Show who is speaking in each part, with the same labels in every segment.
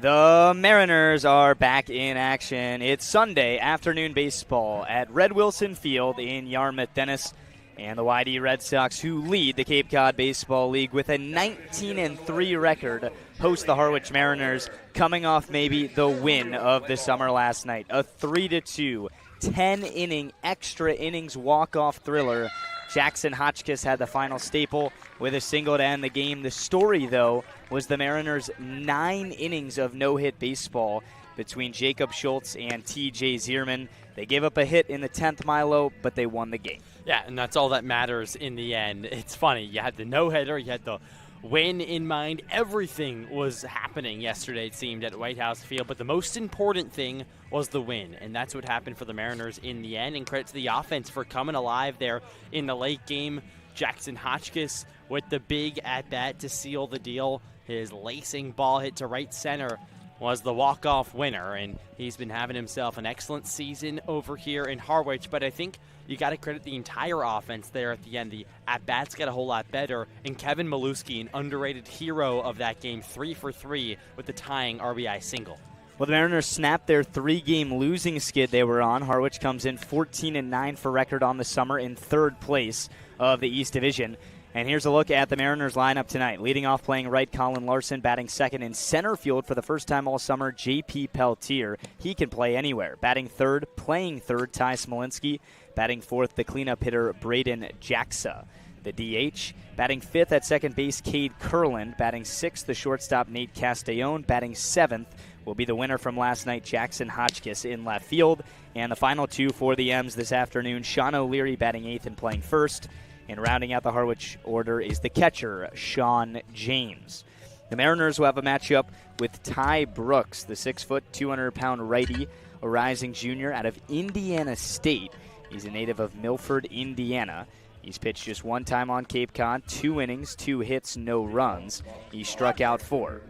Speaker 1: The Mariners are back in action. It's Sunday afternoon baseball at Red Wilson Field in Yarmouth, Dennis. And the YD Red Sox, who lead the Cape Cod Baseball League with a 19-3 record, host the Harwich Mariners, coming off maybe the win of the summer last night. A 3-2, 10-inning, extra innings walk-off thriller. Jackson Hotchkiss had the final staple with a single to end the game. The story, though, was the Mariners' 9 innings of no-hit baseball between Jacob Schultz and T.J. Zierman. They gave up a hit in the 10th, Milo, but they won the game.
Speaker 2: Yeah, and that's all that matters in the end. It's funny. You had the no-hitter, you had the win in mind. Everything was happening yesterday, it seemed, at White House Field. But the most important thing was the win, and that's what happened for the Mariners in the end. And credit to the offense for coming alive there in the late game. Jackson Hotchkiss with the big at-bat to seal the deal. His lacing ball hit to right center was the walk-off winner, and he's been having himself an excellent season over here in Harwich. But I think you got to credit the entire offense there at the end. The at-bats got a whole lot better, and Kevin Maluski, an underrated hero of that game, 3 for 3 with the tying RBI single.
Speaker 1: Well, the Mariners snapped their 3-game losing skid they were on. Harwich comes in 14-9 for record on the summer, in third place of the East Division. And here's a look at the Mariners lineup tonight. Leading off playing right, Colin Larson. Batting second in center field for the first time all summer, J.P. Peltier. He can play anywhere. Batting third, playing third, Ty Smolinski. Batting fourth, the cleanup hitter, Braden Jacksa. The DH. Batting fifth at second base, Cade Kurland. Batting sixth, the shortstop, Nate Castellone. Batting seventh will be the winner from last night, Jackson Hotchkiss, in left field. And the final two for the M's this afternoon, Sean O'Leary batting eighth and playing first. And rounding out the Harwich order is the catcher, Sean James. The Mariners will have a matchup with Ty Brooks, the 6-foot, 200-pound righty, a rising junior out of Indiana State. He's a native of Milford, Indiana. He's pitched just one time on Cape Cod, 2 innings, 2 hits, no runs. He struck out 4.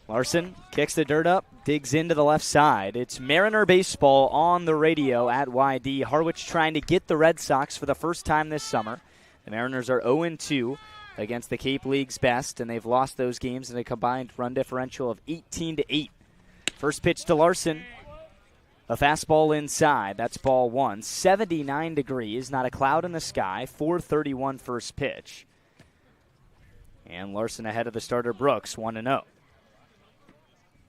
Speaker 1: Larson kicks the dirt up, digs into the left side. It's Mariner baseball on the radio at YD. Harwich trying to get the Red Sox for the first time this summer. The Mariners are 0-2 against the Cape League's best, and they've lost those games in a combined run differential of 18-8. First pitch to Larson. A fastball inside. That's ball 1. 79 degrees, not a cloud in the sky. 4:31 first pitch. And Larson ahead of the starter Brooks, 1-0.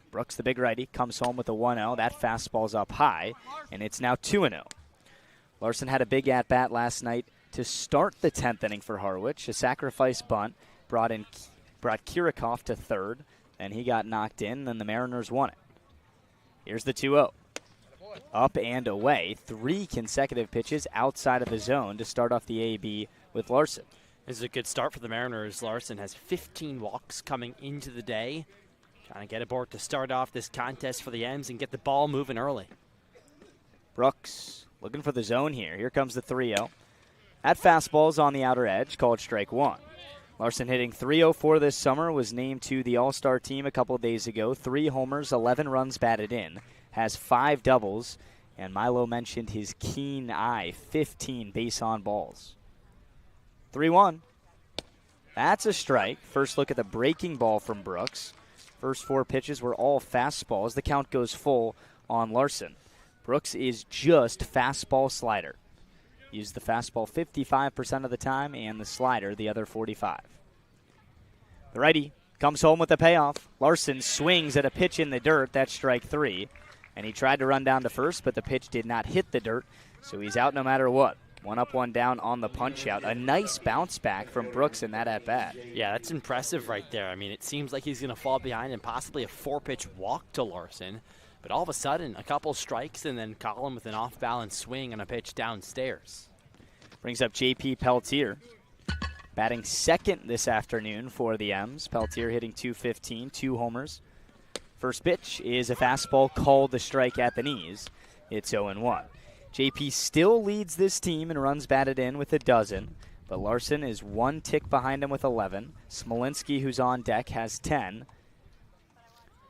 Speaker 1: Brooks, the big righty, comes home with a 1-0. That fastball's up high, and it's now 2-0. Larson had a big at-bat last night to start the 10th inning for Harwich. A sacrifice bunt brought Kirikoff to third, and he got knocked in, then the Mariners won it. Here's the 2-0. Up and away. 3 consecutive pitches outside of the zone to start off the AB with Larson.
Speaker 2: This is a good start for the Mariners. Larson has 15 walks coming into the day. Trying to get aboard to start off this contest for the M's and get the ball moving early.
Speaker 1: Brooks looking for the zone here. Here comes the 3-0. That fastball's on the outer edge, called strike 1. Larson hitting .304 this summer, was named to the All-Star team a couple of days ago. 3 homers, 11 runs batted in, has 5 doubles, and Milo mentioned his keen eye, 15 base on balls. 3-1. That's a strike. First look at the breaking ball from Brooks. First 4 pitches were all fastballs. The count goes full on Larson. Brooks is just fastball slider. Used the fastball 55% of the time and the slider the other 45%. The righty comes home with the payoff. Larson swings at a pitch in the dirt. That's strike 3. And he tried to run down to first, but the pitch did not hit the dirt, so he's out no matter what. 1 up, 1 down on the punch-out. A nice bounce back from Brooks in that at-bat.
Speaker 2: Yeah, that's impressive right there. I mean, it seems like he's going to fall behind and possibly a 4-pitch walk to Larson. But all of a sudden, a couple strikes and then Colin with an off-balance swing on a pitch downstairs.
Speaker 1: Brings up J.P. Peltier. Batting second this afternoon for the M's. Peltier hitting .215, 2 homers. First pitch is a fastball called the strike at the knees. It's 0-1. JP still leads this team in runs batted in with 12, but Larson is 1 tick behind him with 11. Smolinski, who's on deck, has 10.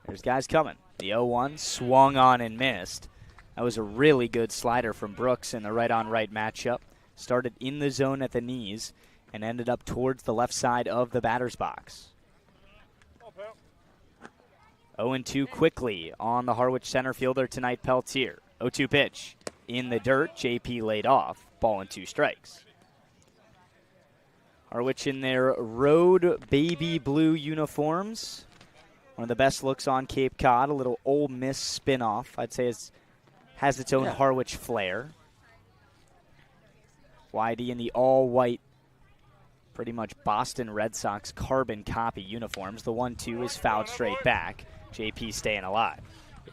Speaker 1: There's guys coming. The 0-1 swung on and missed. That was a really good slider from Brooks in the right-on-right matchup. Started in the zone at the knees and ended up towards the left side of the batter's box. 0-2 quickly on the Harwich center fielder tonight, Peltier. 0-2 pitch in the dirt. JP laid off. Ball and 2 strikes. Harwich in their road baby blue uniforms. One of the best looks on Cape Cod. A little Ole Miss spin-off. I'd say it has its own Harwich flair. YD in the all-white, pretty much Boston Red Sox carbon copy uniforms. The 1-2 is fouled straight back. JP staying alive.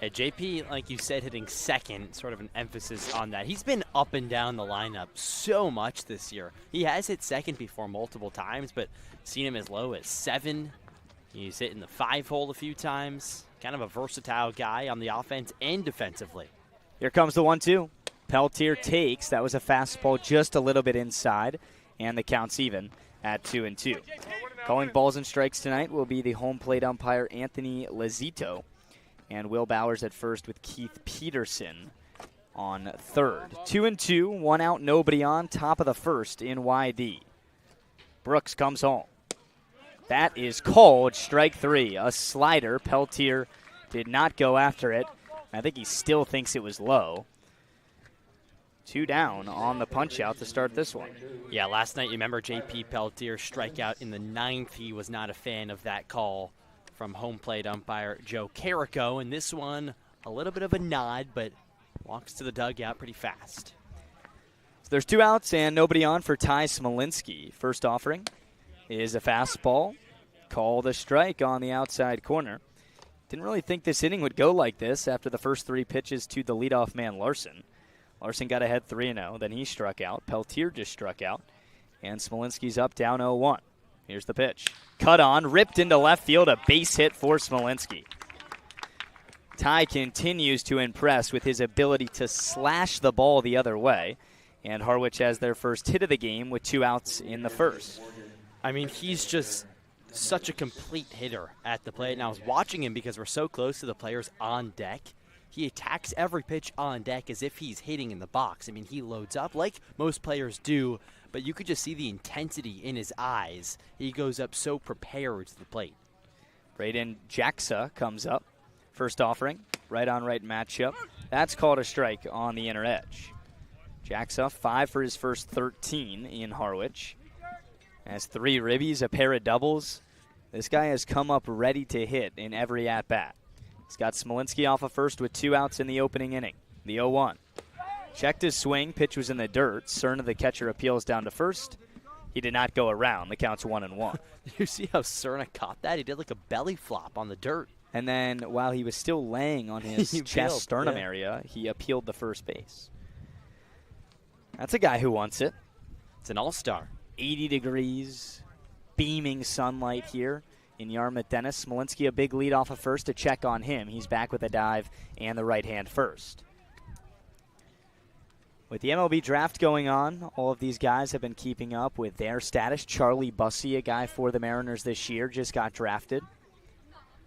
Speaker 2: Yeah, JP, like you said, hitting second, sort of an emphasis on that. He's been up and down the lineup so much this year. He has hit second before multiple times, but seen him as low as 7. He's hit in the 5-hole a few times. Kind of a versatile guy on the offense and defensively.
Speaker 1: Here comes the 1-2. Peltier takes. That was a fastball just a little bit inside, and the count's even at 2-2. Calling balls and strikes tonight will be the home plate umpire Anthony Lazito, and Will Bowers at first with Keith Peterson on third. 2-2, 1 out, nobody on, top of the first in YD. Brooks comes home. That is called strike 3, a slider. Peltier did not go after it. I think he still thinks it was low. 2 down on the punch-out to start this one.
Speaker 2: Yeah, last night, you remember J.P. Peltier strikeout in the 9th. He was not a fan of that call from home plate umpire Joe Carrico. And this one, a little bit of a nod, but walks to the dugout pretty fast.
Speaker 1: So there's 2 outs and nobody on for Ty Smolinski. First offering is a fastball. Called a strike on the outside corner. Didn't really think this inning would go like this after the first 3 pitches to the leadoff man, Larson. Larson got ahead 3-0, then he struck out. Peltier just struck out, and Smolinski's up down 0-1. Here's the pitch. Cut on, ripped into left field, a base hit for Smolinski. Ty continues to impress with his ability to slash the ball the other way, and Harwich has their first hit of the game with 2 outs in the first.
Speaker 2: I mean, he's just such a complete hitter at the plate, and I was watching him because we're so close to the players on deck. He attacks every pitch on deck as if he's hitting in the box. I mean, he loads up like most players do, but you could just see the intensity in his eyes. He goes up so prepared to the plate.
Speaker 1: Braden Jaxa comes up. First offering, right-on-right matchup. That's called a strike on the inner edge. Jaxa, 5 for his first 13 in Harwich. Has 3 ribbies, a pair of doubles. This guy has come up ready to hit in every at-bat. He's got Smolinski off of first with 2 outs in the opening inning. The 0-1. Checked his swing. Pitch was in the dirt. Cerna, the catcher, appeals down to first. He did not go around. The count's 1-1.
Speaker 2: You see how Cerna caught that? He did like a belly flop on the dirt.
Speaker 1: And then while he was still laying on his chest sternum area, he appealed the first base. That's a guy who wants it.
Speaker 2: It's an all-star.
Speaker 1: 80 degrees, beaming sunlight here in Yarmouth Dennis. Smolinski a big lead off of first to check on him. He's back with a dive and the right hand first. With the MLB draft going on, all of these guys have been keeping up with their status. Charlie Bussey, a guy for the Mariners this year, just got drafted.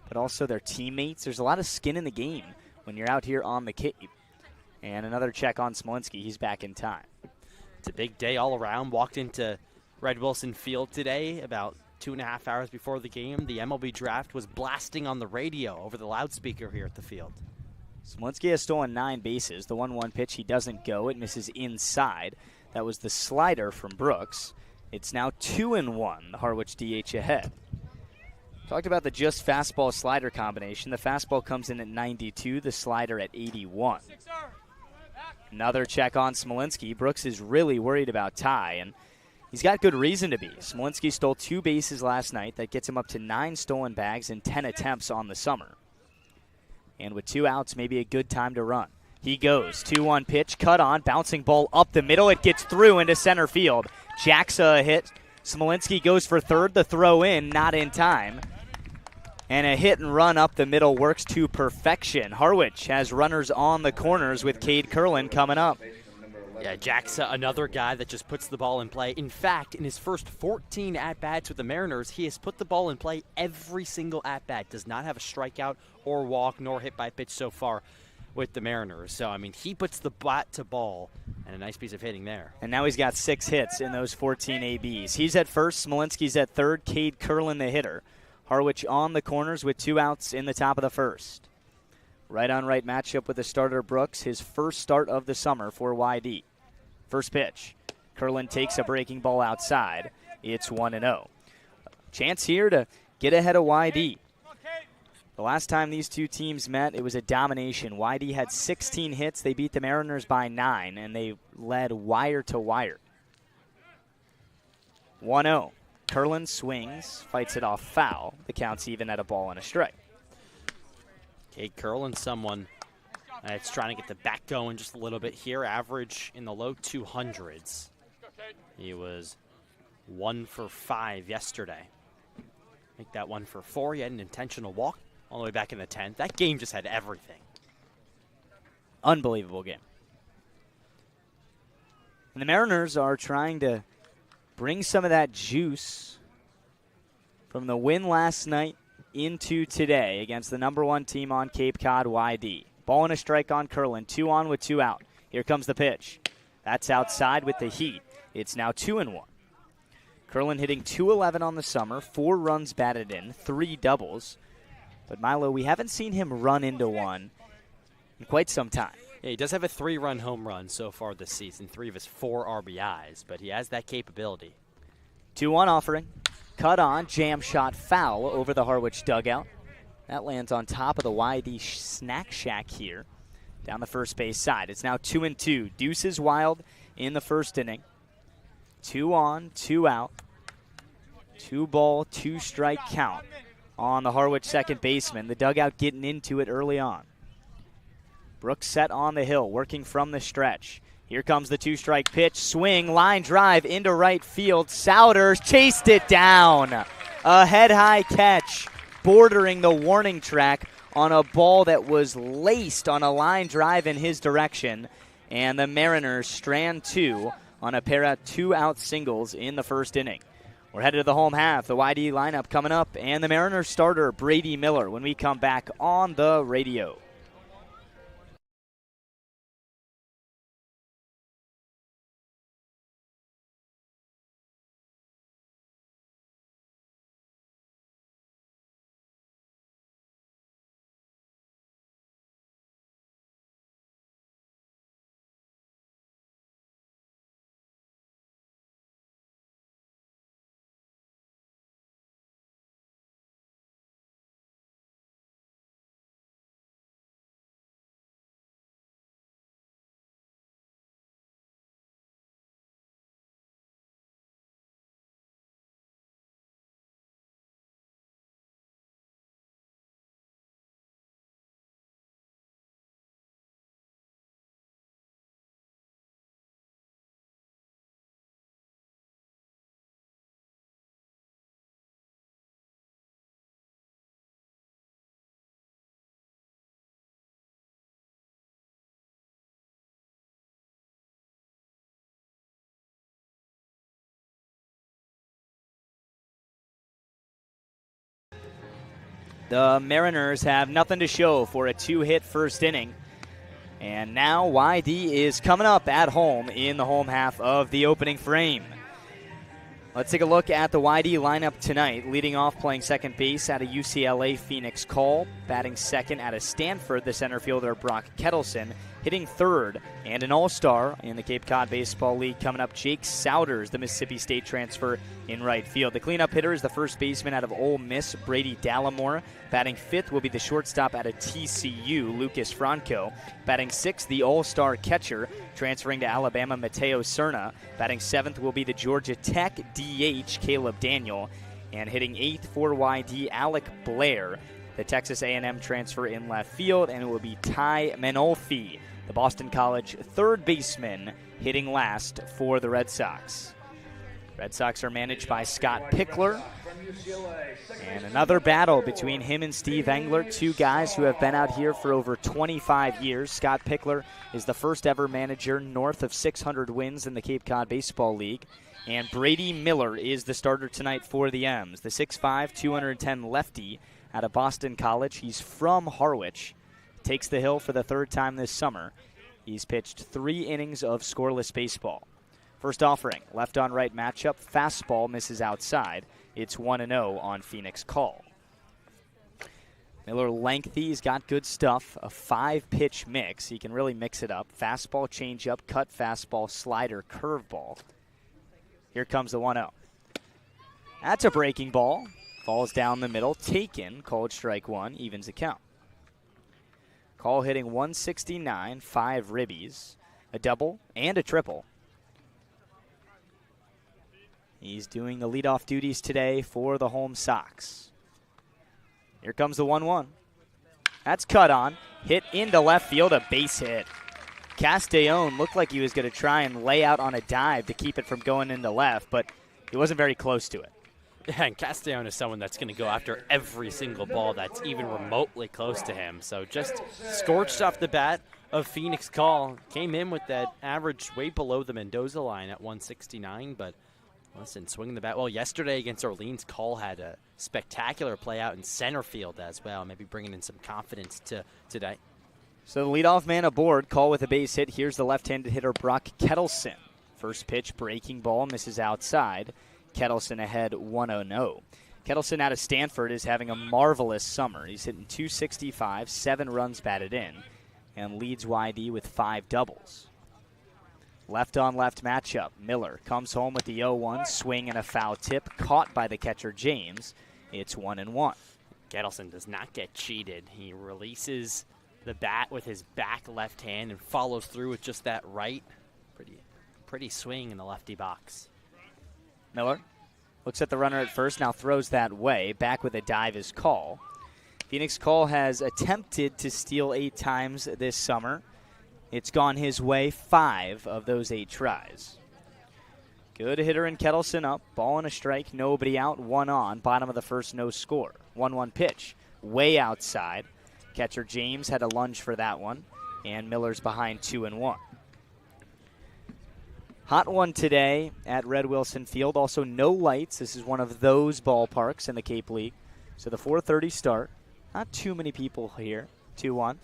Speaker 1: But also their teammates. There's a lot of skin in the game when you're out here on the Cape. And another check on Smolinski. He's back in time.
Speaker 2: It's a big day all around. Walked into Red Wilson Field today about 2.5 hours before the game. The MLB draft was blasting on the radio over the loudspeaker here at the field.
Speaker 1: Smolinski has stolen 9 bases. The 1-1 pitch, he doesn't go. It misses inside. That was the slider from Brooks. It's now 2-1, the Harwich DH ahead. Talked about the just fastball slider combination. The fastball comes in at 92, the slider at 81. Another check on Smolinski. Brooks is really worried about Ty, and he's got good reason to be. Smolinski stole 2 bases last night. That gets him up to 9 stolen bags in 10 attempts on the summer. And with 2 outs, maybe a good time to run. He goes. 2-1 pitch, cut on, bouncing ball up the middle. It gets through into center field. Jaxa a hit. Smolinski goes for third. The throw in, not in time. And a hit and run up the middle works to perfection. Harwich has runners on the corners with Cade Curlin coming up.
Speaker 2: Yeah, Jaxa, another guy that just puts the ball in play. In fact, in his first 14 at-bats with the Mariners, he has put the ball in play every single at-bat. Does not have a strikeout or walk nor hit by pitch so far with the Mariners. So, I mean, he puts the bat to ball, and a nice piece of hitting there.
Speaker 1: And now he's got 6 hits in those 14 ABs. He's at first, Smolinski's at third, Cade Curlin the hitter. Harwich on the corners with 2 outs in the top of the first. Right-on-right matchup with the starter Brooks, his first start of the summer for YD. First pitch. Curlin takes a breaking ball outside. It's 1-0. Chance here to get ahead of YD. The last time these two teams met, it was a domination. YD had 16 hits. They beat the Mariners by 9, and they led wire to wire. 1-0. Curlin swings, fights it off foul. The count's even at a ball and a strike.
Speaker 2: Okay, Curlin's someone that's trying to get the bat going just a little bit here. Average in the low 200s. He was 1 for 5 yesterday. Make that 1 for 4. He had an intentional walk all the way back in the 10th. That game just had everything.
Speaker 1: Unbelievable game. And the Mariners are trying to bring some of that juice from the win last night into today against the number 1 team on Cape Cod, YD. Ball and a strike on Curlin. 2 on with 2 out. Here comes the pitch. That's outside with the heat. It's now 2-1. Curlin hitting .211 on the summer, 4 runs batted in, 3 doubles. But Milo, we haven't seen him run into one in quite some time.
Speaker 2: Yeah, he does have a 3-run home run so far this season, 3 of his 4 RBIs, but he has that capability.
Speaker 1: 2-1 offering. Cut on, jam shot foul over the Harwich dugout. That lands on top of the YD snack shack here down the first base side. It's now 2-2. Deuces wild in the first inning. 2 on, 2 out. 2 ball, 2 strike count on the Harwich second baseman. The dugout getting into it early on. Brooks set on the hill, working from the stretch. Here comes the 2-strike pitch. Swing, line drive into right field. Souders chased it down. A head-high catch, bordering the warning track on a ball that was laced on a line drive in his direction. And the Mariners strand 2 on a pair of 2-out singles in the first inning. We're headed to the home half. The YD lineup coming up, and the Mariners starter Brady Miller when we come back on the radio. The Mariners have nothing to show for a 2-hit first inning. And now YD is coming up at home in the home half of the opening frame. Let's take a look at the YD lineup tonight. Leading off, playing second base out of UCLA, Phoenix Call. Batting second out of Stanford, the center fielder Brock Kettleson. Hitting third, and an all-star in the Cape Cod Baseball League coming up, Jake Souders, the Mississippi State transfer, in right field. The cleanup hitter is the first baseman out of Ole Miss, Brady Dallimore. Batting fifth will be the shortstop out of TCU, Lucas Franco. Batting sixth, the all-star catcher, transferring to Alabama, Mateo Cerna. Batting seventh will be the Georgia Tech DH, Caleb Daniel. And hitting eighth for YD, Alec Blair, the Texas A&M transfer in left field, and it will be Ty Menolfi, the Boston College third baseman, hitting last for the Red Sox. Red Sox are managed by Scott Pickler. And another battle between him and Steve Engler, two guys who have been out here for over 25 years. Scott Pickler is the first ever manager north of 600 wins in the Cape Cod Baseball League. And Brady Miller is the starter tonight for the M's. The 6'5", 210 lefty out of Boston College. He's from Harwich. Takes the hill for the third time this summer. He's pitched 3 innings of scoreless baseball. First offering, left on right matchup. Fastball misses outside. It's 1-0 on Phoenix Call. Miller lengthy, he's got good stuff. A 5-pitch mix. He can really mix it up. Fastball, changeup, cut fastball, slider, curveball. Here comes the 1-0. That's a breaking ball. Falls down the middle. Taken. Called strike one. Evens the count. Call hitting 169, 5 ribbies, a double and a triple. He's doing the leadoff duties today for the home Sox. Here comes the 1-1. That's cut on. Hit into left field, a base hit. Castellón looked like he was going to try and lay out on a dive to keep it from going into left, but he wasn't very close to it.
Speaker 2: Yeah, and Castellón is someone that's going to go after every single ball that's even remotely close to him. So just scorched off the bat of Phoenix Call. Came in with that average way below the Mendoza line at 169, but listen, swinging the bat. Well, yesterday against Orleans, Call had a spectacular play out in center field as well, maybe bringing in some confidence to today.
Speaker 1: So the leadoff man aboard, Call with a base hit. Here's the left-handed hitter Brock Kettleson. First pitch, breaking ball, misses outside. Kettleson ahead 1-0. Kettleson out of Stanford is having a marvelous summer. He's hitting .265, 7 runs batted in, and leads YD with 5 doubles. Left-on-left matchup. Miller comes home with the 0-1, swing and a foul tip, caught by the catcher James. It's 1-1.
Speaker 2: Kettleson does not get cheated. He releases the bat with his back left hand and follows through with just that right. Pretty swing in the lefty box.
Speaker 1: Miller looks at the runner at first, now throws that way. Back with a dive is Call. Phoenix Call has attempted to steal 8 times this summer. It's gone his way 5 of those 8 tries. Good hitter in Kettleson up. Ball and a strike, nobody out, 1 on. Bottom of the first, no score. 1-1 pitch, way outside. Catcher James had a lunge for that one, and Miller's behind 2-1. Hot one today at Red Wilson Field. Also no lights. This is one of those ballparks in the Cape League. So the 4:30 start. Not too many people here. 2-1.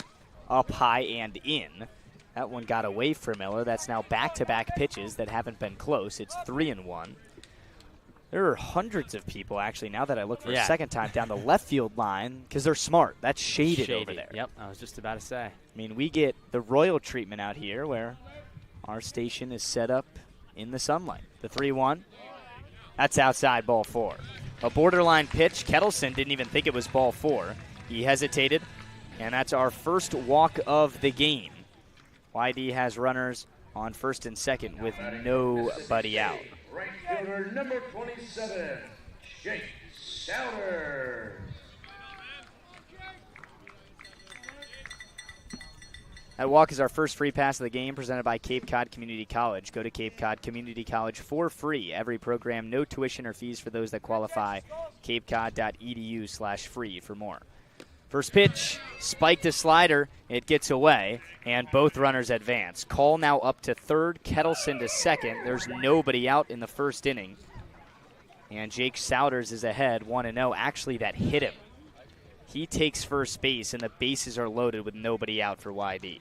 Speaker 1: Up high and in. That one got away from Miller. That's now back-to-back pitches that haven't been close. It's 3-1. There are hundreds of people, actually, now that I look for a second time, down the left field line, because they're smart. That's shaded over there.
Speaker 2: Yep, I was just about to say.
Speaker 1: I mean, we get the royal treatment out here where our station is set up in the sunlight. The 3-1, that's outside, ball 4. A borderline pitch. Kettleson didn't even think it was ball 4. He hesitated, and that's our first walk of the game. YD has runners on first and second with nobody out.
Speaker 3: Right fielder number 27, Jake Souders.
Speaker 1: That walk is our first free pass of the game, presented by Cape Cod Community College. Go to Cape Cod Community College for free. Every program, no tuition or fees for those that qualify. capecod.edu/free for more. First pitch, spiked a slider. It gets away, and both runners advance. Call now up to third, Kettleson to second. There's nobody out in the first inning. And Jake Souders is ahead 1-0. Actually, that hit him. He takes first base, and the bases are loaded with nobody out for YD.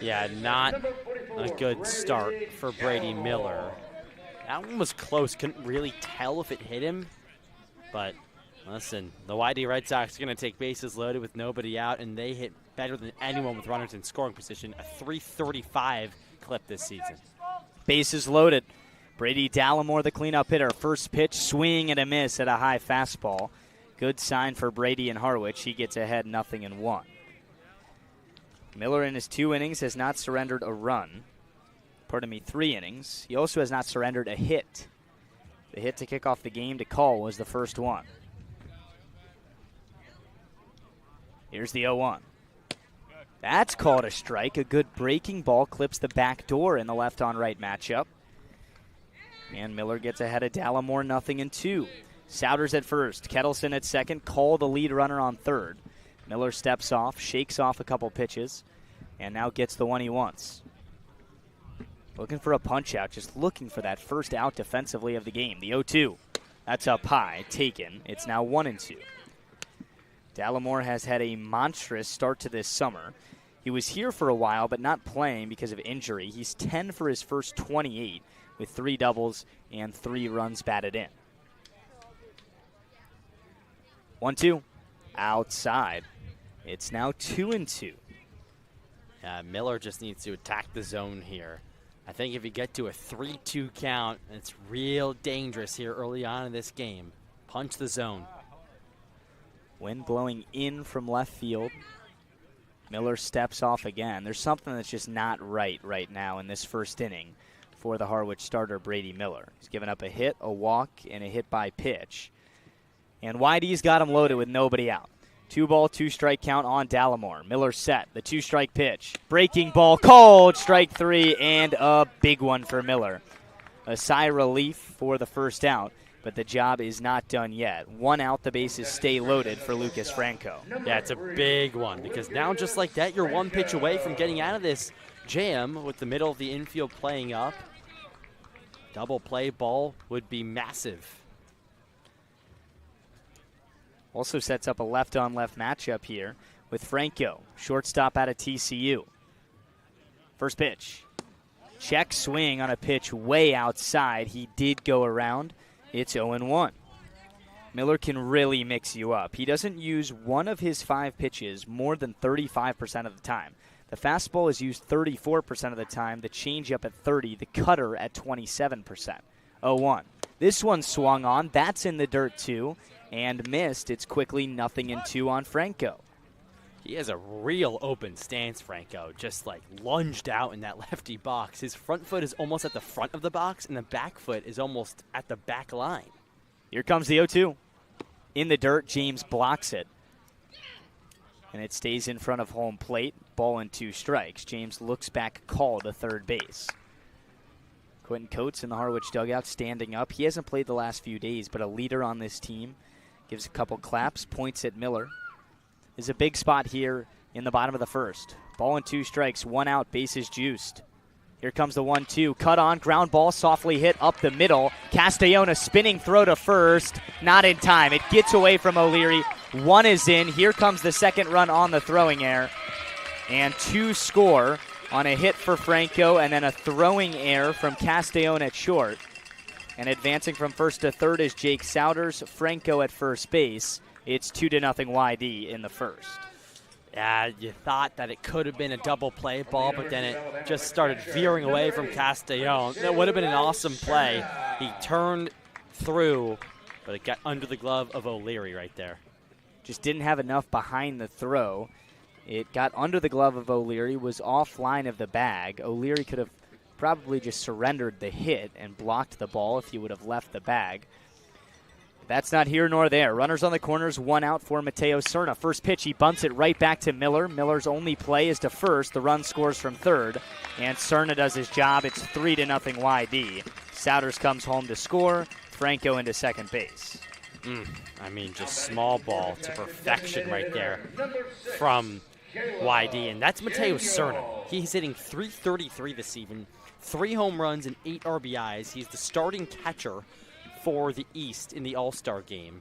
Speaker 2: Yeah, not a good start for Brady Miller. That one was close. Couldn't really tell if it hit him. But, listen, the YD Red Sox are going to take bases loaded with nobody out, and they hit better than anyone with runners in scoring position. A .335 clip this season.
Speaker 1: Bases loaded. Brady Dallimore, the cleanup hitter. First pitch, swing and a miss at a high fastball. Good sign for Brady in Harwich. He gets ahead 0-1. Miller in his 2 innings has not surrendered a run. 3 innings. He also has not surrendered a hit. The hit to kick off the game to Call was the first one. Here's the 0-1. That's called a strike. A good breaking ball clips the back door in the left-on-right matchup. And Miller gets ahead of Dallimore 0-2. Souders at first, Kettleson at second, Call the lead runner on third. Miller steps off, shakes off a couple pitches, and now gets the one he wants. Looking for a punch-out, just looking for that first out defensively of the game. The 0-2, that's up high, taken. It's now 1-2. Dallimore has had a monstrous start to this summer. He was here for a while, but not playing because of injury. He's 10 for his first 28 with 3 doubles and 3 runs batted in. 1-2. outside. It's now 2-2.
Speaker 2: Miller just needs to attack the zone here. I think if you get to a 3-2 count, it's real dangerous here early on in this game. Punch the zone.
Speaker 1: Wind blowing in from left field. Miller steps off again. There's something that's just not right now in this first inning for the Harwich starter, Brady Miller. He's given up a hit, a walk, and a hit by pitch. And YD's got him loaded with nobody out. 2-ball, 2-strike count on Dallimore. Miller set, the 2-strike pitch. Breaking ball called, strike 3, and a big one for Miller. A sigh of relief for the first out, but the job is not done yet. 1 out, the bases stay loaded for Lucas Franco.
Speaker 2: Yeah, it's a big one because now just like that, you're 1 pitch away from getting out of this jam with the middle of the infield playing up. Double play ball would be massive.
Speaker 1: Also sets up a left-on-left matchup here with Franco, shortstop out of TCU. First pitch. Check swing on a pitch way outside. He did go around. It's 0-1. Miller can really mix you up. He doesn't use one of his 5 pitches more than 35% of the time. The fastball is used 34% of the time, the changeup at 30%, the cutter at 27%. 0-1. This one swung on. That's in the dirt too, and missed. It's quickly 0-2 on Franco.
Speaker 2: He has a real open stance, Franco, just like lunged out in that lefty box. His front foot is almost at the front of the box, and the back foot is almost at the back line.
Speaker 1: Here comes the 0-2. In the dirt, James blocks it. And it stays in front of home plate. Ball and 2 strikes. James looks back, call to third base. Quentin Coates in the Harwich dugout standing up. He hasn't played the last few days, but a leader on this team. Gives a couple claps, points at Miller. There's a big spot here in the bottom of the first. Ball and 2 strikes, 1 out, bases juiced. Here comes the 1-2. Cut on, ground ball, softly hit up the middle. Castellona spinning throw to first. Not in time. It gets away from O'Leary. 1 is in. Here comes the second run on the throwing error. And 2 score on a hit for Franco and then a throwing error from Castellona at short. And advancing from first to third is Jake Souders. Franco at first base. It's 2-0 YD in the first.
Speaker 2: Yeah, you thought that it could have been a double play ball, but then it just started veering away from Castellon. That would have been an awesome play. He turned through, but it got under the glove of O'Leary right there.
Speaker 1: Just didn't have enough behind the throw. It got under the glove of O'Leary, was offline of the bag. O'Leary could have probably just surrendered the hit and blocked the ball if he would have left the bag. That's not here nor there. Runners on the corners, 1 out for Mateo Cerna. First pitch, he bunts it right back to Miller. Miller's only play is to first. The run scores from third, and Cerna does his job. It's 3-0 YD. Souders comes home to score. Franco into second base.
Speaker 2: I mean, just small ball to perfection right there from YD, and that's Mateo Cerna. He's hitting .333 this season, 3 home runs and 8 RBIs. He's the starting catcher for the East in the All-Star game.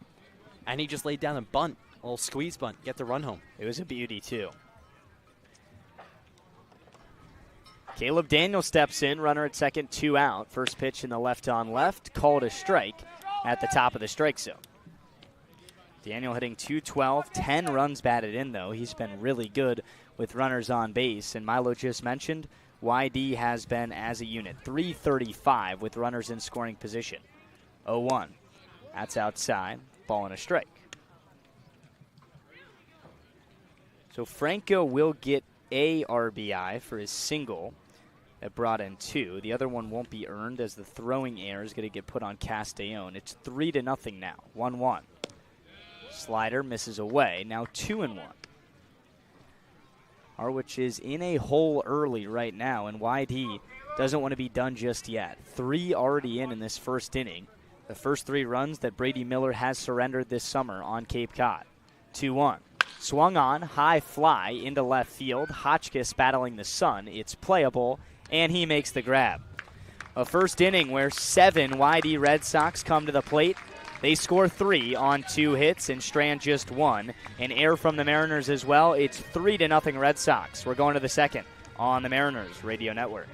Speaker 2: And he just laid down a bunt, a little squeeze bunt, get the run home.
Speaker 1: It was a beauty, too. Caleb Daniel steps in, runner at second, 2 out. First pitch in the left-on-left, called a strike at the top of the strike zone. Daniel hitting .212, 10 runs batted in, though. He's been really good with runners on base. And Milo just mentioned, YD has been as a unit, .335 with runners in scoring position. 0-1. That's outside. Ball and a strike. So Franco will get a RBI for his single that brought in 2. The other one won't be earned as the throwing error is going to get put on Castellon. It's 3-0 now. 1-1. Slider misses away. Now 2-1. Harwich is in a hole early right now, and YD doesn't want to be done just yet. 3 already in this first inning. The first 3 runs that Brady Miller has surrendered this summer on Cape Cod. 2-1. Swung on, high fly into left field. Hotchkiss battling the sun. It's playable, and he makes the grab. A first inning where 7 YD Red Sox come to the plate. They score 3 on 2 hits and strand just 1. An error from the Mariners as well. It's 3-0 Red Sox. We're going to the second on the Mariners Radio Network.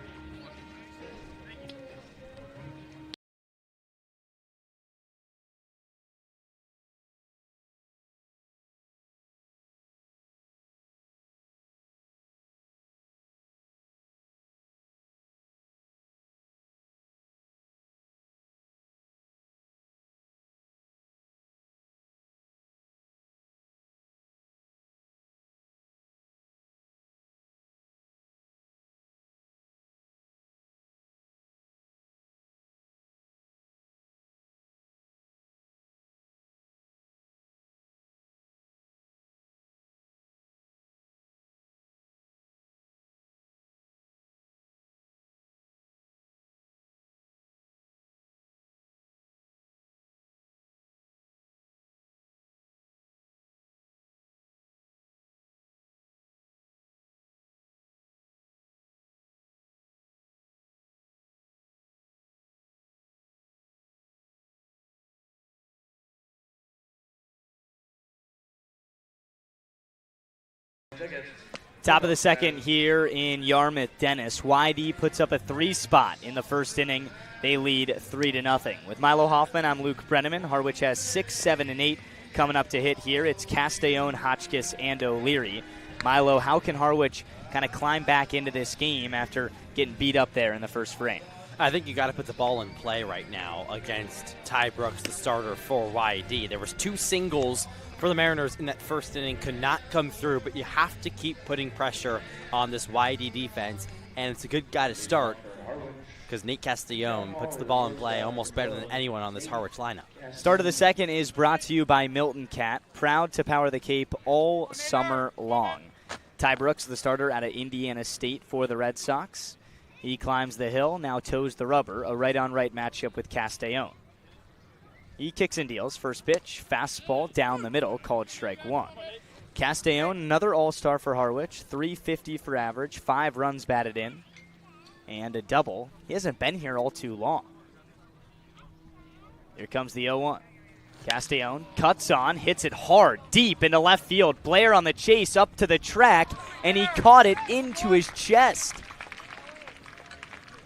Speaker 1: Top of the second here in Yarmouth. Dennis. YD puts up a 3-spot in the first inning. They lead 3-0. With Milo Hoffman, I'm Luke Brenneman. Harwich has 6, 7, and 8 coming up to hit here. It's Castellone, Hotchkiss, and O'Leary. Milo, how can Harwich kind of climb back into this game after getting beat up there in the first frame?
Speaker 2: I think you got to put the ball in play right now against Ty Brooks, the starter for YD. There was 2 singles for the Mariners in that first inning, could not come through, but you have to keep putting pressure on this YD defense, and it's a good guy to start because Nate Castellone puts the ball in play almost better than anyone on this Harwich lineup.
Speaker 1: Start of the second is brought to you by Milton Cat, proud to power the Cape all summer long. Ty Brooks, the starter out of Indiana State for the Red Sox. He climbs the hill, now toes the rubber, a right-on-right matchup with Castellone. He kicks and deals. First pitch, fastball down the middle, called strike 1. Castellone, another all-star for Harwich, .350 for average, 5 runs batted in, and a double. He hasn't been here all too long. Here comes the 0-1. Castellone cuts on, hits it hard, deep into left field. Blair on the chase up to the track, and he caught it into his chest.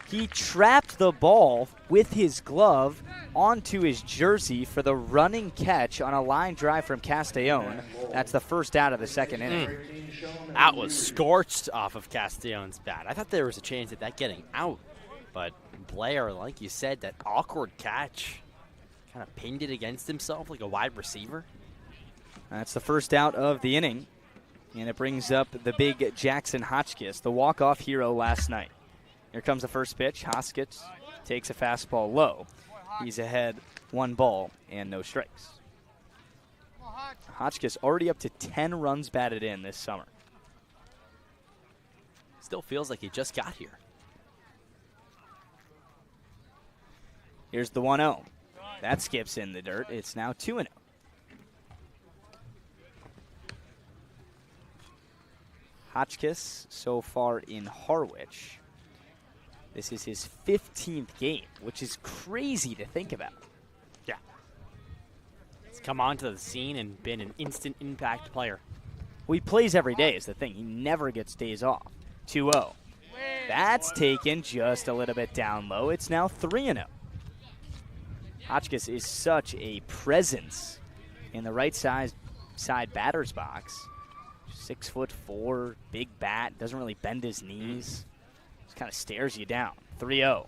Speaker 1: He trapped the ball with his glove onto his jersey for the running catch on a line drive from Castellone. That's the first out of the second inning.
Speaker 2: That was scorched off of Castellone's bat. I thought there was a chance of that getting out, but Blair, like you said, that awkward catch kind of pinned it against himself like a wide receiver.
Speaker 1: That's the first out of the inning, and it brings up the big Jackson Hotchkiss, the walk-off hero last night. Here comes the first pitch. Hotchkiss takes a fastball low. He's ahead 1 ball and no strikes. Hotchkiss already up to 10 runs batted in this summer.
Speaker 2: Still feels like he just got here.
Speaker 1: Here's the 1-0. That skips in the dirt. It's now 2-0. Hotchkiss so far in Harwich. This is his 15th game, which is crazy to think about.
Speaker 2: Yeah. He's come onto the scene and been an instant impact player.
Speaker 1: Well, he plays every day is the thing. He never gets days off. 2-0. That's taken just a little bit down low. It's now 3-0. Hotchkiss is such a presence in the right side batter's box. 6'4", big bat, doesn't really bend his knees. Kind of stares you down. 3-0.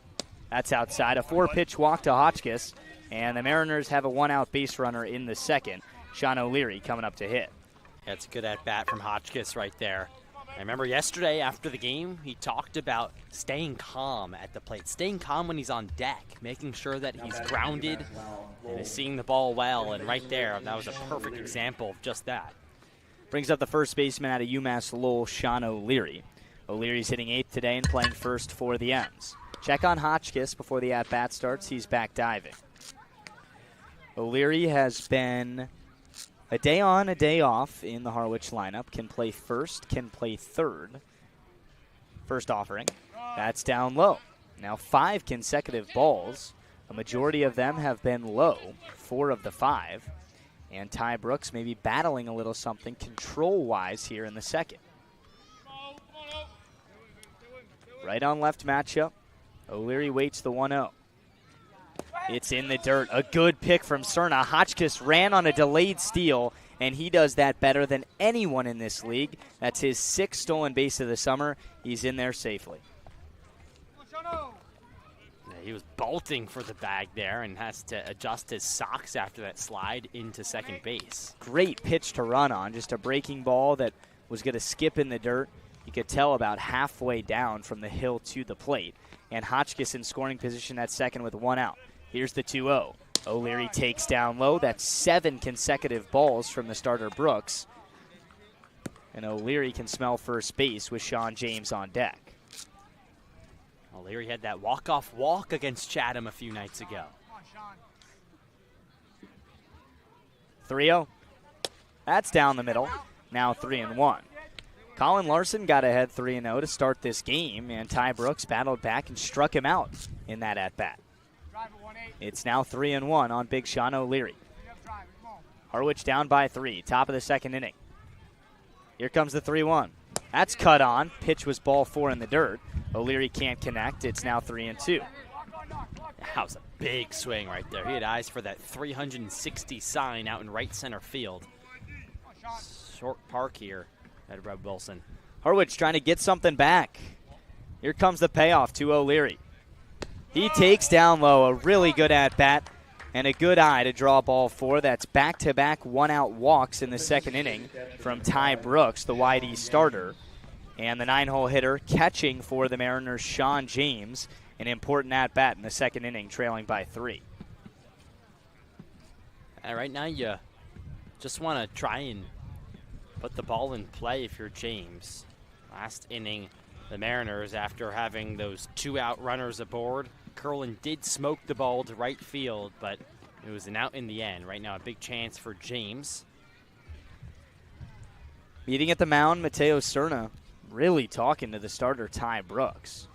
Speaker 1: That's outside. A 4-pitch walk to Hotchkiss, and the Mariners have a 1-out base runner in the second. Sean O'Leary coming up to hit.
Speaker 2: That's a good at-bat from Hotchkiss right there. I remember yesterday after the game, he talked about staying calm at the plate, staying calm when he's on deck, making sure that he's grounded and is seeing the ball well, and right there, that was a perfect example of just that.
Speaker 1: Brings up the first baseman out of UMass Lowell, Sean O'Leary. O'Leary's hitting 8th today and playing first for the M's. Check on Hotchkiss before the at-bat starts. He's back diving. O'Leary has been a day on, a day off in the Harwich lineup. Can play first, can play third. First offering. That's down low. Now 5 consecutive balls. A majority of them have been low, 4 of the 5. And Ty Brooks may be battling a little something control-wise here in the second. Right on left matchup. O'Leary waits the 1-0. It's in the dirt. A good pick from Cerna. Hotchkiss ran on a delayed steal, and he does that better than anyone in this league. That's his 6th stolen base of the summer. He's in there safely.
Speaker 2: Yeah, he was bolting for the bag there and has to adjust his socks after that slide into second base.
Speaker 1: Great pitch to run on. Just a breaking ball that was going to skip in the dirt. You could tell about halfway down from the hill to the plate. And Hotchkiss in scoring position at second with 1 out. Here's the 2-0. O'Leary takes down low. That's 7 consecutive balls from the starter Brooks. And O'Leary can smell first base with Sean James on deck.
Speaker 2: O'Leary had that walk-off walk against Chatham a few nights ago.
Speaker 1: 3-0. That's down the middle. Now 3-1. Colin Larson got ahead 3-0 to start this game, and Ty Brooks battled back and struck him out in that at-bat. It's now 3-1 on Big Sean O'Leary. Harwich down by 3, top of the second inning. Here comes the 3-1. That's cut on. Pitch was ball 4 in the dirt. O'Leary can't connect. It's now 3-2.
Speaker 2: That was a big swing right there. He had eyes for that 360 sign out in right center field. Short park here at Red Wilson.
Speaker 1: Harwich trying to get something back. Here comes the payoff to O'Leary. He takes down low. A really good at-bat and a good eye to draw ball 4. That's back-to-back one-out walks in the second inning from Ty Brooks, the YD starter. And the 9-hole hitter catching for the Mariners, Sean James. An important at-bat in the second inning, trailing by 3.
Speaker 2: Right now you just want to try and put the ball in play if you're James. Last inning, the Mariners, after having those 2-out runners aboard, Curlin did smoke the ball to right field, but it was an out in the end. Right now, a big chance for James.
Speaker 1: Meeting at the mound, Mateo Cerna really talking to the starter, Ty Brooks.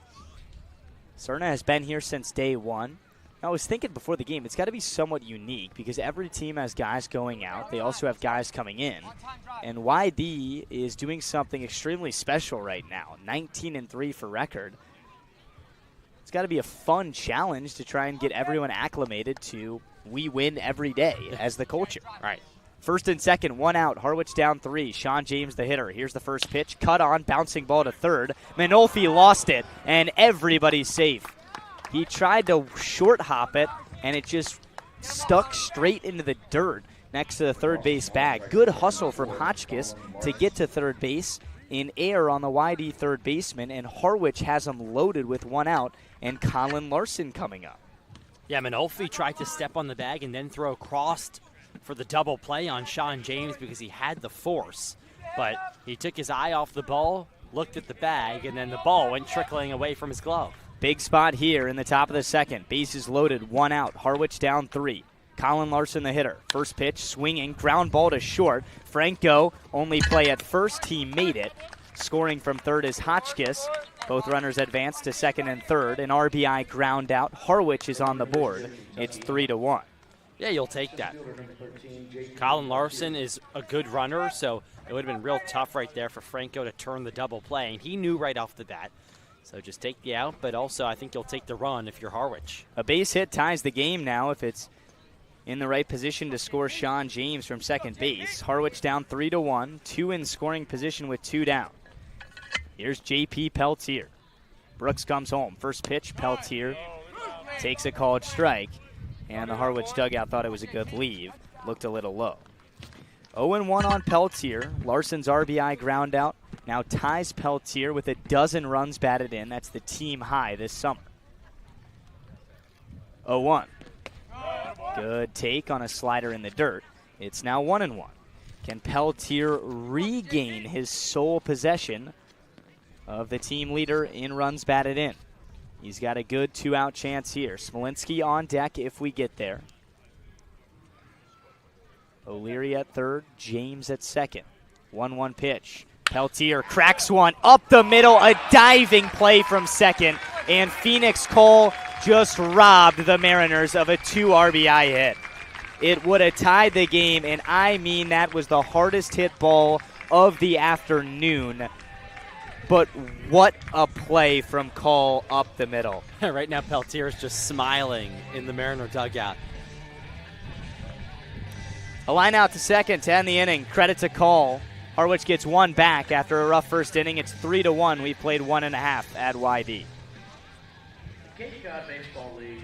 Speaker 1: Cerna has been here since day 1. I was thinking before the game, it's got to be somewhat unique because every team has guys going out. They also have guys coming in. And YD is doing something extremely special right now, 19-3 for record. It's got to be a fun challenge to try and get everyone acclimated to we win every day as the culture.
Speaker 2: All right.
Speaker 1: First and second, 1 out. Harwich down 3. Sean James, the hitter. Here's the first pitch. Cut on, bouncing ball to third. Manolfi lost it, and everybody's safe. He tried to short hop it, and it just stuck straight into the dirt next to the third base bag. Good hustle from Hotchkiss to get to third base. In air on the YD third baseman, and Harwich has him loaded with 1 out, and Colin Larson coming up.
Speaker 2: Yeah, Manolfi tried to step on the bag and then throw across for the double play on Sean James because he had the force. But he took his eye off the ball, looked at the bag, and then the ball went trickling away from his glove.
Speaker 1: Big spot here in the top of the second. Bases loaded, 1 out. Harwich down 3. Colin Larson, the hitter. First pitch, swinging, ground ball to short. Franco, only play at first. He made it. Scoring from third is Hotchkiss. Both runners advance to second and third. An RBI ground out. Harwich is on the board. It's 3-1.
Speaker 2: Yeah, you'll take that. Colin Larson is a good runner, so it would have been real tough right there for Franco to turn the double play, and he knew right off the bat. So just take the out, but also I think you'll take the run if you're Harwich.
Speaker 1: A base hit ties the game now if it's in the right position to score Sean James from second base. Harwich down 3-1, 2 in scoring position with 2 down. Here's J.P. Peltier. Brooks comes home. First pitch, Peltier takes a called strike, and the Harwich dugout thought it was a good leave. Looked a little low. 0-1 on Peltier. Larson's RBI ground out now ties Peltier with a dozen runs batted in. That's the team high this summer. 0-1. Good take on a slider in the dirt. It's now 1-1. Can Peltier regain his sole possession of the team leader in runs batted in? He's got a good 2-out chance here. Smolinski on deck if we get there. O'Leary at third, James at second. 1-1 pitch. Peltier cracks one up the middle, a diving play from second, and Phoenix Cole just robbed the Mariners of a 2 RBI hit. It would have tied the game, and I mean that was the hardest hit ball of the afternoon. But what a play from Cole up the middle.
Speaker 2: Right now Peltier is just smiling in the Mariner dugout.
Speaker 1: A line out to second to end the inning. Credit to Cole. Harwich gets 1 back after a rough first inning. It's 3-1. We've played 1.5 at YD.
Speaker 3: Cape Cod Baseball League.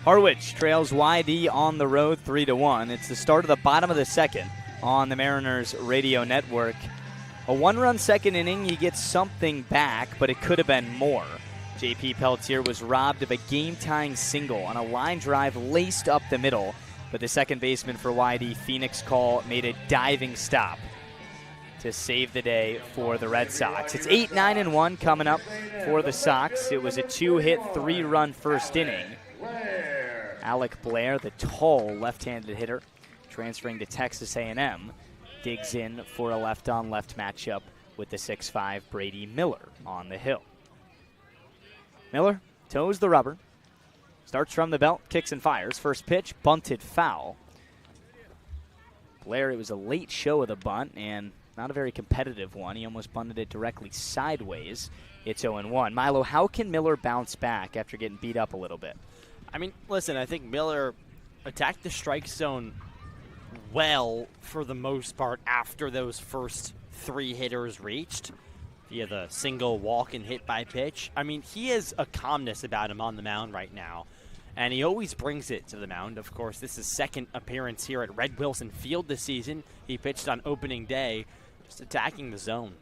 Speaker 1: Harwich trails YD on the road 3-1. It's the start of the bottom of the second on the Mariners radio network. A one-run second inning, you get something back, but it could have been more. J.P. Pelletier was robbed of a game-tying single on a line drive laced up the middle, but the second baseman for YD, Phoenix Call, made a diving stop to save the day for the Red Sox. It's 8-9-1 coming up for the Sox. It was a 2-hit, 3-run first inning. Alec Blair, the tall left-handed hitter, transferring to Texas A&M, digs in for a left-on-left matchup with the 6'5" Brady Miller on the hill. Miller toes the rubber, starts from the belt, kicks and fires. First pitch, bunted foul. Blair, it was a late show of the bunt and not a very competitive one. He almost bunted it directly sideways. It's 0-1. Milo, how can Miller bounce back after getting beat up a little bit?
Speaker 2: I mean, listen, I think Miller attacked the strike zone well for the most part after those first three hitters reached via the single, walk, and hit by pitch. I mean, he has a calmness about him on the mound right now, and he always brings it to the mound. Of course, this is second appearance here at Red Wilson Field this season. He pitched on opening day, just attacking the zone.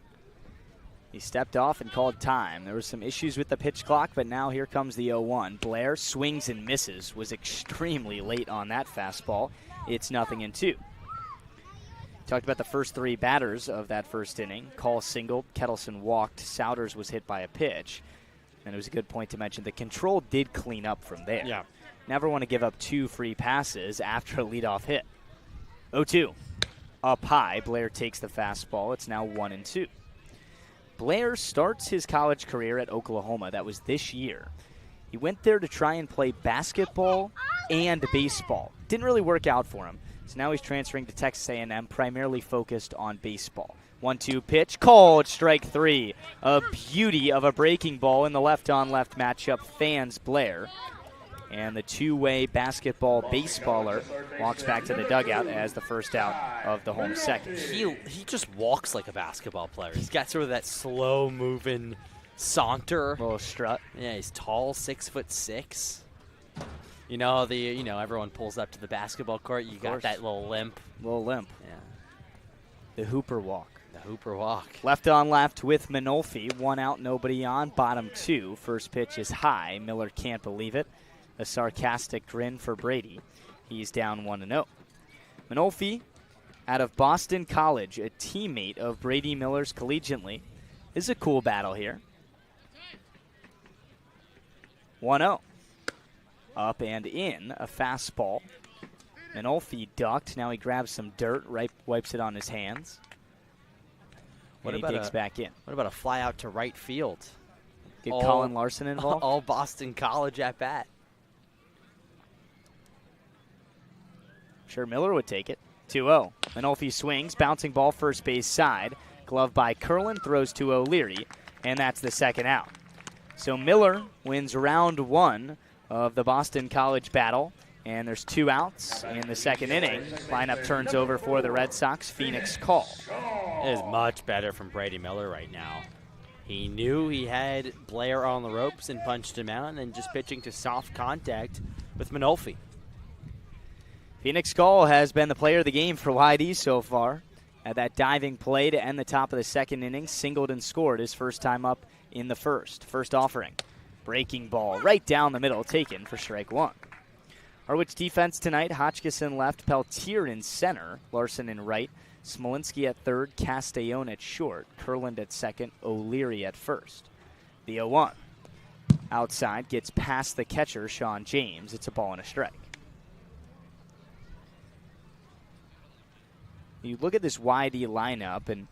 Speaker 1: He stepped off and called time. There were some issues with the pitch clock, but now here comes the 0-1. Blair swings and misses, was extremely late on that fastball. It's 0-2. Talked about the first three batters of that first inning. Call singled, Kettleson walked, Souders was hit by a pitch. And it was a good point to mention the control did clean up from there.
Speaker 2: Yeah.
Speaker 1: Never want to give up two free passes after a leadoff hit. 0-2. Up high, Blair takes the fastball. It's now 1-2. Blair starts his college career at Oklahoma. That was this year. He went there to try and play basketball and baseball. Didn't really work out for him. So now he's transferring to Texas A&M, primarily focused on baseball. 1-2 pitch, called strike three. A beauty of a breaking ball in the left-on-left matchup fans Blair. And the two-way basketball baseballer walks back to the dugout as the first out of the home second.
Speaker 2: He just walks like a basketball player. He's got sort of that slow-moving saunter.
Speaker 1: Little strut.
Speaker 2: Yeah, he's tall, 6'6". You know, everyone pulls up to the basketball court. You got that little limp.
Speaker 1: Little limp.
Speaker 2: Yeah.
Speaker 1: The Hooper walk.
Speaker 2: The Hooper walk.
Speaker 1: Left on left with Manolfi. One out, nobody on. Bottom two. First pitch is high. Miller can't believe it. A sarcastic grin for Brady. He's down 1-0. Manolfi, out of Boston College, a teammate of Brady Miller's collegiately. This is a cool battle here. 1-0. Up and in, a fastball. Manolfi ducked. Now he grabs some dirt, wipes it on his hands. And he digs back in.
Speaker 2: What about a fly out to right field?
Speaker 1: Get Colin Larson involved?
Speaker 2: All Boston College at bat.
Speaker 1: Sure, Miller would take it. 2-0. Manolfi swings, bouncing ball first base side. Glove by Curlin, throws to O'Leary, and that's the second out. So Miller wins round one of the Boston College battle, and there's two outs in the second inning. Lineup turns over for the Red Sox. Phoenix Call.
Speaker 2: It is much better from Brady Miller right now. He knew he had Blair on the ropes and punched him out, and then just pitching to soft contact with Manolfi.
Speaker 1: Phoenix Call has been the player of the game for YD so far. Had that diving play to end the top of the second inning, singled and scored his first time up in the first. First offering. Breaking ball right down the middle, taken for strike one. Harwich defense tonight, Hotchkiss left, Pelletier in center, Larson in right, Smolinski at third, Castellone at short, Kurland at second, O'Leary at first. The 0-1. Outside, gets past the catcher, Sean James. It's a ball and a strike. You look at this YD lineup, and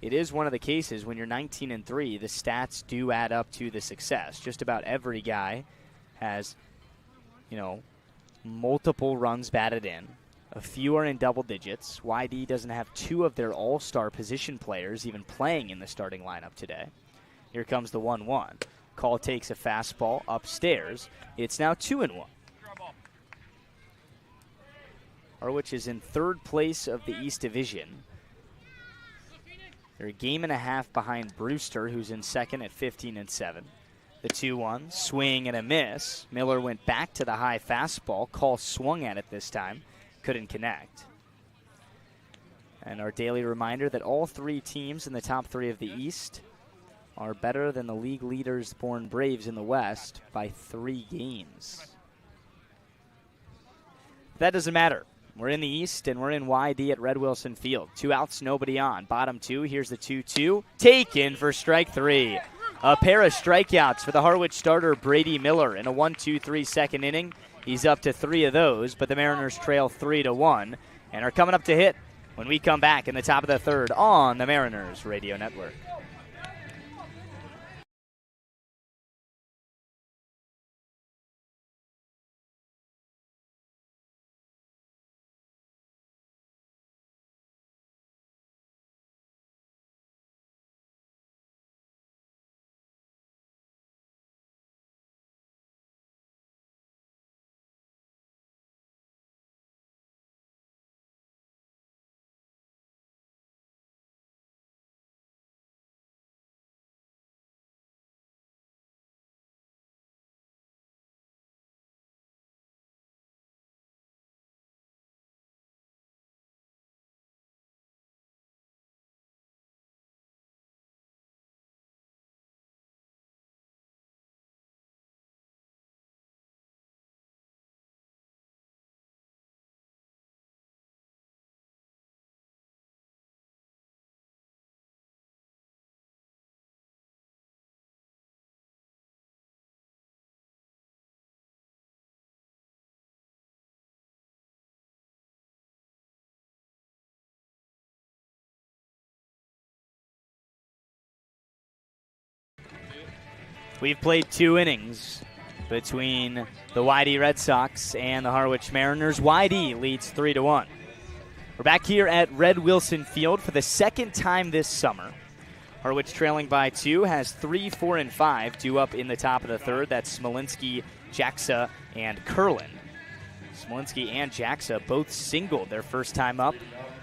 Speaker 1: it is one of the cases when you're 19-3, the stats do add up to the success. Just about every guy has, multiple runs batted in. A few are in double digits. YD doesn't have two of their all-star position players even playing in the starting lineup today. Here comes the 1-1. Call takes a fastball upstairs. It's now 2-1. Harwich is in third place of the East Division. They're a game and a half behind Brewster, who's in second at 15-7. The 2-1, swing and a miss. Miller went back to the high fastball. Call swung at it this time. Couldn't connect. And our daily reminder that all three teams in the top three of the East are better than the league leaders Bourne Braves in the West by 3 games. That doesn't matter. We're in the East, and we're in YD at Red Wilson Field. 2 outs, nobody on. Bottom 2, here's the 2-2. Taken for strike 3. A pair of strikeouts for the Harwich starter, Brady Miller, in a 1-2-3 second inning. He's up to 3 of those, but the Mariners trail 3-1 and are coming up to hit when we come back in the top of the third on the Mariners Radio Network. We've played 2 innings between the YD Red Sox and the Harwich Mariners. YD leads 3-1. We're back here at Red Wilson Field for the second time this summer. Harwich trailing by 2 has 3, 4, and 5 due up in the top of the third. That's Smolinski, Jaxa, and Curlin. Smolinski and Jaxa both singled their first time up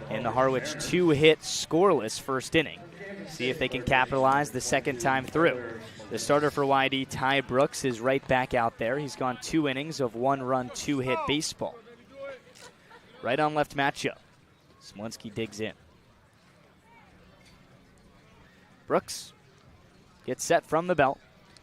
Speaker 1: in the Harwich 2-hit scoreless first inning. See if they can capitalize the second time through. The starter for YD, Ty Brooks, is right back out there. He's gone 2 innings of 1-run, 2-hit baseball. Right on left matchup. Smolinski digs in. Brooks gets set from the belt,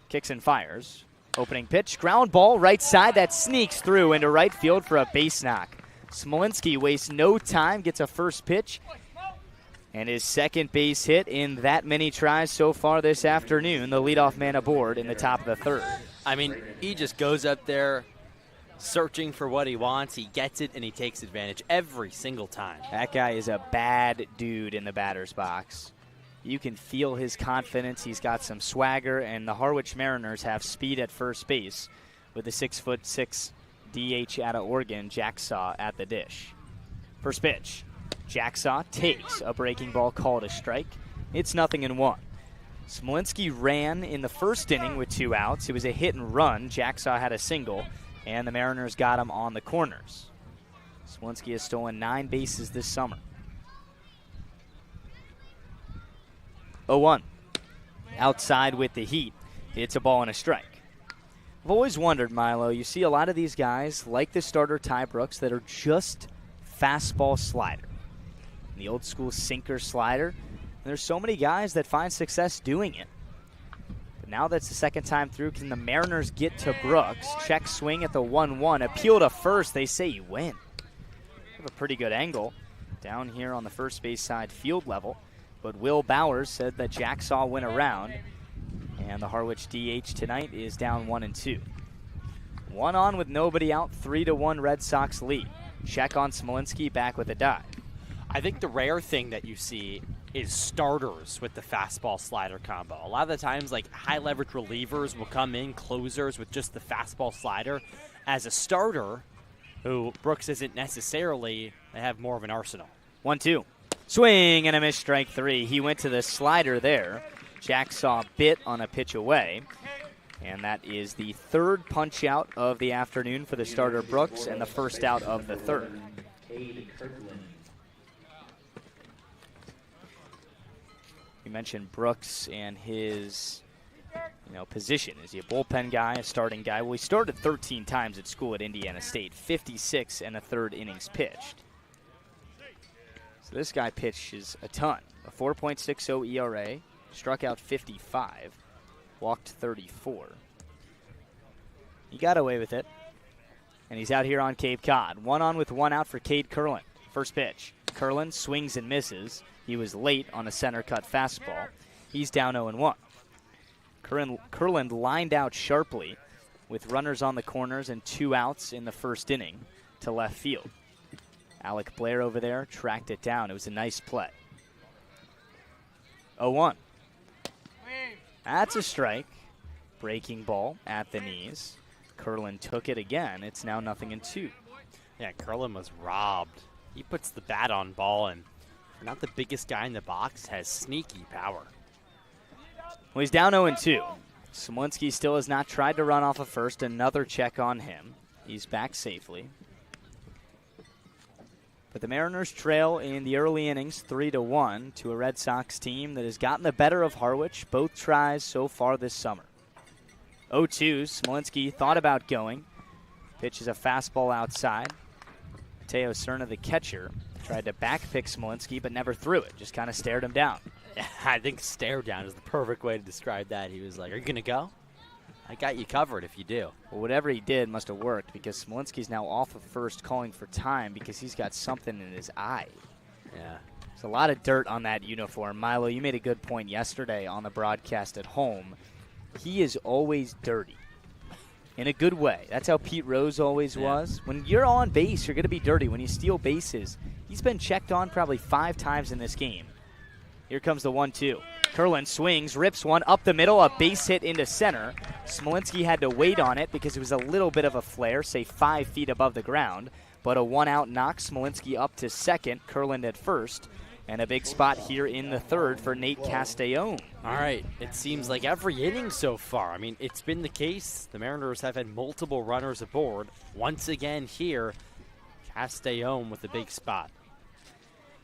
Speaker 1: kicks and fires. Opening pitch, ground ball, right side, that sneaks through into right field for a base knock. Smolinski wastes no time, gets a first pitch, and his second base hit in that many tries so far this afternoon, the leadoff man aboard in the top of the third.
Speaker 2: I mean, he just goes up there searching for what he wants. He gets it, and he takes advantage every single time.
Speaker 1: That guy is a bad dude in the batter's box. You can feel his confidence. He's got some swagger, and the Harwich Mariners have speed at first base with the 6'6" DH out of Oregon, Jacksaw, at the dish. First pitch. Jacksaw takes a breaking ball called a strike. It's 0-1. Smolinski ran in the first inning with 2 outs. It was a hit and run. Jacksaw had a single, and the Mariners got him on the corners. Smolinski has stolen 9 bases this summer. 0-1. Outside with the heat. It's a ball and a strike. I've always wondered, Milo, you see a lot of these guys, like the starter Ty Brooks, that are just fastball slider. The old school sinker slider. And there's so many guys that find success doing it. But now that's the second time through. Can the Mariners get to Brooks? Check swing at the 1-1. Appeal to first. They say you win. Have a pretty good angle down here on the first base side field level. But Will Bowers said that Jacksaw went around. And the Harwich DH tonight is down 1-2. 1 on with nobody out. 3-1 Red Sox lead. Check on Smolinski, back with a dive.
Speaker 2: I think the rare thing that you see is starters with the fastball slider combo. A lot of the times, like, high leverage relievers will come in, closers with just the fastball slider. As a starter, who Brooks isn't necessarily, they have more of an arsenal.
Speaker 1: 1-2. Swing and a miss, strike 3. He went to the slider there. Jacksaw bit on a pitch away. And that is the third punch out of the afternoon for the starter Brooks and the first out of the third. You mentioned Brooks and his position. Is he a bullpen guy, a starting guy? Well, he started 13 times at school at Indiana State, 56 and a third innings pitched. So this guy pitches a ton. A 4.60 ERA, struck out 55, walked 34. He got away with it. And he's out here on Cape Cod. 1 on with 1 out for Cade Kurland. First pitch. Kurland swings and misses. He was late on a center cut fastball. He's down 0-1. Kurland lined out sharply with runners on the corners and 2 outs in the first inning to left field. Alec Blair over there tracked it down. It was a nice play. 0-1. That's a strike. Breaking ball at the knees. Kurland took it again. It's now 0-2.
Speaker 2: Yeah, Kurland was robbed. He puts the bat on ball, and not the biggest guy in the box, has sneaky power.
Speaker 1: Well, he's down 0-2. Smolinski still has not tried to run off of first. Another check on him. He's back safely. But the Mariners trail in the early innings 3-1 to a Red Sox team that has gotten the better of Harwich both tries so far this summer. 0-2, Smolinski thought about going. Pitches a fastball outside. Mateo Cerna, the catcher, tried to backpick Smolinski but never threw it. Just kind of stared him down.
Speaker 2: I think stare down is the perfect way to describe that. He was like, "Are you going to go? I got you covered if you do."
Speaker 1: Well, whatever he did must have worked because Smolinski's now off of first calling for time because he's got something in his eye.
Speaker 2: Yeah.
Speaker 1: There's a lot of dirt on that uniform. Milo, you made a good point yesterday on the broadcast at home. He is always dirty. In a good way. That's how Pete Rose always was. When you're on base, you're going to be dirty. When you steal bases, he's been checked on probably 5 times in this game. Here comes the 1-2. Kurland swings, rips one up the middle, a base hit into center. Smolinski had to wait on it because it was a little bit of a flare, say 5 feet above the ground. But a 1-out knock Smolinski up to second, Kurland at first. And a big spot here in the third for Nate Castellone.
Speaker 2: All right, it seems like every inning so far. I mean, it's been the case. The Mariners have had multiple runners aboard. Once again here, Castellone with the big spot.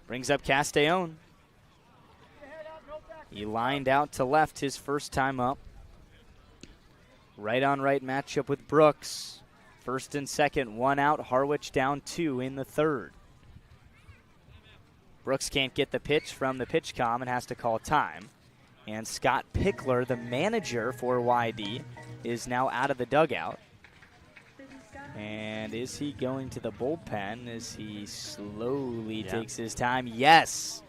Speaker 1: Brings up Castellone. He lined out to left his first time up. Right on right matchup with Brooks. First and second, 1 out, Harwich down 2 in the third. Brooks can't get the pitch from the pitch comm and has to call time. And Scott Pickler, the manager for YD, is now out of the dugout. And is he going to the bullpen as he slowly takes his time? Yes.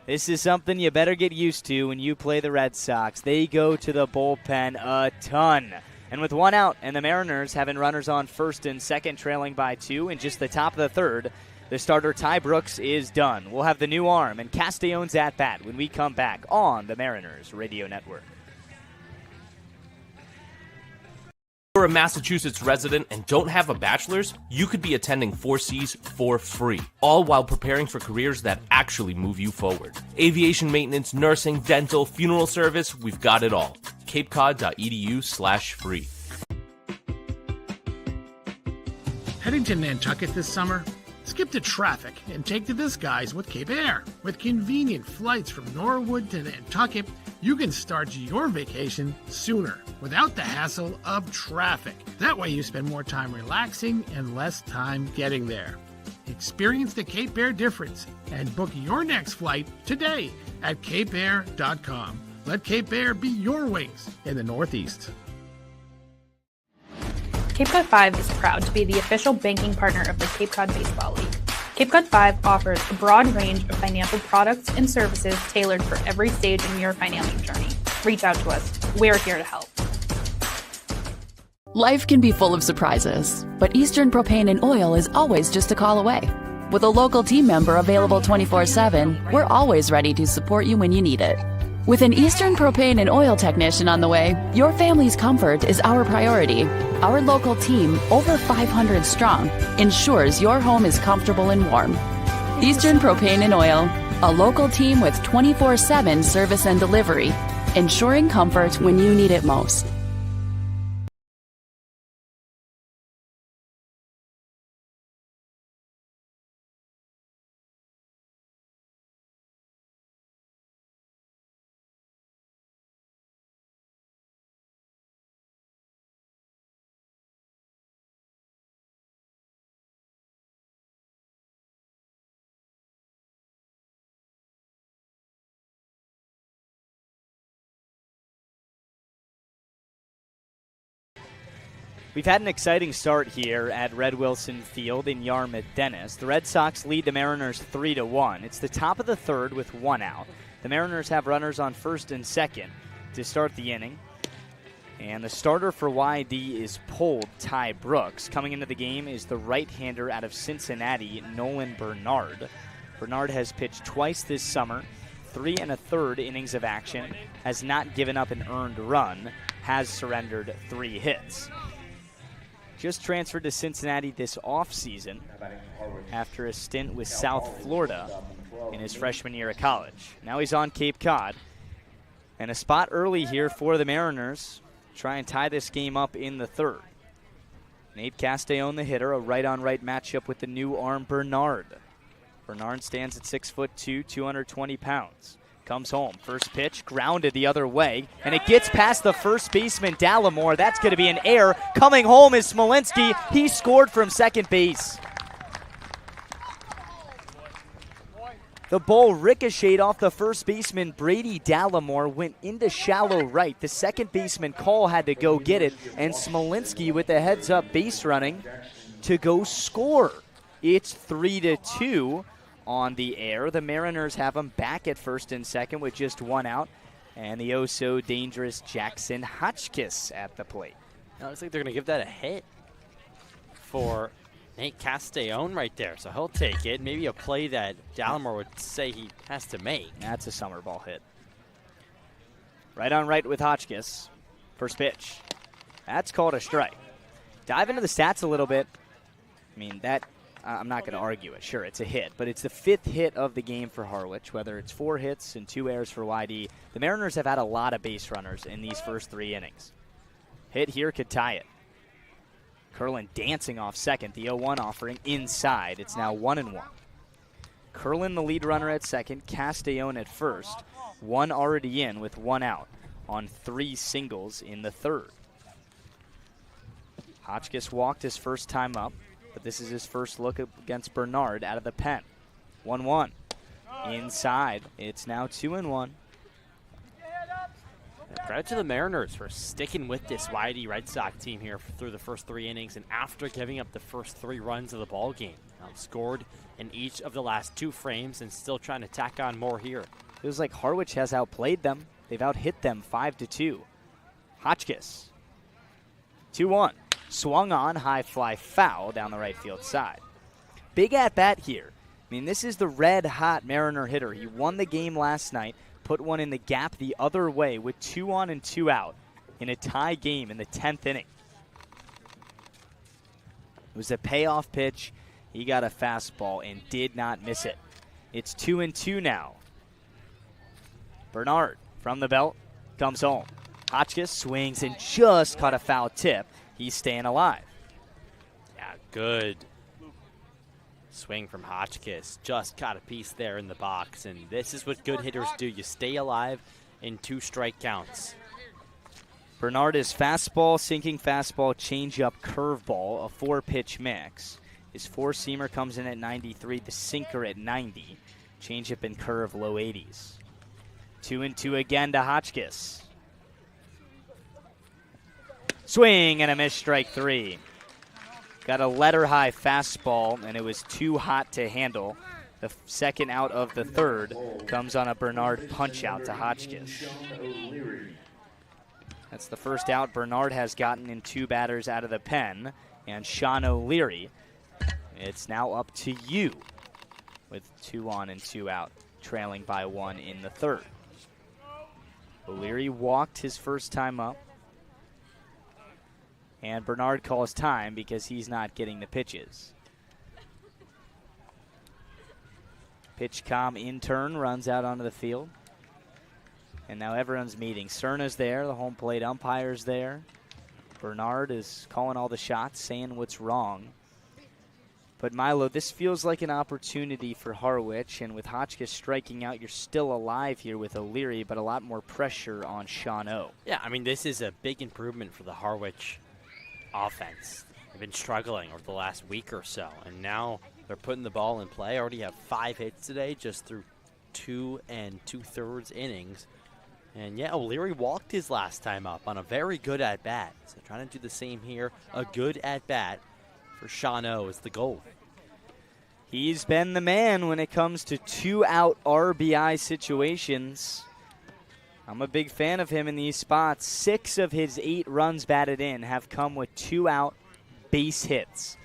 Speaker 1: This is something you better get used to when you play the Red Sox. They go to the bullpen a ton. And with 1 out and the Mariners having runners on first and second trailing by 2 in just the top of the third, the starter Ty Brooks is done. We'll have the new arm and Castellone's at-bat when we come back on the Mariners Radio Network.
Speaker 4: If you're a Massachusetts resident and don't have a bachelor's, you could be attending 4Cs for free, all while preparing for careers that actually move you forward. Aviation maintenance, nursing, dental, funeral service, we've got it all. capecod.edu/free.
Speaker 5: Heading to Nantucket this summer? Skip the traffic and take to the skies with Cape Air. With convenient flights from Norwood to Nantucket, you can start your vacation sooner without the hassle of traffic. That way you spend more time relaxing and less time getting there. Experience the Cape Air difference and book your next flight today at capeair.com. Let Cape Air be your wings in the Northeast.
Speaker 6: Cape Cod 5 is proud to be the official banking partner of the Cape Cod Baseball League. Cape Cod 5 offers a broad range of financial products and services tailored for every stage in your financial journey. Reach out to us. We're here to help.
Speaker 7: Life can be full of surprises, but Eastern Propane and Oil is always just a call away. With a local team member available 24/7, we're always ready to support you when you need it. With an Eastern Propane and Oil technician on the way, your family's comfort is our priority. Our local team, over 500 strong, ensures your home is comfortable and warm. Eastern Propane and Oil, a local team with 24/7 service and delivery, ensuring comfort when you need it most.
Speaker 1: We've had an exciting start here at Red Wilson Field in Yarmouth Dennis. The Red Sox lead the Mariners 3-1. It's the top of the third with one out. The Mariners have runners on first and second to start the inning. And the starter for YD is pulled, Ty Brooks. Coming into the game is the right-hander out of Cincinnati, Nolan Bernard. Bernard has pitched twice this summer, 3 1/3 innings of action, has not given up an earned run, has surrendered 3 hits. Just transferred to Cincinnati this offseason after a stint with South Florida in his freshman year of college. Now he's on Cape Cod. And a spot early here for the Mariners. Try and tie this game up in the third. Nate Castellón, the hitter, a right-on-right matchup with the new arm Bernard. Bernard stands at 6'2", 220 pounds. Comes home. First pitch, grounded the other way, and it gets past the first baseman, Dallimore. That's going to be an error. Coming home is Smolinski. He scored from second base. The ball ricocheted off the first baseman, Brady Dallimore, went into shallow right. The second baseman, Call, had to go get it, and Smolinski with the heads-up base running to go score. It's 3-2 on the air. The Mariners have him back at first and second with just one out, and the oh-so-dangerous Jackson Hotchkiss at the plate.
Speaker 2: Now, it looks like they're going to give that a hit for Nate Castellón right there, so he'll take it. Maybe a play that Dallimore would say he has to make.
Speaker 1: That's a summer ball hit. Right on right with Hotchkiss. First pitch. That's called a strike. Dive into the stats a little bit. I mean, that I'm not going to argue it. Sure, it's a hit, but it's the 5th hit of the game for Harwich, whether it's 4 hits and 2 errors for YD. The Mariners have had a lot of base runners in these first 3 innings. Hit here could tie it. Curlin dancing off second. The 0-1 offering inside. It's now 1-1. Curlin the lead runner at second. Castellón at first. One already in with 1 out on 3 singles in the third. Hotchkiss walked his first time up, but this is his first look against Bernard out of the pen. 1-1. Inside. It's now 2-1.
Speaker 2: Credit to the Mariners for sticking with this YD Red Sox team here through the first 3 innings, and after giving up the first 3 runs of the ball game. Scored in each of the last 2 frames and still trying to tack on more here.
Speaker 1: Feels like Harwich has outplayed them. They've out-hit them 5-2. Hotchkiss. 2-1. Swung on, high fly foul down the right field side. Big at-bat here. I mean, this is the red-hot Mariner hitter. He won the game last night, put one in the gap the other way with 2 on and 2 out in a tie game in the 10th inning. It was a payoff pitch. He got a fastball and did not miss it. It's 2-2 now. Bernard from the belt comes home. Hotchkiss swings and just caught a foul tip. He's staying alive.
Speaker 2: Yeah, good swing from Hotchkiss. Just caught a piece there in the box, and this is what good hitters do. You stay alive in 2 strike counts.
Speaker 1: Bernard is fastball, sinking fastball, changeup, curveball, a 4-pitch mix. His 4-seamer comes in at 93, the sinker at 90. Changeup and curve, low 80s. 2-2 again to Hotchkiss. Swing and a miss, strike 3. Got a letter-high fastball, and it was too hot to handle. The second out of the third comes on a Bernard punch-out to Hotchkiss. That's the first out Bernard has gotten in 2 batters out of the pen, and Sean O'Leary. It's now up to you with 2 on and 2 out, trailing by 1 in the third. O'Leary walked his first time up. And Bernard calls time because he's not getting the pitches. PitchCom intern runs out onto the field. And now everyone's meeting. Cerna's there, the home plate umpire's there. Bernard is calling all the shots, saying what's wrong. But Milo, this feels like an opportunity for Harwich, and with Hotchkiss striking out, you're still alive here with O'Leary, but a lot more pressure on Sean O.
Speaker 2: Yeah, I mean, this is a big improvement for the Harwich offense. They've been struggling over the last week or so, and now they're putting the ball in play. Already have 5 hits today, just through 2 2/3 innings. And yeah, O'Leary walked his last time up on a very good at-bat. So trying to do the same here. A good at-bat for Sean O is the goal.
Speaker 1: He's been the man when it comes to 2-out RBI situations. I'm a big fan of him in these spots. 6 of his 8 runs batted in have come with 2-out base hits.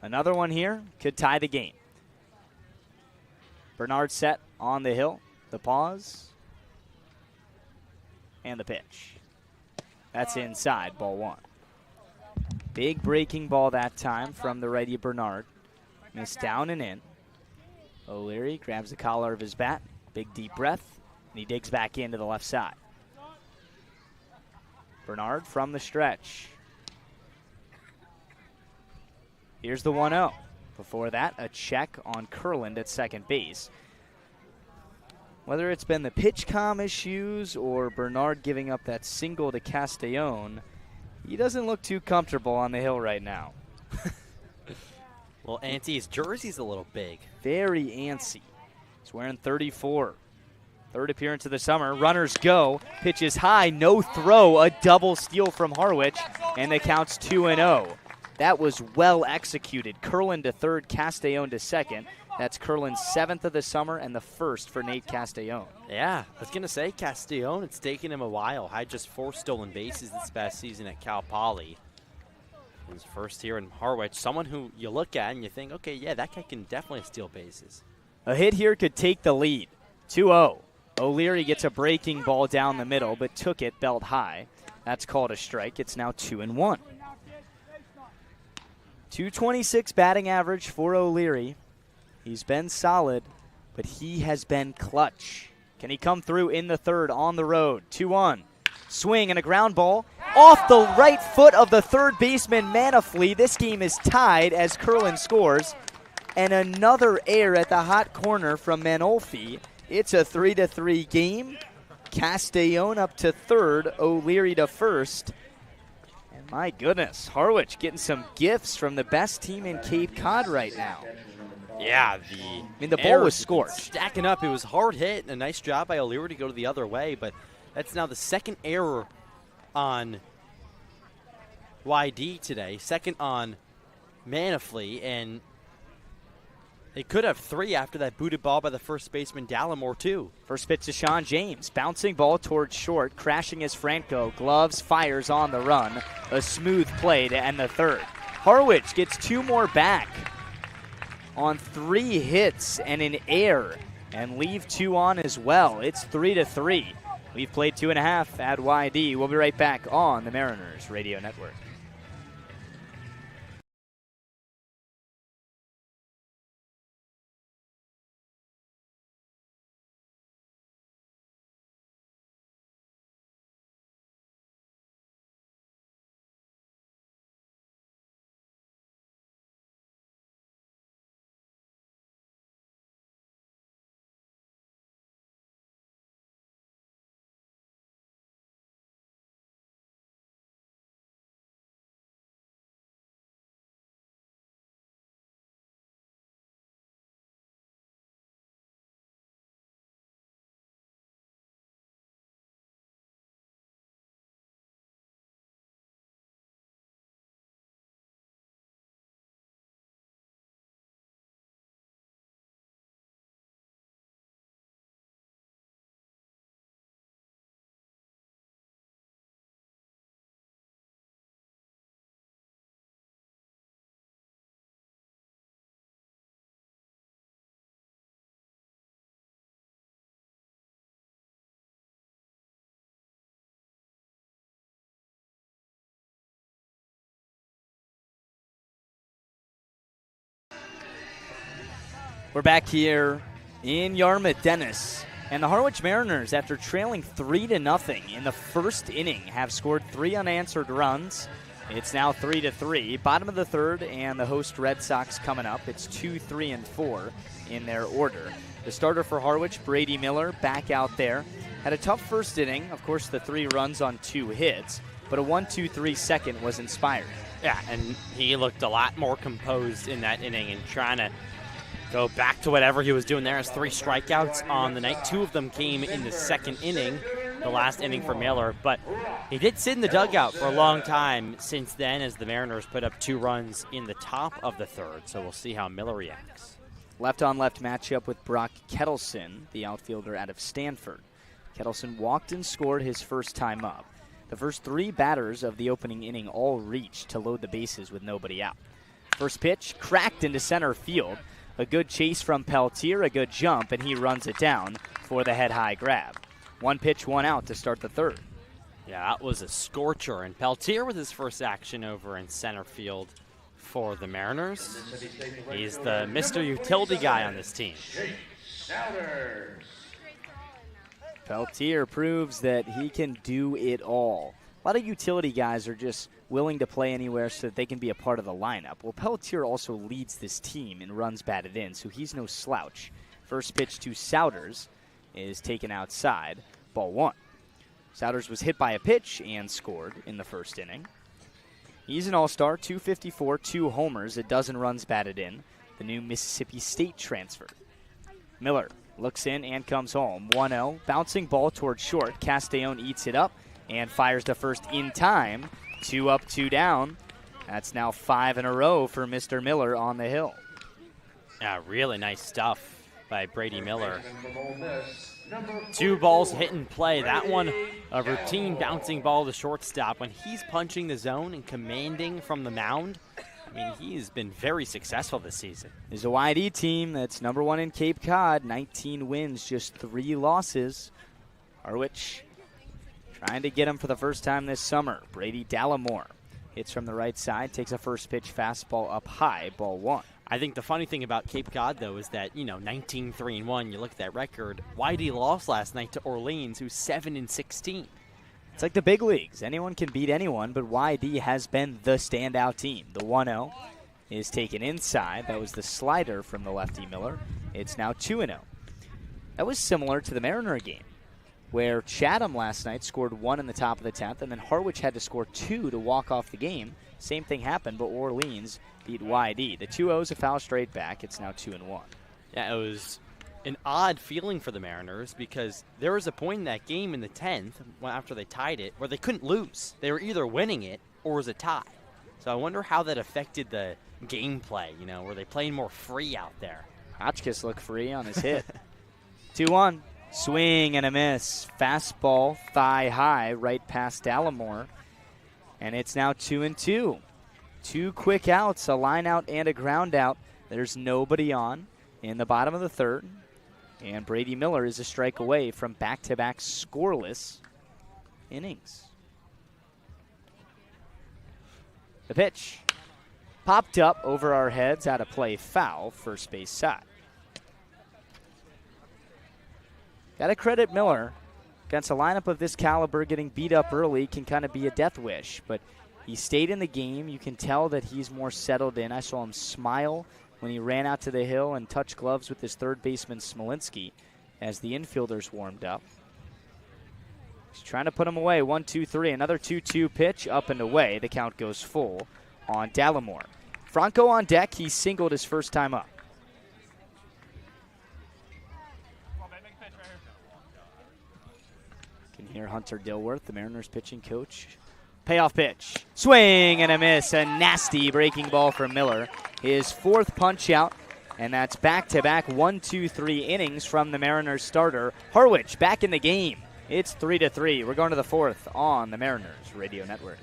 Speaker 1: Another one here could tie the game. Bernard set on the hill. The pause. And the pitch. That's inside, ball 1. Big breaking ball that time from the righty Bernard. Missed down and in. O'Leary grabs the collar of his bat. Big deep breath. And he digs back into the left side. Bernard from the stretch. Here's the 1-0. Before that, a check on Kurland at second base. Whether it's been the pitch comm issues or Bernard giving up that single to Castellón, he doesn't look too comfortable on the hill right now.
Speaker 2: Well, Antsy, his jersey's a little big.
Speaker 1: Very antsy. He's wearing 34. Third appearance of the summer. Runners go. Pitches high. No throw. A double steal from Harwich. And the count's 2-0. That was well executed. Kurland to third. Castellón to second. That's Kurland's 7th of the summer and the first for Nate Castellón.
Speaker 2: Yeah, I was going to say Castellón, it's taken him a while. Had just 4 stolen bases this past season at Cal Poly. His first here in Harwich. Someone who you look at and you think, okay, yeah, that guy can definitely steal bases.
Speaker 1: A hit here could take the lead. 2-0. O'Leary gets a breaking ball down the middle, but took it belt high. That's called a strike. It's now 2-1. 226 batting average for O'Leary. He's been solid, but he has been clutch. Can he come through in the third on the road? 2-1. Swing and a ground ball off the right foot of the third baseman, Manafly. This game is tied as Kurland scores. And another error at the hot corner from Manolfi. It's a 3-3 game. Castellón up to third, O'Leary to first. And my goodness, Harwich getting some gifts from the best team in Cape Cod right now.
Speaker 2: Yeah,
Speaker 1: the ball was scorched.
Speaker 2: Stacking up. It was hard hit and a nice job by O'Leary to go to the other way, but that's now the second error on YD today, second on Manafly, and they could have 3 after that booted ball by the first baseman Dallimore, too.
Speaker 1: First pitch to Sean James. Bouncing ball towards short, crashing as Franco. Gloves, fires on the run. A smooth play to end the third. Harwich gets 2 more back on 3 hits and an error, and leave 2 on as well. It's 3-3. We've played 2.5 at YD. We'll be right back on the Mariners Radio Network. We're back here in Yarmouth, Dennis. And the Harwich Mariners, after trailing 3-0 in the first inning, have scored 3 unanswered runs. It's now 3-3. Bottom of the third, and the host Red Sox coming up. It's 2, 3, and 4 in their order. The starter for Harwich, Brady Miller, back out there. Had a tough first inning. Of course, the 3 runs on 2 hits. But a 1-2-3 second was inspiring.
Speaker 2: Yeah, and he looked a lot more composed in that inning and trying to go back to whatever he was doing there. Has 3 strikeouts on the night. 2 of them came in the second inning. the last inning for Miller, but he did sit in the dugout for a long time since then as the Mariners put up 2 runs in the top of the third, so we'll see how Miller reacts.
Speaker 1: Left-on-left matchup with Brock Kettleson, the outfielder out of Stanford. Kettleson walked and scored his first time up. The first 3 batters of the opening inning all reached to load the bases with nobody out. First pitch cracked into center field. A good chase from Peltier, a good jump, and he runs it down for the head-high grab. 1 pitch, 1 out to start the third.
Speaker 2: Yeah, that was a scorcher, and Peltier with his first action over in center field for the Mariners. He's the Mr. Utility guy on this team.
Speaker 1: Peltier proves that he can do it all. A lot of utility guys are just willing to play anywhere so that they can be a part of the lineup. Well, Peltier also leads this team in runs batted in, so he's no slouch. First pitch to Souders is taken outside, ball 1. Souders was hit by a pitch and scored in the first inning. He's an all-star, 254, 2 homers, a dozen runs batted in, the new Mississippi State transfer. Miller looks in and comes home. 1-0, bouncing ball towards short. Castellón eats it up and fires to first in time. 2 up, 2 down. That's now 5 in a row for Mr. Miller on the hill.
Speaker 2: Yeah, really nice stuff by Brady Miller. 2 balls hit and play. That one, a routine bouncing ball to shortstop. When he's punching the zone and commanding from the mound, I mean, he's been very successful this season.
Speaker 1: There's a YD team that's number 1 in Cape Cod. 19 wins, just 3 losses. Harwich trying to get him for the first time this summer. Brady Dallimore hits from the right side, takes a first pitch fastball up high, ball 1.
Speaker 2: I think the funny thing about Cape Cod, though, is that, 19-3-1, you look at that record. YD lost last night to Orleans, who's 7-16.
Speaker 1: It's like the big leagues. Anyone can beat anyone, but YD has been the standout team. The 1-0 is taken inside. That was the slider from the lefty Miller. It's now 2-0. That was similar to the Mariner game, where Chatham last night scored 1 in the top of the 10th, and then Harwich had to score 2 to walk off the game. Same thing happened, but Orleans beat YD. The 2-0's a foul straight back. It's now 2-1.
Speaker 2: Yeah, it was an odd feeling for the Mariners because there was a point in that game in the 10th, after they tied it, where they couldn't lose. They were either winning it or it was a tie. So I wonder how that affected the gameplay, were they playing more free out there?
Speaker 1: Hotchkiss looked free on his hit. 2-1. Swing and a miss. Fastball, thigh high, right past Dallimore. And it's now 2-2. 2 quick outs, a line out and a ground out. There's nobody on in the bottom of the third. And Brady Miller is a strike away from back-to-back scoreless innings. The pitch popped up over our heads, out of play, foul, first base side. Got to credit Miller. Against a lineup of this caliber, getting beat up early can kind of be a death wish, but he stayed in the game. You can tell that he's more settled in. I saw him smile when he ran out to the hill and touched gloves with his third baseman Smolinski as the infielders warmed up. He's trying to put him away. 1-2-3. Another 2-2 pitch up and away. The count goes full on Dallimore. Franco on deck. He singled his first time up. Can hear Hunter Dilworth, the Mariners pitching coach. Payoff pitch. Swing and a miss. A nasty breaking ball for Miller. His 4th punch out, and that's back-to-back 1-2-3 innings from the Mariners starter. Harwich back in the game. It's 3-3. We're going to the 4th on the Mariners Radio Network.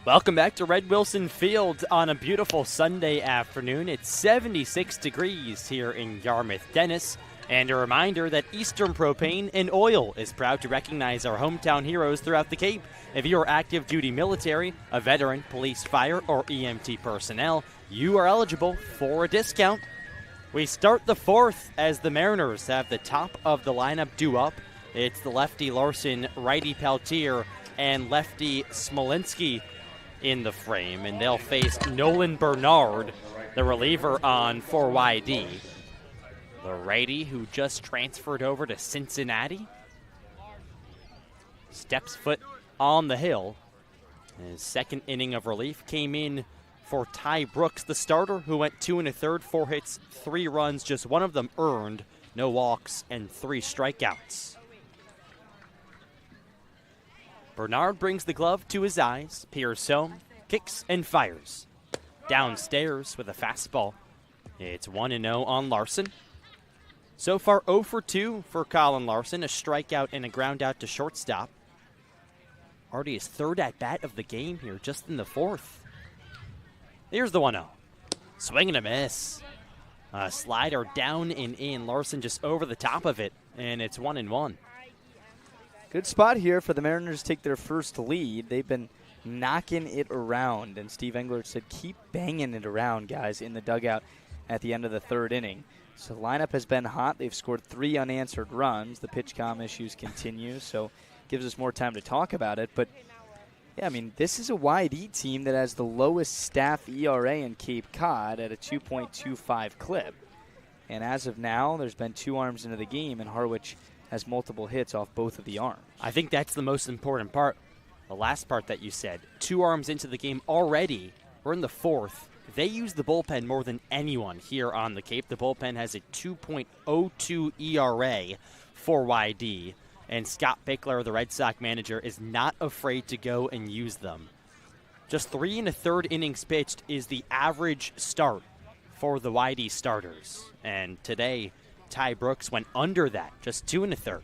Speaker 2: Welcome back to Red Wilson Field on a beautiful Sunday afternoon. It's 76 degrees here in Yarmouth, Dennis. And a reminder that Eastern Propane and Oil is proud to recognize our hometown heroes throughout the Cape. If you are active duty military, a veteran, police, fire, or EMT personnel, you are eligible for a discount. We start the fourth as the Mariners have the top of the lineup due up. It's the lefty Larson, righty Peltier, and lefty Smolinski in the frame. And they'll face Nolan Bernard, the reliever on 4YD. The righty who just transferred over to Cincinnati steps foot on the hill. His second inning of relief came in for Ty Brooks, the starter, who went 2 1/3, 4 hits, 3 runs, just one of them earned, no walks, and 3 strikeouts. Bernard brings the glove to his eyes, peers home, kicks and fires. Downstairs with a fastball. It's 1-0 on Larson. So far 0 for 2 for Colin Larson, a strikeout and a ground out to shortstop. Already his third at-bat of the game here, just in the fourth. Here's the 1-0. Swing and a miss. A slider down and in. Larson just over the top of it, and it's 1-1.
Speaker 1: Good spot here for the Mariners to take their first lead. They've been knocking it around, and Steve Englert said, keep banging it around, guys, in the dugout at the end of the third inning. So the lineup has been hot. They've scored 3 unanswered runs. The pitch comm issues continue, so gives us more time to talk about it. But, yeah, I mean, this is a YD team that has the lowest staff ERA in Cape Cod at a 2.25 clip. And as of now, there's been 2 arms into the game, and Harwich has multiple hits off both of the arms.
Speaker 2: I think that's the most important part. The last part that you said. 2 arms into the game already. We're in the fourth. They use the bullpen more than anyone here on the Cape. The bullpen has a 2.02 ERA for YD. And Scott Pickler, the Red Sox manager, is not afraid to go and use them. Just 3 1/3 innings pitched is the average start for the YD starters. And today, Ty Brooks went under that, just 2 1/3.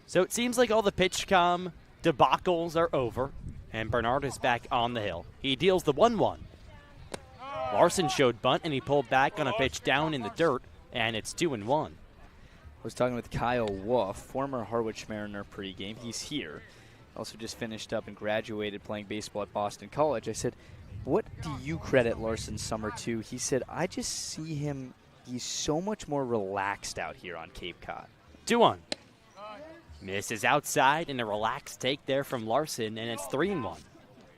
Speaker 2: So it seems like all the pitch comm debacles are over, and Bernard is back on the hill. He deals the 1-1. Larson showed bunt, and he pulled back on a pitch down in the dirt, and it's 2-1.
Speaker 1: I was talking with Kyle Wolf, former Harwich Mariner pregame. He's here. Also just finished up and graduated playing baseball at Boston College. I said, what do you credit Larson's summer to? He said, I just see him, he's so much more relaxed out here on Cape Cod.
Speaker 2: 2-1. Misses outside, and a relaxed take there from Larson, and it's 3-1.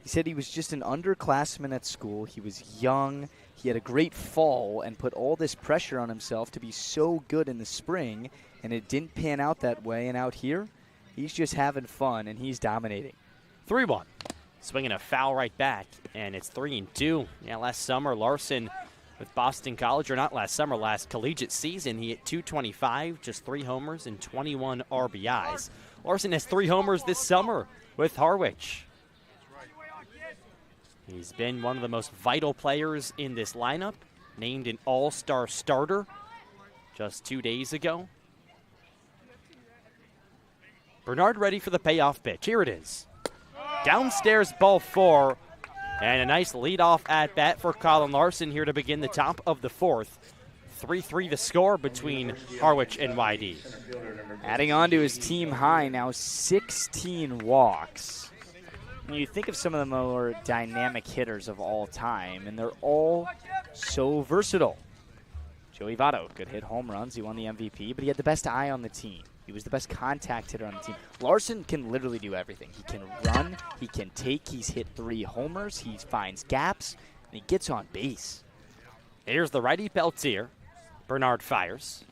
Speaker 1: He said he was just an underclassman at school. He was young. He had a great fall and put all this pressure on himself to be so good in the spring, and it didn't pan out that way. And out here, he's just having fun, and he's dominating.
Speaker 2: 3-1. Swinging a foul right back, and it's 3-2. Yeah, last summer, Larson with Boston College, or not last summer, last collegiate season, he hit .225, just 3 homers and 21 RBIs. Larson has 3 homers this summer with Harwich. He's been one of the most vital players in this lineup, named an all-star starter just 2 days ago. Bernard ready for the payoff pitch. Here it is. Downstairs, ball 4, and a nice leadoff at-bat for Colin Larson here to begin the top of the fourth. 3-3 the score between Harwich and YD.
Speaker 1: Adding on to his team high now, 16 walks. When you think of some of the more dynamic hitters of all time, and they're all so versatile. Joey Votto could hit home runs. He won the MVP, but he had the best eye on the team. He was the best contact hitter on the team. Larson can literally do everything. He can run, he can take, he's hit 3 homers, he finds gaps, and he gets on base.
Speaker 2: Here's the righty Peltier. Bernard fires.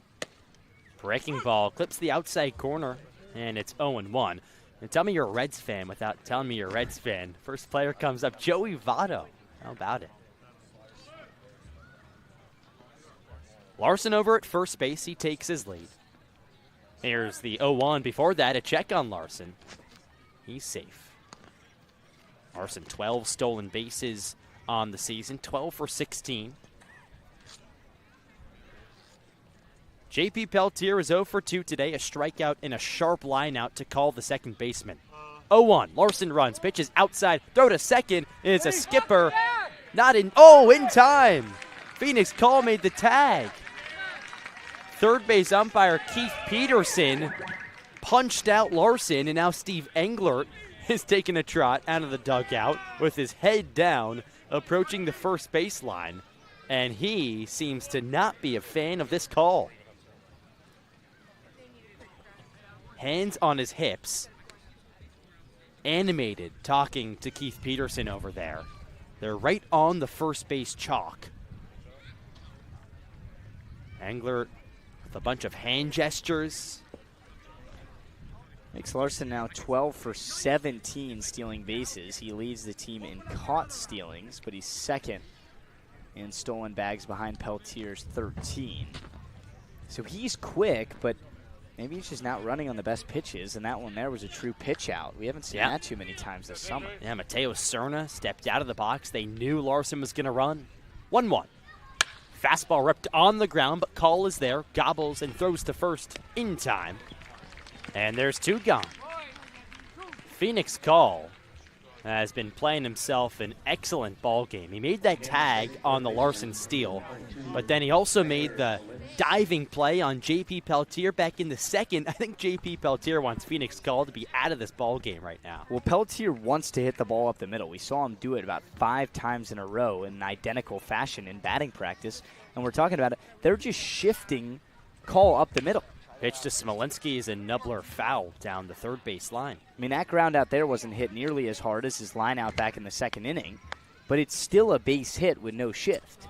Speaker 2: Breaking ball, clips the outside corner, and it's 0-1. And tell me you're a Reds fan without telling me you're a Reds fan. First player comes up, Joey Votto. How about it? Larson over at first base, he takes his lead. Here's the 0-1. Before that, a check on Larson. He's safe. Larson, 12 stolen bases on the season, 12 for 16. JP Peltier is 0 for 2 today, a strikeout and a sharp line out to call the second baseman. 0-1. Larson runs, pitches outside, throw to second. It's a skipper. Not in. Oh, in time. Phoenix Call made the tag. Third base umpire Keith Peterson punched out Larson, and now Steve Englert is taking a trot out of the dugout with his head down, approaching the first baseline, and he seems to not be a fan of this call. Hands on his hips, animated, talking to Keith Peterson over there. They're right on the first base chalk. Englert with a bunch of hand gestures.
Speaker 1: Makes Larson now 12 for 17 stealing bases. He leads the team in caught stealings, but he's second in stolen bags behind Peltier's 13. So he's quick, but maybe he's just not running on the best pitches, and that one there was a true pitch out. We haven't seen that too many times this summer.
Speaker 2: Yeah, Mateo Cerna stepped out of the box. They knew Larson was going to run. 1-1. Fastball ripped on the ground, but Call is there, gobbles, and throws to first in time. And there's two gone. Phoenix Call has been playing himself an excellent ball game. He made that tag on the Larson steal, but then he also made the diving play on J.P. Peltier back in the second. I think J.P. Peltier wants Phoenix Call to be out of this ball game right now.
Speaker 1: Well, Peltier wants to hit the ball up the middle. We saw him do it about 5 times in a row in an identical fashion in batting practice, and we're talking about it. They're just shifting Call up the middle.
Speaker 2: Pitch to Smolinski is a nubbler foul down the third base line.
Speaker 1: I mean, that ground out there wasn't hit nearly as hard as his line out back in the second inning, but it's still a base hit with no shift.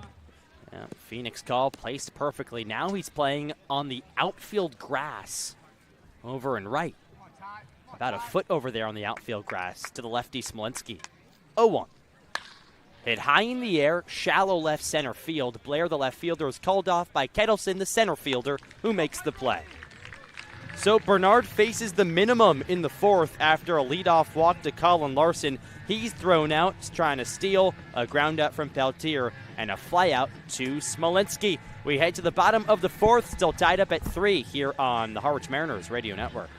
Speaker 2: Yeah, Phoenix Call placed perfectly. Now he's playing on the outfield grass over and right. About a foot over there on the outfield grass to the lefty Smolinski. 0-1. Hit high in the air, shallow left center field. Blair, the left fielder, is called off by Kettleson, the center fielder, who makes the play. So Bernard faces the minimum in the fourth after a leadoff walk to Colin Larson. He's thrown out, trying to steal a ground out from Peltier and a fly out to Smolinski. We head to the bottom of the fourth, still tied up at 3 here on the Harwich Mariners Radio Network.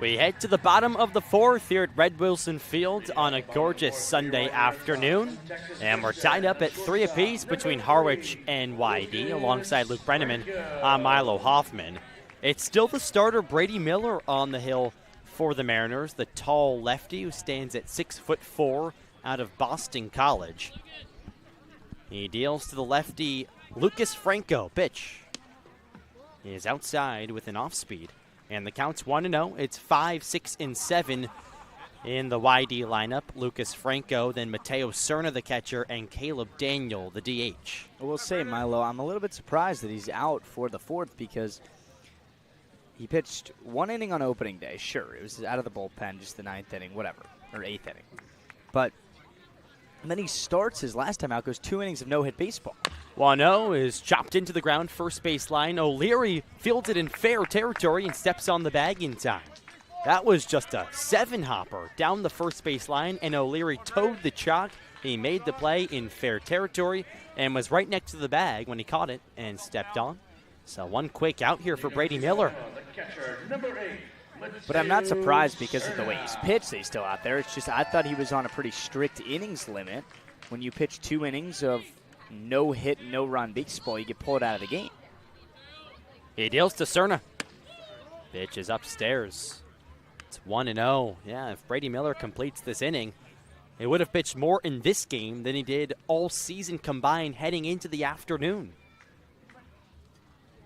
Speaker 2: We head to the bottom of the fourth here at Red Wilson Field on a gorgeous Sunday afternoon. And we're tied up at 3 apiece between Harwich and YD alongside Luke Brenneman. I'm Milo Hoffman. It's still the starter Brady Miller on the hill for the Mariners, the tall lefty who stands at 6'4" out of Boston College. He deals to the lefty Lucas Franco. Pitch is outside with an off-speed. And the count's 1-0. It's 5, 6, and 7 in the YD lineup. Lucas Franco, then Mateo Cerna, the catcher, and Caleb Daniel, the DH.
Speaker 1: I will say, Milo, I'm a little bit surprised that he's out for the fourth because he pitched 1 inning on opening day. Sure, it was out of the bullpen, just the 9th inning, whatever, or 8th inning. But then he starts his last time out, goes 2 innings of no-hit baseball.
Speaker 2: 1-0 is chopped into the ground, first base line. O'Leary fields it in fair territory and steps on the bag in time. That was just a 7-hopper down the first base line, and O'Leary towed the chalk. He made the play in fair territory and was right next to the bag when he caught it and stepped on. So one quick out here for Brady Miller.
Speaker 1: But I'm not surprised because of the way he's pitched. He's still out there. It's just I thought he was on a pretty strict innings limit. When you pitch 2 innings of no hit, no run baseball, you get pulled out of the game.
Speaker 2: He deals to Cerna. Pitch is upstairs. It's 1-0. Yeah, if Brady Miller completes this inning, he would have pitched more in this game than he did all season combined heading into the afternoon.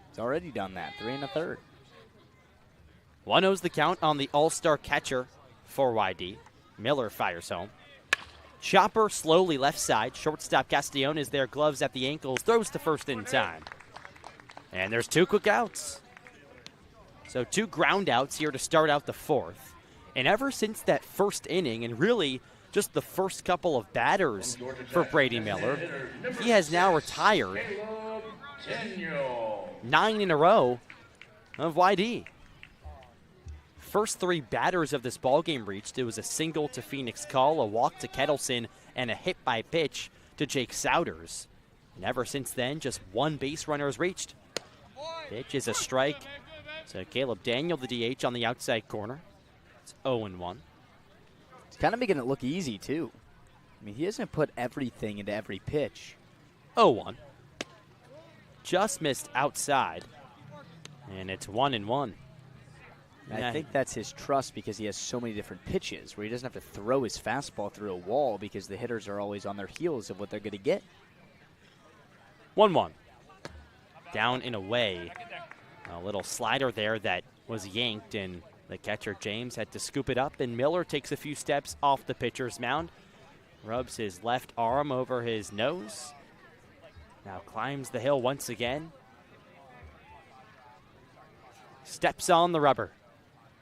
Speaker 1: He's already done that, 3 1/3.
Speaker 2: 1-0's the count on the all-star catcher for YD. Miller fires home. Chopper slowly left side. Shortstop Castellon is there, gloves at the ankles, throws to first in time. And there's 2 quick outs. So 2 ground outs here to start out the 4th. And ever since that first inning, and really just the first couple of batters for Brady Miller, he has now retired 9 in a row of YD. First 3 batters of this ballgame reached. It was a single to Phoenix Call, a walk to Kettleson, and a hit by pitch to Jake Souders. And ever since then, just 1 base runner is reached. Pitch is a strike. So Caleb Daniel, the DH, on the outside corner. It's 0-1.
Speaker 1: He's kind of making it look easy, too. I mean, he doesn't put everything into every pitch.
Speaker 2: 0-1. Just missed outside. And it's 1-1.
Speaker 1: I think that's his trust because he has so many different pitches where he doesn't have to throw his fastball through a wall because the hitters are always on their heels of what they're going to get.
Speaker 2: 1-1. Down and away. A little slider there that was yanked, and the catcher James had to scoop it up, and Miller takes a few steps off the pitcher's mound, rubs his left arm over his nose, now climbs the hill once again, steps on the rubber.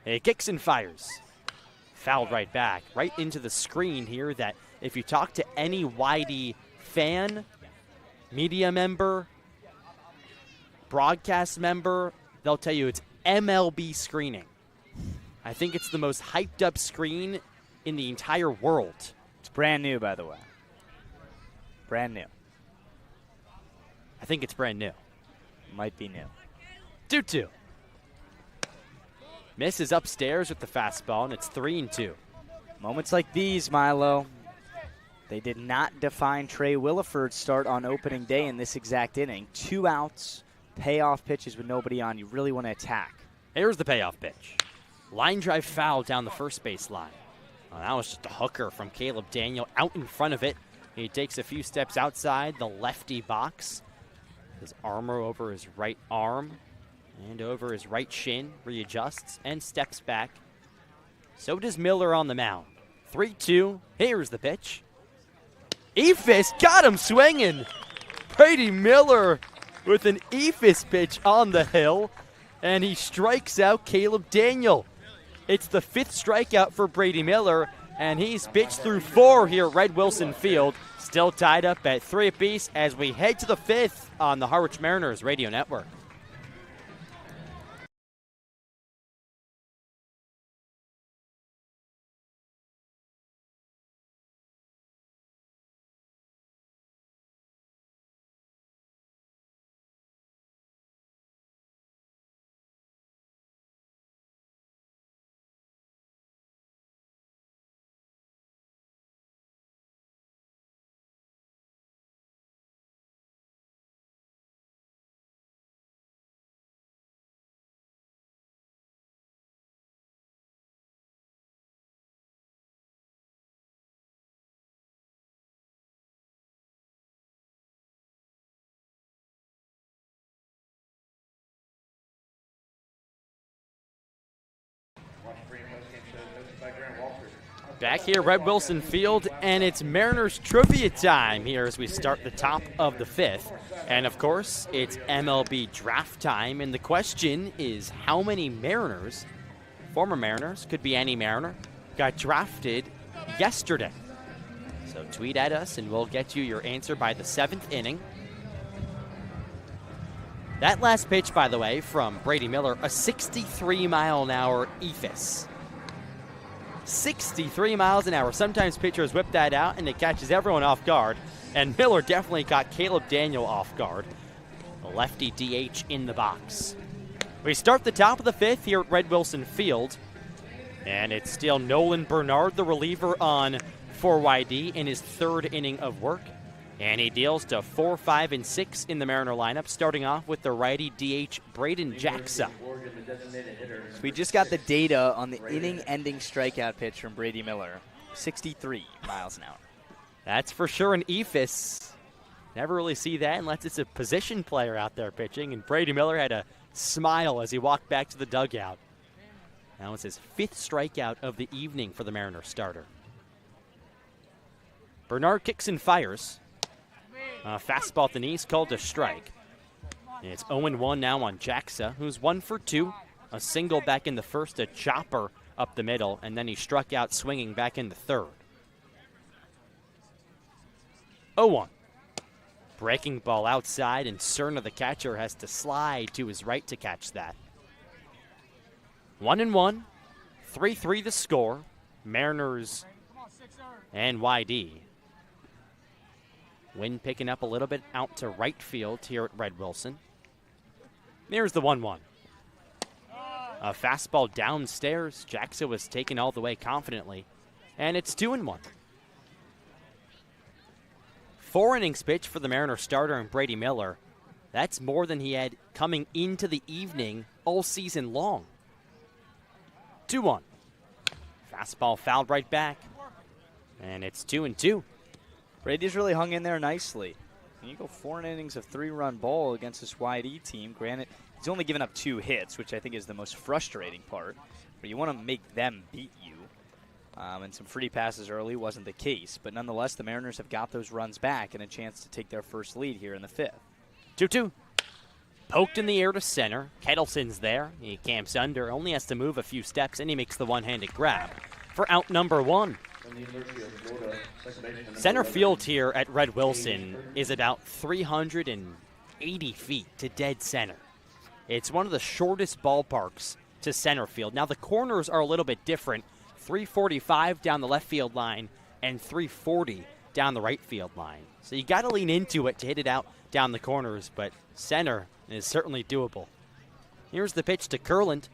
Speaker 2: He kicks and fires. Fouled right back, right into the screen here that if you talk to any YD fan, media member, broadcast member, they'll tell you it's MLB screening. I think it's the most hyped up screen in the entire world.
Speaker 1: It's brand new, by the way. Brand new.
Speaker 2: I think it's brand new.
Speaker 1: Might be new.
Speaker 2: 2-2. Misses upstairs with the fastball, and it's 3-2.
Speaker 1: Moments like these, Milo, they did not define Trey Williford's start on opening day in this exact inning. 2 outs, payoff pitches with nobody on. You really want to attack.
Speaker 2: Here's the payoff pitch. Line drive foul down the first base line. Well, that was just a hooker from Caleb Daniel out in front of it. He takes a few steps outside the lefty box. His armor over his right arm and over his right shin, readjusts and steps back. So does Miller on the mound. 3-2, here's the pitch. Ephus got him swinging. Brady Miller with an Ephus pitch on the hill, and he strikes out Caleb Daniel. It's the 5th strikeout for Brady Miller, and he's pitched through 4 here at Red Wilson Field. Still tied up at 3 apiece as we head to the 5th on the Harwich Mariners Radio Network. Back here, Red Wilson Field, and it's Mariners trivia time here as we start the top of the 5th. And of course, it's MLB draft time, and the question is how many Mariners, former Mariners, could be any Mariner, got drafted yesterday? So tweet at us, and we'll get you your answer by the 7th inning. That last pitch, by the way, from Brady Miller, a 63-mile-an-hour Ephus. 63 miles an hour. Sometimes pitchers whip that out and it catches everyone off guard. And Miller definitely caught Caleb Daniel off guard. The lefty DH in the box. We start the top of the 5th here at Red Wilson Field. And it's still Nolan Bernard, the reliever, on for YD in his 3rd inning of work. And he deals to 4, 5, and 6 in the Mariner lineup, starting off with the righty DH Braden Jackson.
Speaker 1: So we just got the data on the inning-ending strikeout pitch from Brady Miller, 63 miles an hour.
Speaker 2: That's for sure an eephus. Never really see that unless it's a position player out there pitching, and Brady Miller had a smile as he walked back to the dugout. That was his 5th strikeout of the evening for the Mariner starter. Bernard kicks and fires. Fastball at the knees called a strike. And it's 0-1 now on Jackson, who's 1 for 2. A single back in the 1st, a chopper up the middle, and then he struck out swinging back in the 3rd. 0-1. Breaking ball outside, and Cerna, the catcher, has to slide to his right to catch that. 1-1. 3-3 the score. Mariners and YD. Wind picking up a little bit out to right field here at Red Wilson. There's the 1-1. A fastball downstairs. Jackson was taken all the way confidently. And it's 2-1. 4 innings pitch for the Mariner starter and Brady Miller. That's more than he had coming into the evening all season long. 2-1. Fastball fouled right back. And it's 2-2.
Speaker 1: Brady's really hung in there nicely. And you go 4 innings of 3-run ball against this YD team. Granted, he's only given up 2 hits, which I think is the most frustrating part. But you want to make them beat you. And some free passes early wasn't the case. But nonetheless, the Mariners have got those runs back and a chance to take their first lead here in the 5th.
Speaker 2: 2-2. Poked in the air to center. Kettleson's there. He camps under, only has to move a few steps, and he makes the one-handed grab for out number 1. Center field here at Red Wilson is about 380 feet to dead center. It's one of the shortest ballparks to center field. Now, the corners are a little bit different. 345 down the left field line and 340 down the right field line. So you got to lean into it to hit it out down the corners, but center is certainly doable. Here's the pitch to Kurland.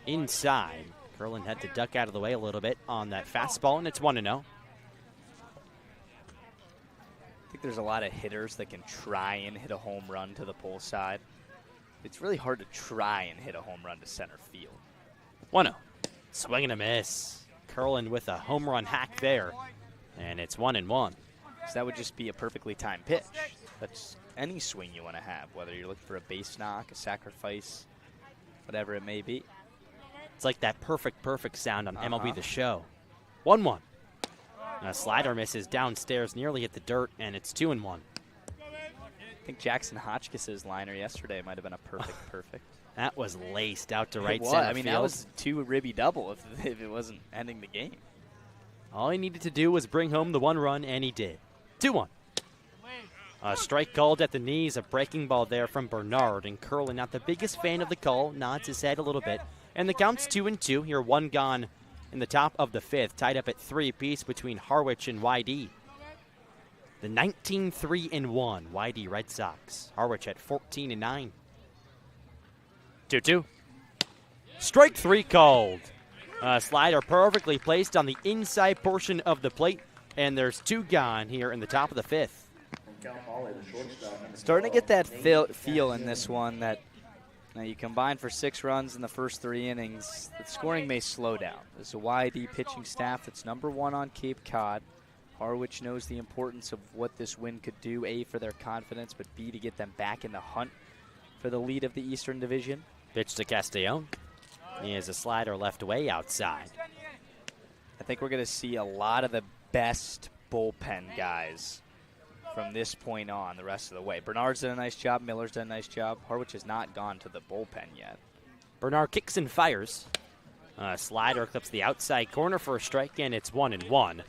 Speaker 2: Inside. Kurland had to duck out of the way a little bit on that fastball, and it's 1-0.
Speaker 1: I think there's a lot of hitters that can try and hit a home run to the pull side. It's really hard to try and hit a home run to center field.
Speaker 2: 1-0. Swing and a miss. Kurland with a home run hack there, and it's 1-1.
Speaker 1: So that would just be a perfectly timed pitch. That's any swing you want to have, whether you're looking for a base knock, a sacrifice, whatever it may be.
Speaker 2: It's like that perfect sound on MLB The Show. 1-1. A slider misses downstairs, nearly hit the dirt, and it's 2-1.
Speaker 1: I think Jackson Hotchkiss's liner yesterday might have been a perfect.
Speaker 2: That was laced out to right
Speaker 1: It was.
Speaker 2: center
Speaker 1: I mean,
Speaker 2: field.
Speaker 1: that was 2 ribby double if it wasn't ending the game.
Speaker 2: All he needed to do was bring home the 1 run, and he did. 2-1. A strike called at the knees, a breaking ball there from Bernard, and Kurland, not the biggest fan of the call, nods his head a little bit. And the count's 2-2. Here, 1 gone in the top of the 5th, tied up at 3 apiece between Harwich and YD. The 19-3-1 YD Red Sox. Harwich at 14-9. 2-2. Strike 3 called. Slider perfectly placed on the inside portion of the plate, and there's 2 gone here in the top of the 5th.
Speaker 1: Starting to get that feel in this one that now you combine for 6 runs in the first 3 innings, the scoring may slow down. There's a YD pitching staff that's #1 on Cape Cod. Harwich knows the importance of what this win could do, A, for their confidence, but B, to get them back in the hunt for the lead of the Eastern Division.
Speaker 2: Pitch to Castellon. He has a slider left way outside.
Speaker 1: I think we're going to see a lot of the best bullpen guys from this point on the rest of the way. Bernard's done a nice job. Miller's done a nice job. Harwich has not gone to the bullpen yet.
Speaker 2: Bernard kicks and fires. Slider clips the outside corner for a strike, and it's 1-1.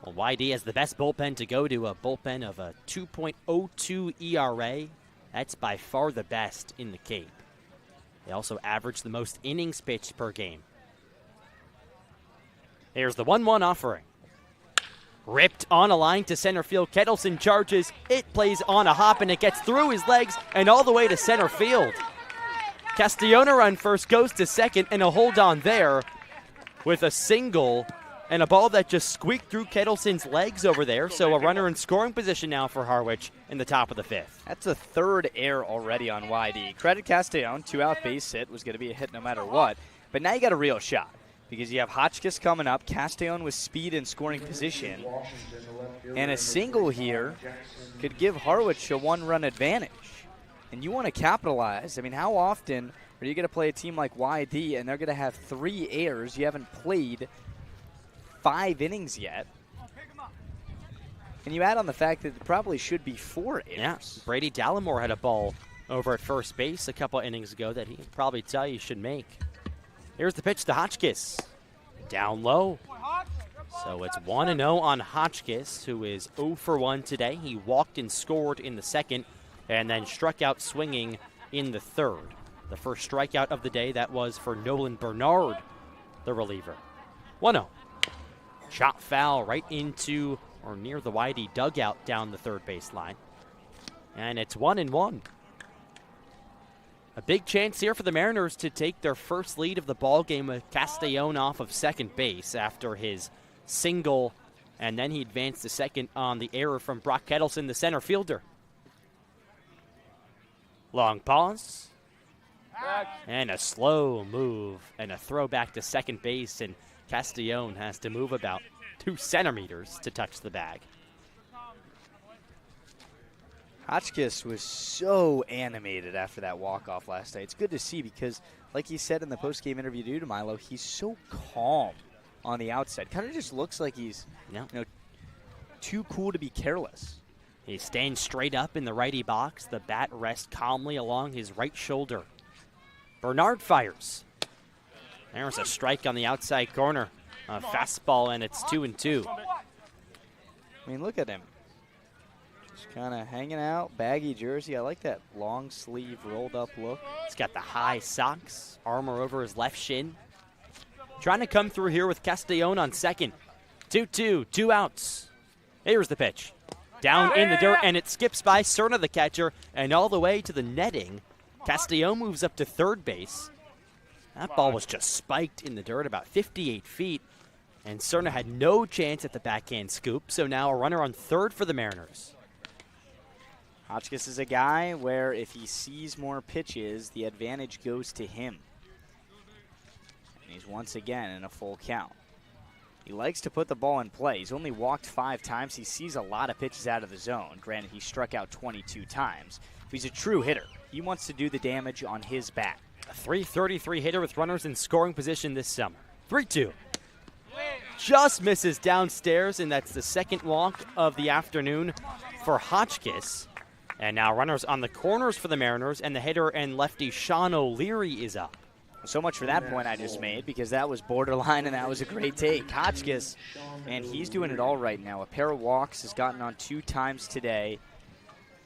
Speaker 2: Well, YD has the best bullpen to go to, a bullpen of a 2.02 ERA. That's by far the best in the Cape. They also average the most innings pitched per game. Here's the 1-1 offering. Ripped on a line to center field. Kettleson charges. It plays on a hop, and it gets through his legs and all the way to center field. Castellona run first, goes to second, and a hold on there with a single and a ball that just squeaked through Kettleson's legs over there. So a runner in scoring position now for Harwich in the top of the 5th.
Speaker 1: That's a third error already on YD. Credit Castellon, 2-out base hit, was going to be a hit no matter what. But now you got a real shot because you have Hotchkiss coming up, Castellon with speed and scoring position, and a single here could give Harwich a 1-run advantage. And you want to capitalize. I mean, how often are you going to play a team like YD and they're going to have 3 errors? You haven't played 5 innings yet. And you add on the fact that it probably should be 4 errors.
Speaker 2: Yeah, Brady Dallimore had a ball over at first base a couple innings ago that he could probably tell you should make. Here's the pitch to Hotchkiss. Down low. So it's 1-0 on Hotchkiss, who is 0 for 1 today. He walked and scored in the second and then struck out swinging in the third. The first strikeout of the day, that was for Nolan Bernard, the reliever. 1-0. Shot foul right into or near the YD dugout down the third baseline. And it's 1-1. A big chance here for the Mariners to take their first lead of the ball game with Castellon off of second base after his single, and then he advanced to second on the error from Brock Kettleson, the center fielder. Long pause. And a slow move and a throw back to second base, and Castellon has to move about 2 centimeters to touch the bag.
Speaker 1: Hotchkiss was so animated after that walk-off last night. It's good to see because, like he said in the post-game interview to Milo, he's so calm on the outside. Kind of just looks like he's too cool to be careless.
Speaker 2: He's staying straight up in the righty box. The bat rests calmly along his right shoulder. Bernard fires. There's a strike on the outside corner. A fastball, and it's 2-2.
Speaker 1: I mean, look at him. Just kind of hanging out, baggy jersey. I like that long sleeve, rolled up look.
Speaker 2: He's got the high socks, armor over his left shin. Trying to come through here with Castellon on second. 2-2, 2 outs. Here's the pitch. Down in the dirt, and it skips by Cerna, the catcher, and all the way to the netting. Castellon moves up to third base. That ball was just spiked in the dirt about 58 feet, and Cerna had no chance at the backhand scoop, so now a runner on third for the Mariners.
Speaker 1: Hotchkiss is a guy where if he sees more pitches, the advantage goes to him. And he's once again in a full count. He likes to put the ball in play. He's only walked 5 times. He sees a lot of pitches out of the zone. Granted, he struck out 22 times. But he's a true hitter. He wants to do the damage on his bat.
Speaker 2: A .333 hitter with runners in scoring position this summer. 3-2. Just misses downstairs, and that's the second walk of the afternoon for Hotchkiss. And now runners on the corners for the Mariners, and the hitter and lefty Sean O'Leary is up.
Speaker 1: So much for that point I just made, because that was borderline and that was a great take. Hotchkiss, and he's doing it all right now. A pair of walks, has gotten on 2 times today.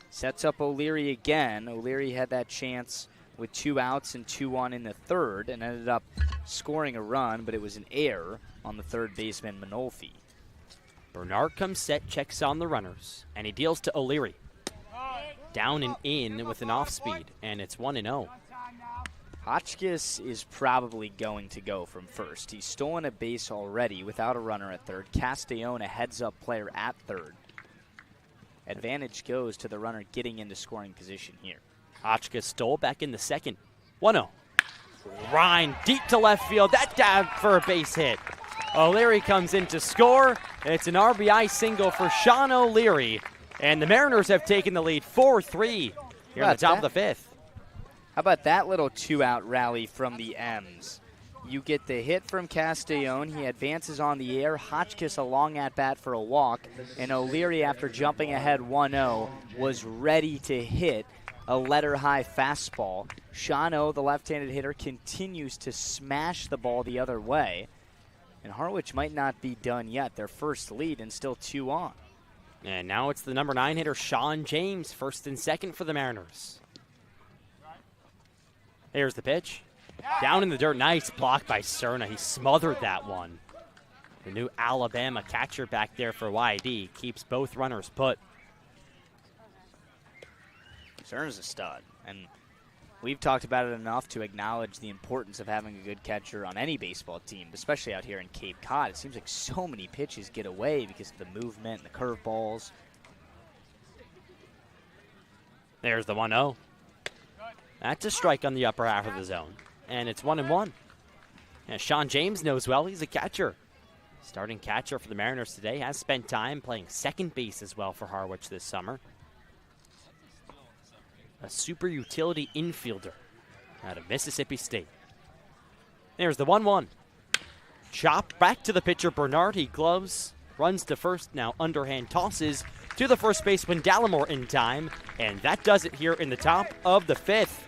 Speaker 1: Sets up O'Leary again. O'Leary had that chance with 2 outs and 2 on in the third and ended up scoring a run, but it was an error on the third baseman, Manolfi.
Speaker 2: Bernard comes set, checks on the runners, and he deals to O'Leary. Down and in with an off-speed, and it's 1-0.
Speaker 1: Hotchkiss is probably going to go from first. He's stolen a base already without a runner at third. Castellon, a heads-up player at third. Advantage goes to the runner getting into scoring position here.
Speaker 2: Hotchkiss stole back in the second. 1-0. Ryan deep to left field. That down for a base hit. O'Leary comes in to score. It's an RBI single for Sean O'Leary. And the Mariners have taken the lead 4-3 here in the top of the 5th.
Speaker 1: How about that little 2-out rally from the M's? You get the hit from Castellon. He advances on the air. Hotchkiss a long at-bat for a walk. And O'Leary, after jumping ahead 1-0, was ready to hit a letter-high fastball. Shano, the left-handed hitter, continues to smash the ball the other way. And Harwich might not be done yet. Their first lead and still 2 on.
Speaker 2: And now it's the number 9 hitter, Sean James, first and second for the Mariners. Here's the pitch. Down in the dirt. Nice block by Cerna. He smothered that one. The new Alabama catcher back there for YD keeps both runners put.
Speaker 1: Cerner's a stud, and we've talked about it enough to acknowledge the importance of having a good catcher on any baseball team, especially out here in Cape Cod. It seems like so many pitches get away because of the movement and the curveballs.
Speaker 2: There's the 1-0. That's a strike on the upper half of the zone, and it's 1-1. And Sean James knows well he's a catcher. Starting catcher for the Mariners today, has spent time playing second base as well for Harwich this summer. A super utility infielder out of Mississippi State. There's the 1-1. Chop back to the pitcher Bernard. He gloves, runs to first, now underhand tosses to the first baseman Dallimore in time. And that does it here in the top of the 5th.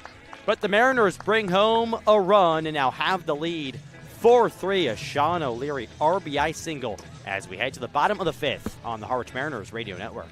Speaker 2: But the Mariners bring home a run and now have the lead. 4-3, a Sean O'Leary RBI single as we head to the bottom of the 5th on the Harwich Mariners Radio Network.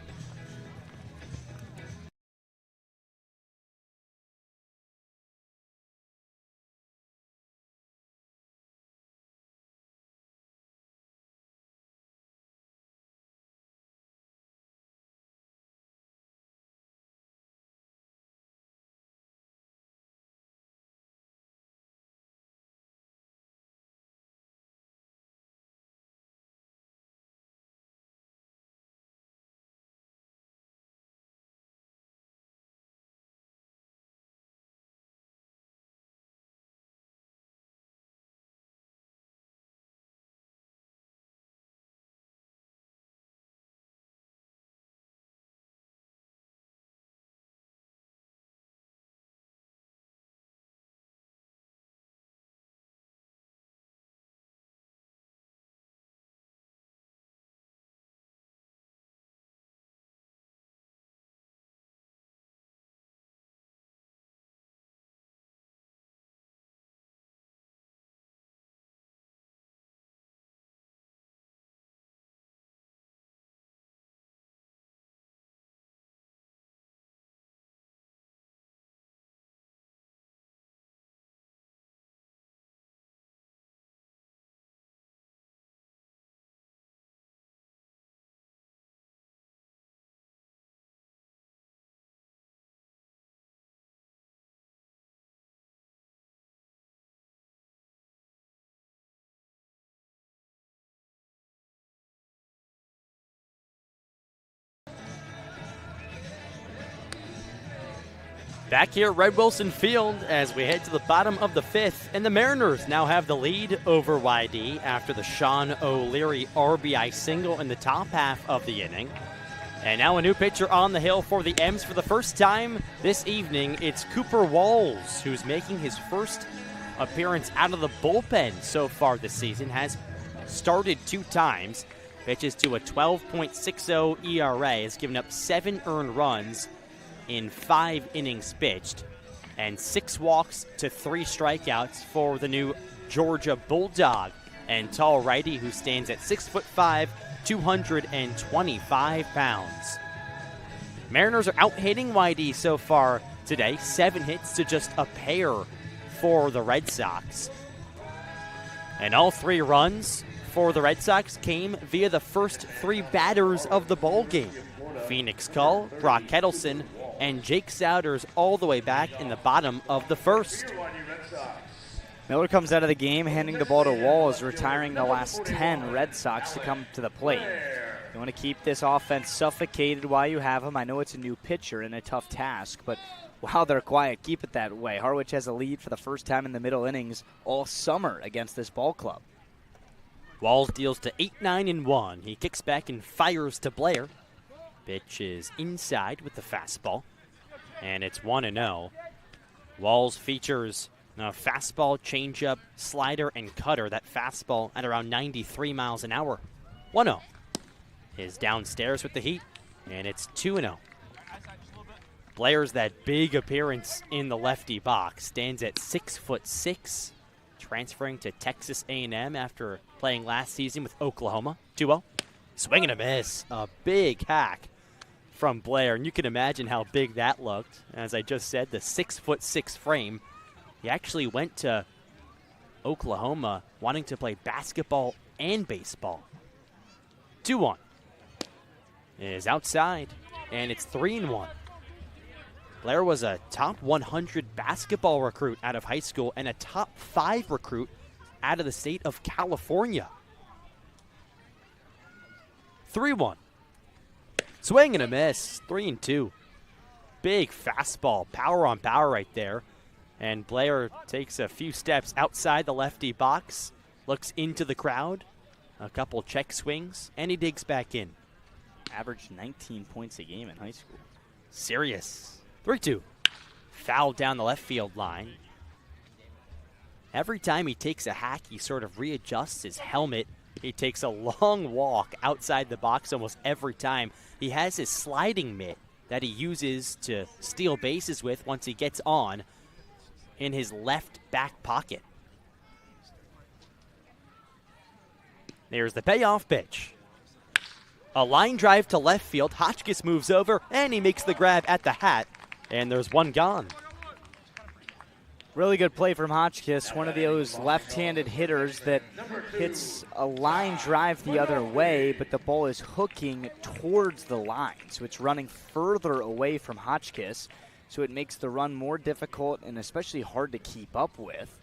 Speaker 2: Back here at Red Wilson Field as we head to the bottom of the 5th, and the Mariners now have the lead over YD after the Sean O'Leary RBI single in the top half of the inning. And now a new pitcher on the hill for the M's for the first time this evening. It's Cooper Walls, who's making his first appearance out of the bullpen so far this season. Has started 2 times, pitches to a 12.60 ERA, has given up 7 earned runs in 5 innings pitched, and 6 walks to 3 strikeouts for the new Georgia Bulldog and tall righty who stands at 6'5", 225 pounds. Mariners are out-hitting YD so far today, 7 hits to just a pair for the Red Sox. And all 3 runs for the Red Sox came via the first 3 batters of the ball game. Phoenix Cull, Brock Kettleson, and Jake Souders all the way back in the bottom of the 1st.
Speaker 1: Miller comes out of the game, handing the ball to Walls, retiring the last 10 Red Sox to come to the plate. You want to keep this offense suffocated while you have him. I know it's a new pitcher and a tough task, but while they're quiet, keep it that way. Harwich has a lead for the first time in the middle innings all summer against this ball club.
Speaker 2: Walls deals to 8-9-1. He kicks back and fires to Blair. Pitch is inside with the fastball, and it's 1-0. Walls features a fastball, changeup, slider, and cutter. That fastball at around 93 miles an hour. 1-0 is downstairs with the heat, and it's 2-0. Blair's that big appearance in the lefty box. Stands at 6'6", transferring to Texas A&M after playing last season with Oklahoma. 2-0. Swing and a miss. A big hack from Blair, and you can imagine how big that looked. As I just said, the 6'6" frame. He actually went to Oklahoma wanting to play basketball and baseball. 2-1 is outside, and it's 3-1. Blair was a top 100 basketball recruit out of high school and a top 5 recruit out of the state of California. 3-1. Swing and a miss. 3-2. Big fastball. Power on power right there. And Blair takes a few steps outside the lefty box. Looks into the crowd. A couple check swings. And he digs back in.
Speaker 1: Averaged 19 points a game in high school.
Speaker 2: Serious. 3-2. Foul down the left field line. Every time he takes a hack, he sort of readjusts his helmet. He takes a long walk outside the box almost every time. He has his sliding mitt that he uses to steal bases with once he gets on in his left back pocket. There's the payoff pitch. A line drive to left field. Hotchkiss moves over, and he makes the grab at the hat. And there's one gone.
Speaker 1: Really good play from Hotchkiss, one of those left-handed hitters that hits a line drive the other way, but the ball is hooking towards the line. So it's running further away from Hotchkiss, so it makes the run more difficult and especially hard to keep up with.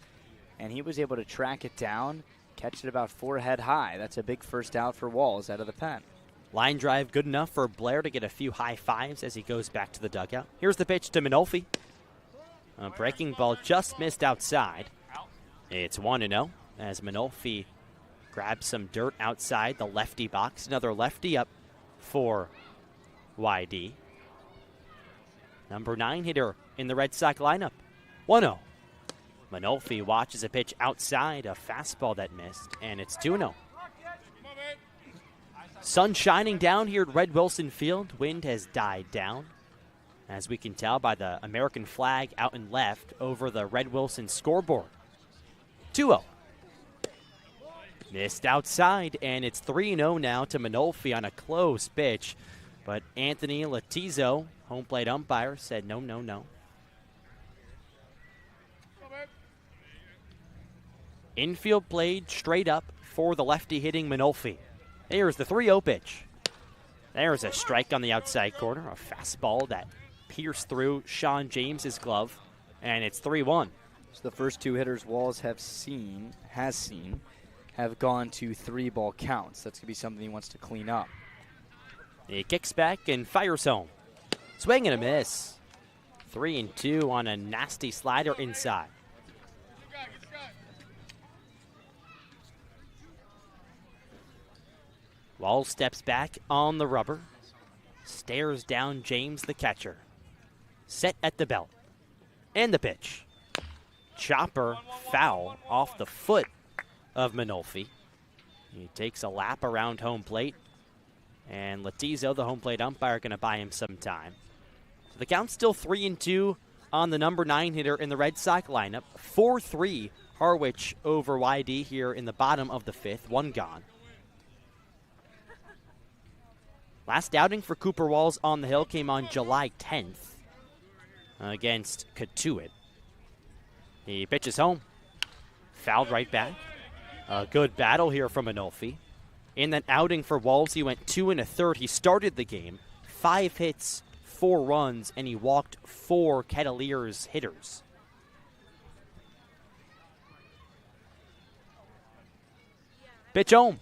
Speaker 1: And he was able to track it down, catch it about 4 head high. That's a big first out for Walls out of the pen.
Speaker 2: Line drive good enough for Blair to get a few high fives as he goes back to the dugout. Here's the pitch to Minolfi. A breaking ball just missed outside. It's 1-0 as Minolfi grabs some dirt outside the lefty box. Another lefty up for YD. Number 9 hitter in the Red Sox lineup. 1-0. Minolfi watches a pitch outside, a fastball that missed, and it's 2-0. Sun shining down here at Red Wilson Field. Wind has died down, as we can tell by the American flag out and left over the Red Wilson scoreboard. 2-0. Missed outside, and it's 3-0 now to Minolfi on a close pitch. But Anthony Latizo, home plate umpire, said no, no, no. Infield played straight up for the lefty hitting Minolfi. Here's the 3-0 pitch. There's a strike on the outside corner, a fastball that pierced through Sean James's glove, and it's 3-1.
Speaker 1: So the first 2 hitters Walls have seen have gone to 3-ball counts. That's going to be something he wants to clean up.
Speaker 2: He kicks back and fires home. Swing and a miss. 3-2 on a nasty slider inside. Walls steps back on the rubber, stares down James, the catcher. Set at the belt. And the pitch. Chopper foul off the foot of Minolfi. He takes a lap around home plate. And Latizo, the home plate umpire, going to buy him some time. So the count's still 3-2 on the number 9 hitter in the Red Sox lineup. 4-3 Harwich over YD here in the bottom of the 5th. 1 gone. Last outing for Cooper Walls on the hill came on July 10th against Katuitt. He pitches home. Fouled right back. A good battle here from Minolfi. In that outing for Walls, he went 2 1/3. He started the game. 5 hits, 4 runs, and he walked 4 Ketelier's hitters. Pitch home.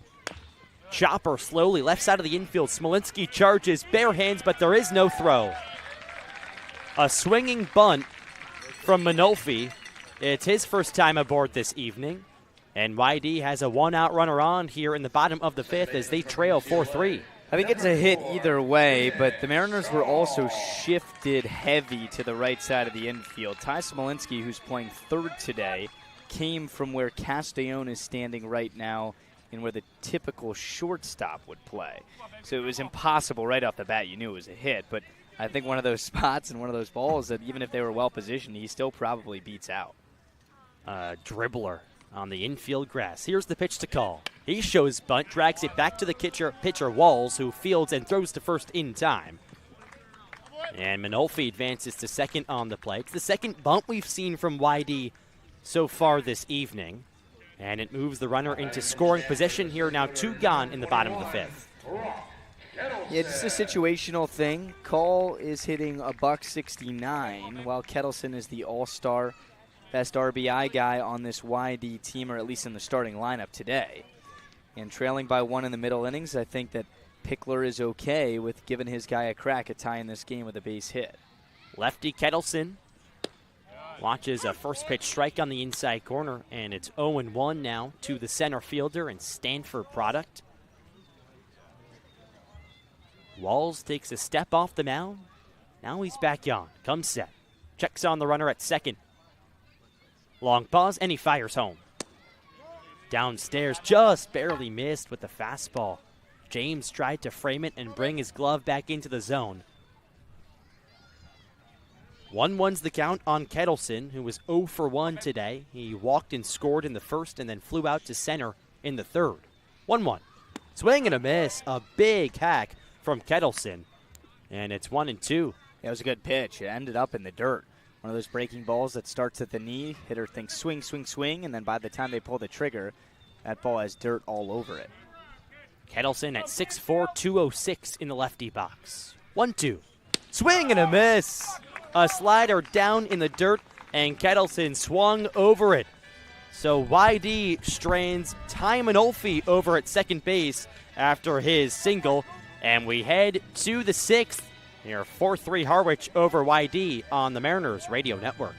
Speaker 2: Chopper slowly left side of the infield. Smolinski charges, bare hands, but there is no throw. A swinging bunt from Minolfi. It's his first time aboard this evening. And YD has a 1-out runner on here in the bottom of the 5th as they trail 4-3.
Speaker 1: I think it's a hit either way, but the Mariners were also shifted heavy to the right side of the infield. Ty Smolinski, who's playing third today, came from where Castellone is standing right now and where the typical shortstop would play. So it was impossible right off the bat. You knew it was a hit, but I think one of those spots and one of those balls that even if they were well positioned, he still probably beats out.
Speaker 2: Dribbler on the infield grass. Here's the pitch to call. He shows bunt, drags it back to the pitcher Walls, who fields and throws to first in time. And Minolfi advances to second on the play. It's the second bunt we've seen from YD so far this evening. And it moves the runner into scoring position here. Now 2 gone in the bottom of the 5th.
Speaker 1: Yeah, just a situational thing. Call is hitting a $169, while Kettleson is the all-star best RBI guy on this YD team, or at least in the starting lineup today. And trailing by 1 in the middle innings, I think that Pickler is okay with giving his guy a crack at tying this game with a base hit.
Speaker 2: Lefty Kettleson watches a first pitch strike on the inside corner, and it's 0-1 now to the center fielder and Stanford product. Walls takes a step off the mound. Now he's back on. Comes set. Checks on the runner at second. Long pause, and he fires home. Downstairs, just barely missed with the fastball. James tried to frame it and bring his glove back into the zone. 1-1's the count on Kettleson, who was 0 for 1 today. He walked and scored in the first and then flew out to center in the third. 1-1. Swing and a miss. A big hack from Kettleson. And it's 1-2.
Speaker 1: That was a good pitch. It ended up in the dirt. One of those breaking balls that starts at the knee. Hitter thinks swing, swing, swing, and then by the time they pull the trigger, that ball has dirt all over it.
Speaker 2: Kettleson at 6'4", 206 in the lefty box. 1-2. Swing and a miss. A slider down in the dirt, and Kettleson swung over it. So YD strands Timon Olfe over at second base after his single, and we head to the 6th. Here, 4-3 Harwich over YD on the Mariners Radio Network.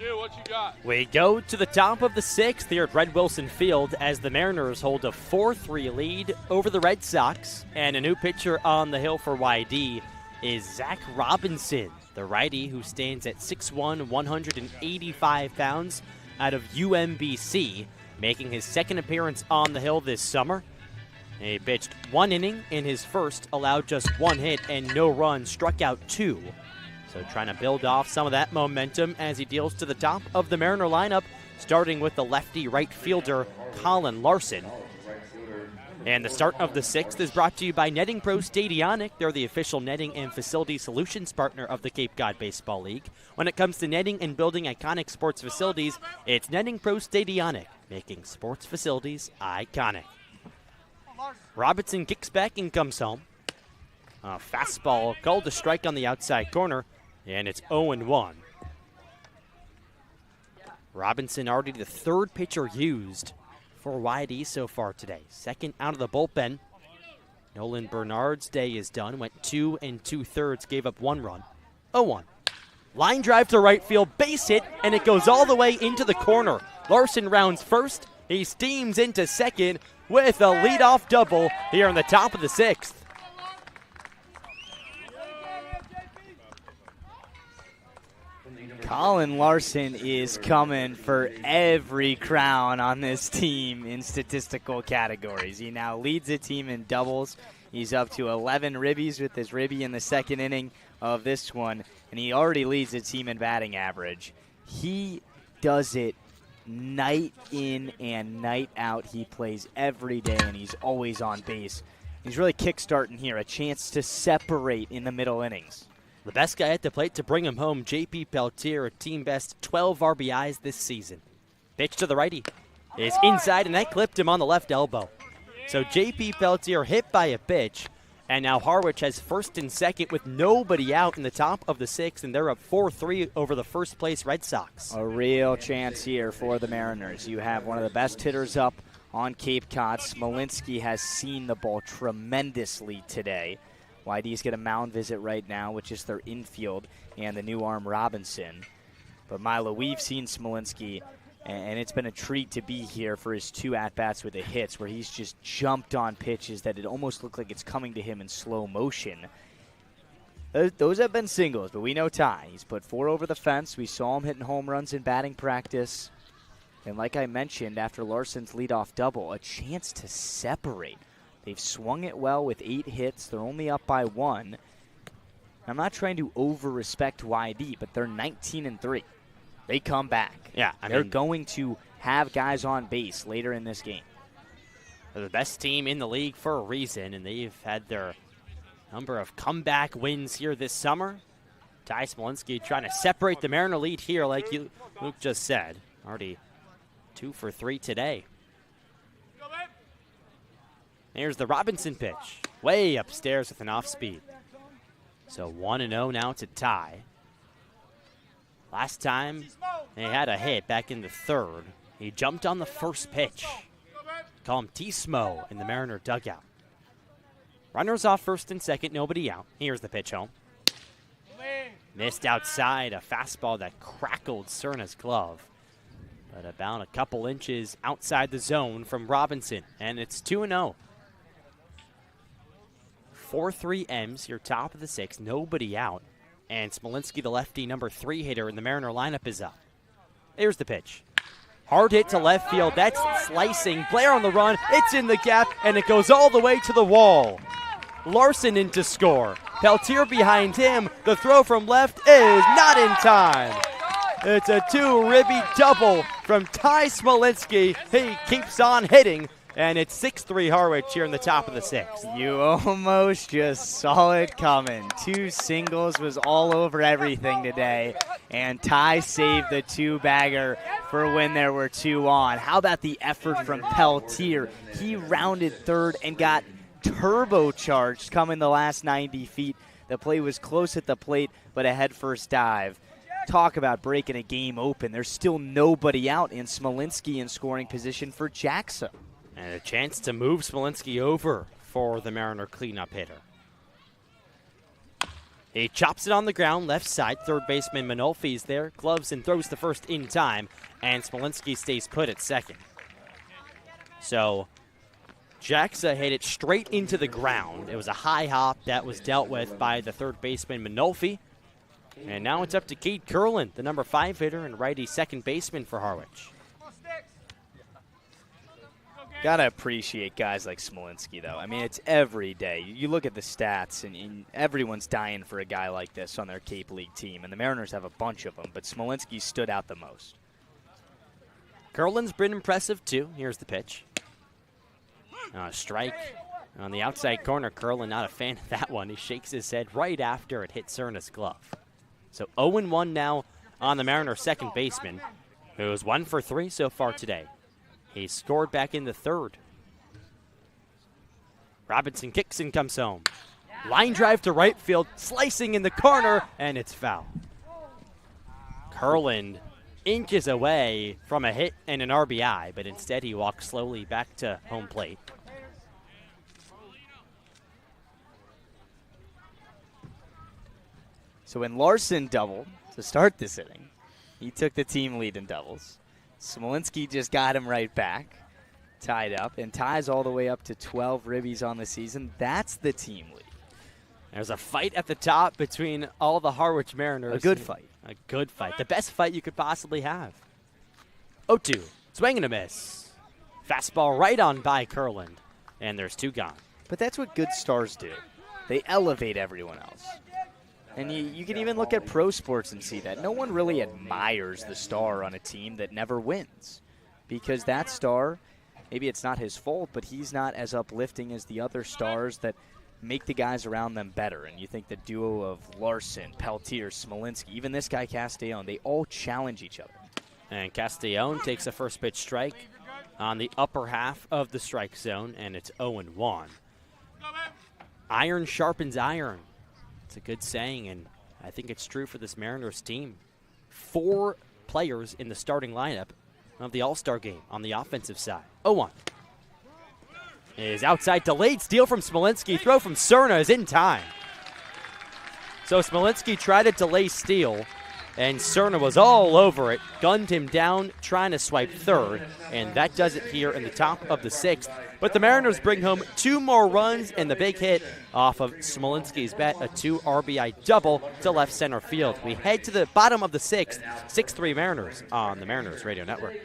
Speaker 8: What you got?
Speaker 2: We go to the top of the 6th here at Red Wilson Field as the Mariners hold a 4-3 lead over the Red Sox. And a new pitcher on the hill for YD is Zach Robinson, the righty who stands at 6'1", 185 pounds out of UMBC, making his second appearance on the hill this summer. He pitched 1 inning in his first, allowed just 1 hit and no runs, struck out 2. So trying to build off some of that momentum as he deals to the top of the Mariner lineup, starting with the lefty right fielder, Colin Larson. And the start of the 6th is brought to you by Netting Pro Stadionic. They're the official netting and facility solutions partner of the Cape Cod Baseball League. When it comes to netting and building iconic sports facilities, it's Netting Pro Stadionic, making sports facilities iconic. Robinson kicks back and comes home. A fastball called a strike on the outside corner, and it's 0-1. Robinson already the 3rd pitcher used for YD so far today. 2nd out of the bullpen. Nolan Bernard's day is done. Went 2 2/3, gave up 1 run. 0-1. Line drive to right field, base hit, and it goes all the way into the corner. Larson rounds first. He steams into second with a leadoff double here in the top of the 6th.
Speaker 1: Colin Larson is coming for every crown on this team in statistical categories. He now leads the team in doubles. He's up to 11 ribbies with his ribby in the second inning of this one, and he already leads the team in batting average. He does it night in and night out. He plays every day, and he's always on base. He's really kickstarting here, a chance to separate in the middle innings.
Speaker 2: The best guy at the plate to bring him home, J.P. Peltier, a team best 12 RBIs this season. Pitch to the righty is inside, and that clipped him on the left elbow. So J.P. Peltier hit by a pitch, and now Harwich has first and second with nobody out in the top of the sixth, and they're up 4-3 over the first-place Red Sox.
Speaker 1: A real chance here for the Mariners. You have one of the best hitters up on Cape Cod. Smolinski has seen the ball tremendously today. YD's get a mound visit right now, which is their infield, and the new arm Robinson. But Milo, we've seen Smolinski, and it's been a treat to be here for his 2 at-bats with the hits, where he's just jumped on pitches that it almost look like it's coming to him in slow motion. Those have been singles, but we know Ty. He's put 4 over the fence. We saw him hitting home runs in batting practice. And like I mentioned, after Larson's leadoff double, a chance to separate. They've swung it well with 8 hits. They're only up by 1. I'm not trying to over-respect YD, but they're 19-3. They come back.
Speaker 2: Yeah,
Speaker 1: they're going to have guys on base later in this game.
Speaker 2: They're the best team in the league for a reason, and they've had their number of comeback wins here this summer. Ty Smolinski trying to separate the Mariner lead here, like Luke just said. Already 2 for 3 today. Here's the Robinson pitch. Way upstairs with an off-speed. So 1-0 now to Ty. Last time they had a hit back in the third. He jumped on the first pitch. Call him T-Smo in the Mariner dugout. Runners off first and second, nobody out. Here's the pitch home. Missed outside, a fastball that crackled Cerna's glove. But about a couple inches outside the zone from Robinson, and it's 2-0. 4-3 M's, your top of the 6th, nobody out. And Smolinski, the lefty number 3 hitter in the Mariner lineup, is up. Here's the pitch. Hard hit to left field. That's slicing. Blair on the run. It's in the gap, and it goes all the way to the wall. Larson in to score. Peltier behind him. The throw from left is not in time. It's a 2-ribby double from Ty Smolinski. He keeps on hitting. And it's 6-3 Harwich here in the top of the 6th.
Speaker 1: You almost just saw it coming. 2 singles was all over everything today. And Ty saved the 2-bagger for when there were 2 on. How about the effort from Peltier? He rounded third and got turbocharged coming the last 90 feet. The play was close at the plate, but a head-first dive. Talk about breaking a game open. There's still nobody out, in Smolinski in scoring position for Jackson.
Speaker 2: And a chance to move Smolinski over for the Mariner cleanup hitter. He chops it on the ground, left side. Third baseman Manolfi's there, gloves and throws the first in time, and Smolinski stays put at second. So Jackson hit it straight into the ground. It was a high hop that was dealt with by the third baseman Manolfi. And now it's up to Cade Curlin, the number 5 hitter and righty second baseman for Harwich.
Speaker 1: Gotta appreciate guys like Smolinski, though. I mean, it's every day. You look at the stats, and everyone's dying for a guy like this on their Cape League team, and the Mariners have a bunch of them, but Smolinski stood out the most.
Speaker 2: Curlin's been impressive, too. Here's the pitch. Strike on the outside corner. Curlin not a fan of that one. He shakes his head right after it hit Cerna's glove. So 0-1 now on the Mariners' second baseman, who's 1 for 3 so far today. He scored back in the third. Robinson kicks and comes home. Line drive to right field, slicing in the corner, and it's foul. Curlin inches away from a hit and an RBI, but instead he walks slowly back to home plate.
Speaker 1: So when Larson doubled to start this inning, he took the team lead in doubles. Smolinski just got him right back, tied up, and ties all the way up to 12 ribbies on the season. That's the team lead.
Speaker 2: There's a fight at the top between all the Harwich Mariners.
Speaker 1: A good fight.
Speaker 2: A good fight. The best fight you could possibly have. 0-2. Swing and a miss. Fastball right on by Kurland. And there's 2 gone.
Speaker 1: But that's what good stars do. They elevate everyone else. And you can even look at pro sports and see that. No one really admires the star on a team that never wins. Because that star, maybe it's not his fault, but he's not as uplifting as the other stars that make the guys around them better. And you think the duo of Larson, Peltier, Smolinski, even this guy Castellon, they all challenge each other.
Speaker 2: And Castellon takes a first pitch strike on the upper half of the strike zone, and it's 0-1. Iron sharpens iron. It's a good saying, and I think it's true for this Mariners team. 4 players in the starting lineup of the All-Star game on the offensive side. 0-1. Is outside, delayed steal from Smolinski. Throw from Cerna is in time. So Smolinski tried to delay steal, and Cerna was all over it, gunned him down, trying to swipe third, and that does it here in the top of the 6th. But the Mariners bring home 2 more runs and the big hit off of Smolinski's bat, a 2 RBI double to left center field. We head to the bottom of the 6th, 6-3 Mariners on the Mariners Radio Network.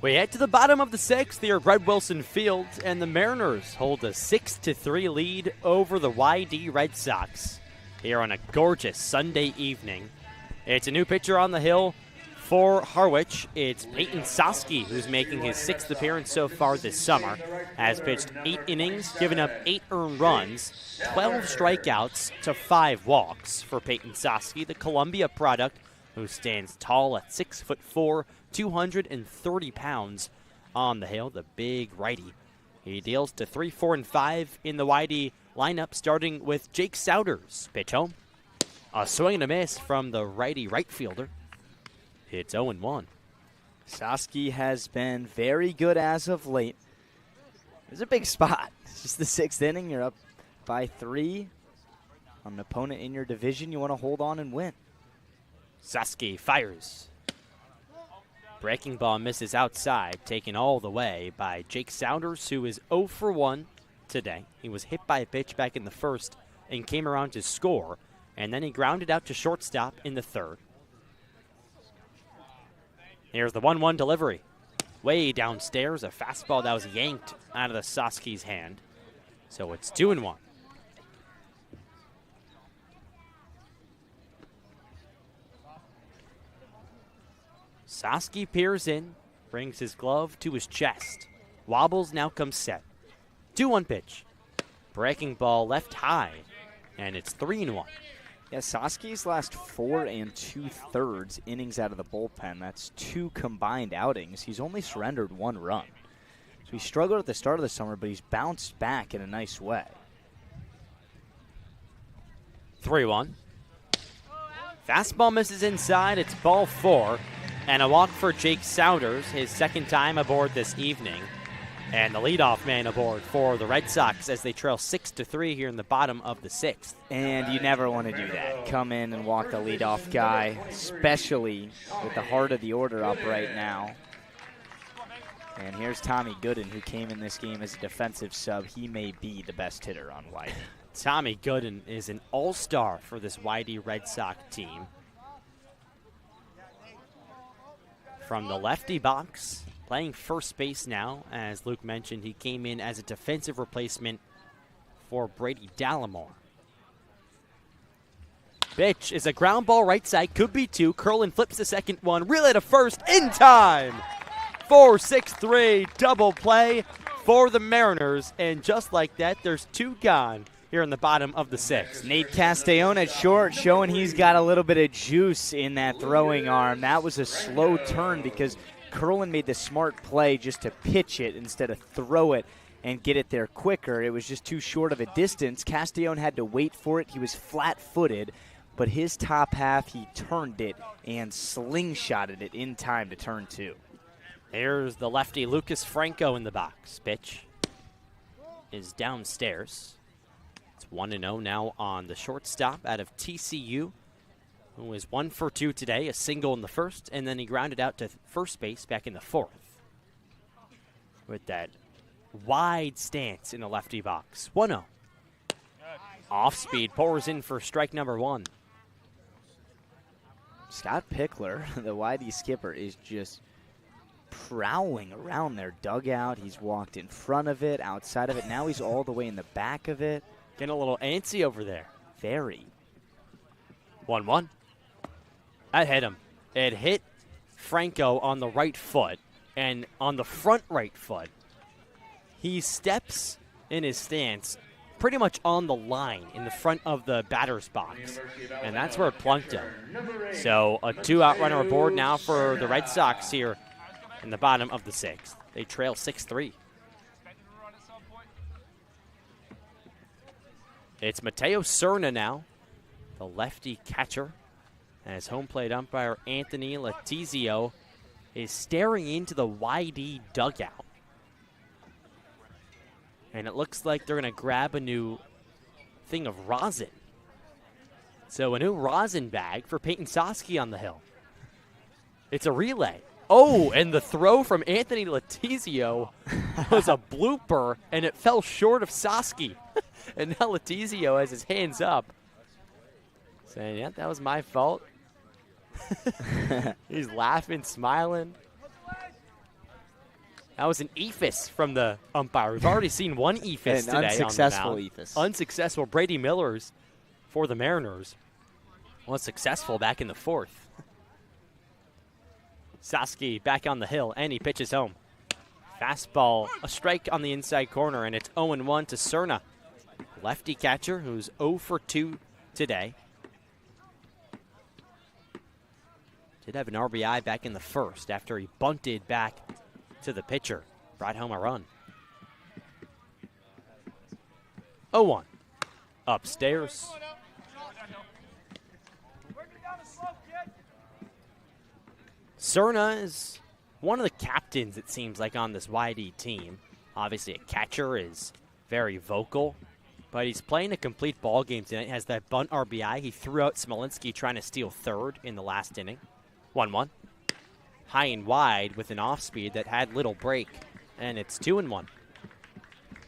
Speaker 2: We head to the bottom of the 6th here at Red Wilson Field, and the Mariners hold a 6-3 lead over the YD Red Sox here on a gorgeous Sunday evening. It's a new pitcher on the hill for Harwich. It's Peyton Sosky, who's making his 6th appearance so far this summer. Has pitched 8 innings, given up 8 earned runs, 12 strikeouts to 5 walks for Peyton Sosky, the Columbia product, who stands tall at 6'4", 230 pounds on the hill, the big righty. He deals to 3, 4, and 5 in the YD lineup, starting with Jake Souders. Pitch home. A swing and a miss from the righty right fielder. It's 0-1.
Speaker 1: Sosky has been very good as of late. It's a big spot. It's just the 6th inning. You're up by 3 on an opponent in your division. You want to hold on and win.
Speaker 2: Sosky fires. Breaking ball misses outside, taken all the way by Jake Souders, who is 0 for 1 today. He was hit by a pitch back in the 1st and came around to score, and then he grounded out to shortstop in the 3rd. Here's the 1-1 delivery. Way downstairs, a fastball that was yanked out of the Sosky's hand. So it's 2-1. Sosky peers in, brings his glove to his chest. Wobbles, now comes set. 2-1 pitch. Breaking ball left high, and it's 3-1.
Speaker 1: Yeah, Sosky's last 4 2/3 innings out of the bullpen. That's 2 combined outings. He's only surrendered 1 run. So he struggled at the start of the summer, but he's bounced back in a nice way.
Speaker 2: 3-1. Fastball misses inside. It's ball 4. And a walk for Jake Souders, his second time aboard this evening. And the leadoff man aboard for the Red Sox as they trail 6-3 here in the bottom of the 6th.
Speaker 1: And you never want to do that. Come in and walk the leadoff guy, especially with the heart of the order up right now. And here's Tommy Gooden, who came in this game as a defensive sub. He may be the best hitter on Whitey.
Speaker 2: Tommy Gooden is an all-star for this Whitey Red Sox team. From the lefty box, playing first base now. As Luke mentioned, he came in as a defensive replacement for Brady Dallimore. Pitch is a ground ball right side, could be 2. Curlin flips the second one, relay to first in time. 4-6-3 double play for the Mariners, and just like that, there's 2 gone here in the bottom of the 6th.
Speaker 1: Nate Castellón at short, showing he's got a little bit of juice in that throwing arm. That was a slow turn because Curlin made the smart play just to pitch it instead of throw it and get it there quicker. It was just too short of a distance. Castellón had to wait for it. He was flat-footed, but his top half, he turned it and slingshotted it in time to turn 2.
Speaker 2: Here's the lefty Lucas Franco in the box. Pitch is downstairs. It's 1-0 now on the shortstop out of TCU, who was 1 for 2 today, a single in the first, and then he grounded out to first base back in the 4th. With that wide stance in the lefty box. 1-0. Off speed, pours in for strike number 1.
Speaker 1: Scott Pickler, the Whitey skipper, is just prowling around their dugout. He's walked in front of it, outside of it. Now he's all the way in the back of it.
Speaker 2: Getting a little antsy over there.
Speaker 1: Very.
Speaker 2: 1-1. That hit him. It hit Franco on the right foot, and on the front right foot, he steps in his stance pretty much on the line in the front of the batter's box, and that's where it plunked him. So a 2-out runner aboard now for the Red Sox here in the bottom of the 6th. They trail 6-3. It's Mateo Cerna now, the lefty catcher, as home plate umpire Anthony Letizio is staring into the YD dugout. And it looks like they're going to grab a new thing of rosin. So a new rosin bag for Peyton Sosky on the hill. It's a relay. Oh, and the throw from Anthony Letizio was a blooper, and it fell short of Sosky. And now Letizio has his hands up, saying, yeah, that was my fault. He's laughing, smiling. That was an ephus from the umpire. We've already seen one ephus today. An
Speaker 1: unsuccessful
Speaker 2: on the mound.
Speaker 1: ephus.
Speaker 2: Unsuccessful. Brady Miller's for the Mariners was successful back in the 4th. Sosky back on the hill, and he pitches home. Fastball, a strike on the inside corner, and it's 0-1 to Cerna. Lefty catcher who's 0 for 2 today. Did have an RBI back in the 1st after he bunted back to the pitcher. Brought home a run. 0-1. Upstairs. Cerna is one of the captains, it seems like, on this YD team. Obviously, a catcher is very vocal, but he's playing a complete ball game tonight. Has that bunt RBI. He threw out Smolinski trying to steal third in the last inning. 1-1. High and wide with an off speed that had little break, and it's 2-1.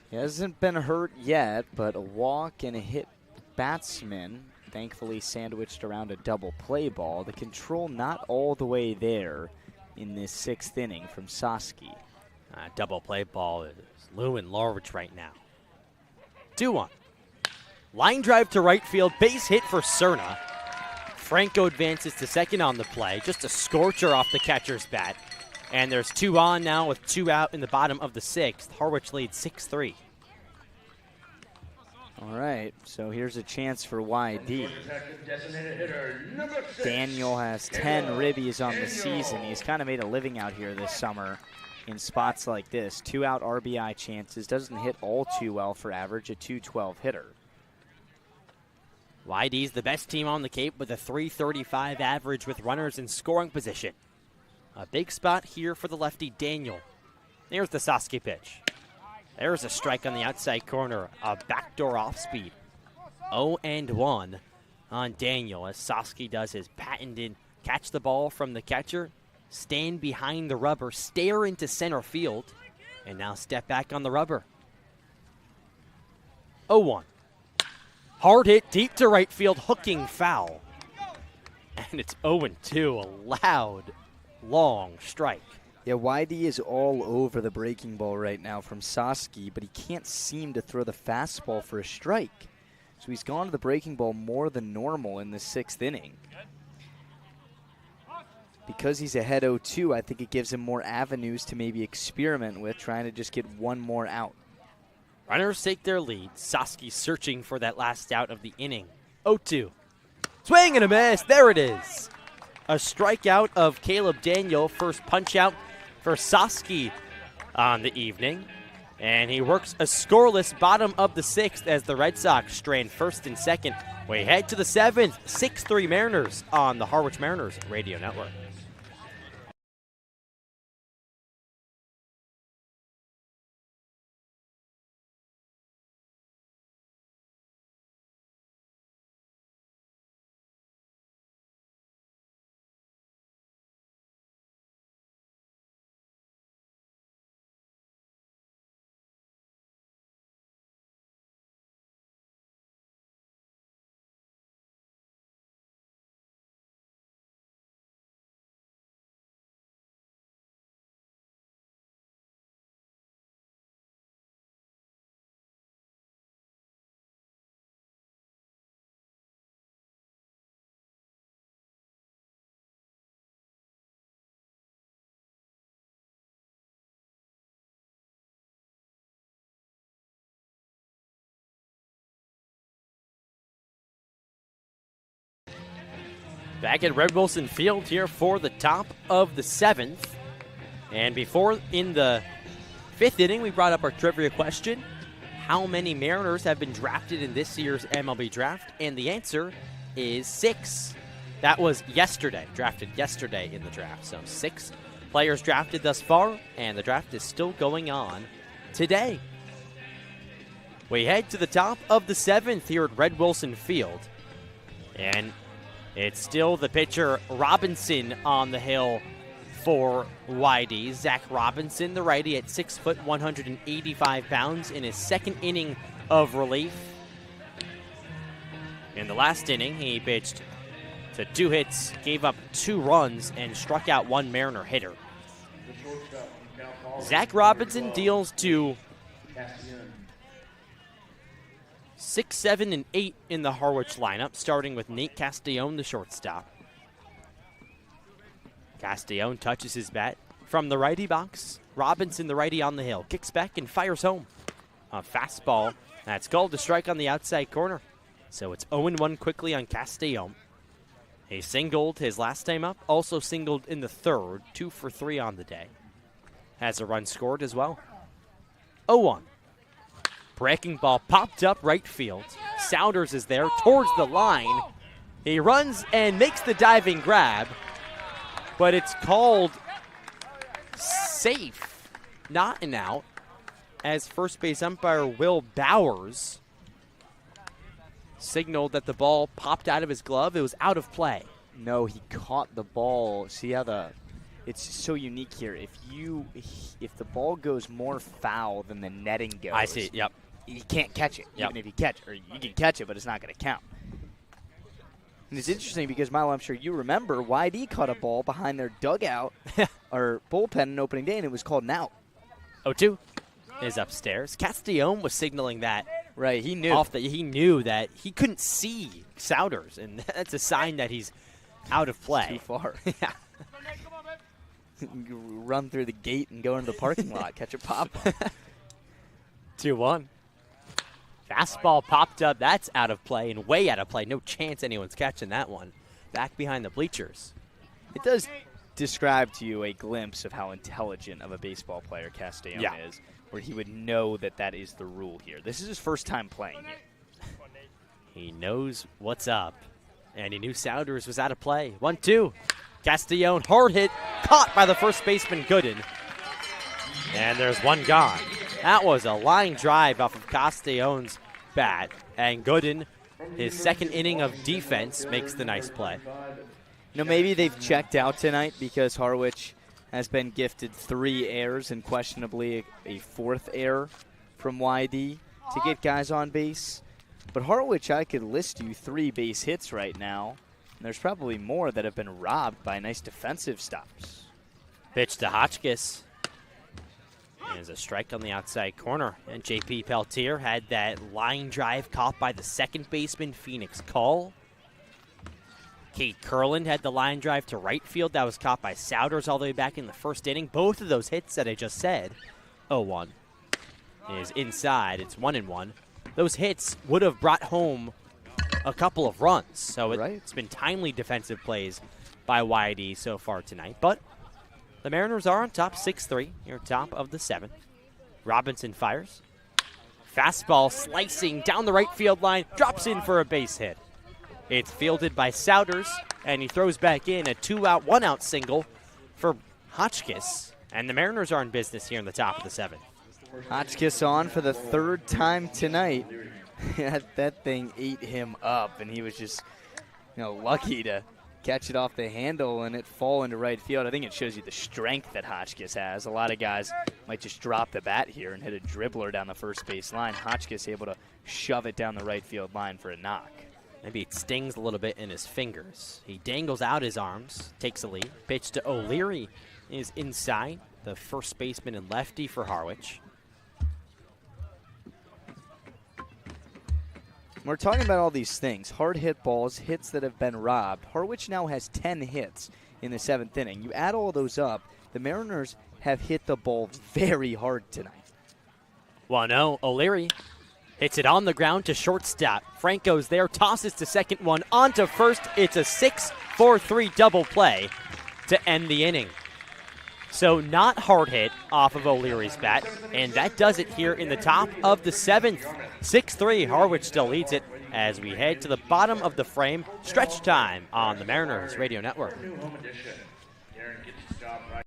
Speaker 1: He hasn't been hurt yet, but a walk and a hit batsman, thankfully sandwiched around a double play ball. The control not all the way there in this 6th inning from Sosky.
Speaker 2: Double play ball is looming large right now. 2-1. Line drive to right field, base hit for Cerna. Franco advances to second on the play. Just a scorcher off the catcher's bat. And there's 2 on now with 2 out in the bottom of the 6th. Harwich leads 6-3.
Speaker 1: All right, so here's a chance for YD. Daniel has 10 ribbies on the season. He's kind of made a living out here this summer in spots like this. 2-out RBI chances. Doesn't hit all too well for average, a .212 hitter.
Speaker 2: YD's the best team on the Cape with a .335 average with runners in scoring position. A big spot here for the lefty Daniel. There's the Sosky pitch. There's a strike on the outside corner, a backdoor off speed. 0-1 on Daniel as Sosky does his patented catch the ball from the catcher, stand behind the rubber, stare into center field, and now step back on the rubber. 0-1. Hard hit deep to right field, hooking foul. And it's 0-2, a loud, long strike.
Speaker 1: Yeah, YD is all over the breaking ball right now from Sosky, but he can't seem to throw the fastball for a strike. So he's gone to the breaking ball more than normal in the 6th inning. Because he's ahead 0-2, I think it gives him more avenues to maybe experiment with, trying to just get one more out.
Speaker 2: Runners take their lead. Sosky searching for that last out of the inning. 0-2. Swing and a miss. There it is. A strikeout of Caleb Daniel. First punch out for Sosky on the evening. And he works a scoreless bottom of the 6th as the Red Sox strain 1st and 2nd. We head to the 7th. 6-3 Mariners on the Harwich Mariners Radio Network. Back at Red Wilson Field here for the top of the 7th. And before, in the 5th inning, we brought up our trivia question. How many Mariners have been drafted in this year's MLB draft? And the answer is 6. That was yesterday, drafted yesterday in the draft. So 6 players drafted thus far, and the draft is still going on today. We head to the top of the 7th here at Red Wilson Field. And it's still the pitcher Robinson on the hill for YD. Zach Robinson, the righty, at 6 foot, 185 pounds in his 2nd inning of relief. In the last inning, he pitched to 2 hits, gave up 2 runs, and struck out 1 Mariner hitter. Zach Robinson deals to 6, 7, and 8 in the Harwich lineup, starting with Nate Castellone, the shortstop. Castellone touches his bat from the righty box. Robinson, the righty, on the hill, kicks back and fires home. A fastball that's called a strike on the outside corner. So it's 0-1 quickly on Castellone. He singled his last time up, also singled in the 3rd, 2 for 3 on the day. Has a run scored as well. 0-1. Breaking ball popped up right field. Sounders is there towards the line. He runs and makes the diving grab, but it's called safe, not an out, as first base umpire Will Bowers signaled that the ball popped out of his glove. It was out of play.
Speaker 1: No, he caught the ball. See how it's so unique here. If the ball goes more foul than the netting goes,
Speaker 2: I see. Yep.
Speaker 1: You can't catch it.
Speaker 2: Yep.
Speaker 1: Even if you catch it, or you can catch it, but it's not going to count. And it's interesting because, Milo, I'm sure you remember, YD caught a ball behind their dugout or bullpen in opening day, and it was called an out.
Speaker 2: 0-2 is upstairs. Castellone was signaling that.
Speaker 1: Right, he knew.
Speaker 2: He knew that he couldn't see Souders, and that's a sign that he's out of play.
Speaker 1: Too far.
Speaker 2: Yeah.
Speaker 1: Run through the gate and go into the parking lot, catch a pop.
Speaker 2: 2-1. Fastball popped up. That's out of play and way out of play. No chance anyone's catching that one. Back behind the bleachers.
Speaker 1: It does describe to you a glimpse of how intelligent of a baseball player Castellone is, where he would know that that is the rule here. This is his first time playing here.
Speaker 2: He knows what's up. And he knew Souders was out of play. 1-2. Castellone, hard hit, caught by the first baseman, Gooden. And there's one gone. That was a line drive off of Castellone's bat. And Gooden, his second inning of defense, makes the nice play.
Speaker 1: You know, maybe they've checked out tonight because Harwich has been gifted 3 errors and questionably a 4th error from YD to get guys on base. But Harwich, I could list you 3 base hits right now. And there's probably more that have been robbed by nice defensive stops.
Speaker 2: Pitch to Hotchkiss. There's a strike on the outside corner. And J.P. Peltier had that line drive caught by the second baseman, Phoenix Call. Kate Curland had the line drive to right field. That was caught by Souders all the way back in the first inning. Both of those hits that I just said, 0-1, is inside. It's 1-1. Those hits would have brought home a couple of runs. So it's been timely defensive plays by YD so far tonight. But the Mariners are on top 6-3, near top of the 7th. Robinson fires. Fastball slicing down the right field line, drops in for a base hit. It's fielded by Souders, and he throws back in a 2-out, 1-out single for Hotchkiss. And the Mariners are in business here in the top of the 7th.
Speaker 1: Hotchkiss on for the 3rd time tonight. That thing ate him up, and he was just, lucky to catch it off the handle and it fall into right field. I think it shows you the strength that Hotchkiss has. A lot of guys might just drop the bat here and hit a dribbler down the first base line. Hotchkiss able to shove it down the right field line for a knock.
Speaker 2: Maybe it stings a little bit in his fingers. He dangles out his arms, takes a lead. Pitch to O'Leary is inside, the first baseman and lefty for Harwich.
Speaker 1: We're talking about all these things, hard hit balls, hits that have been robbed. Harwich now has 10 hits in the 7th inning. You add all those up, the Mariners have hit the ball very hard tonight.
Speaker 2: 1-0, O'Leary hits it on the ground to shortstop. Franco's there, tosses to second, one on to first. It's a 6-4-3 double play to end the inning. So not hard hit off of O'Leary's bat, and that does it here in the top of the 7th. 6-3, Harwich still leads it as we head to the bottom of the frame. Stretch time on the Mariners Radio Network.
Speaker 3: New home edition. Aaron gets his job right.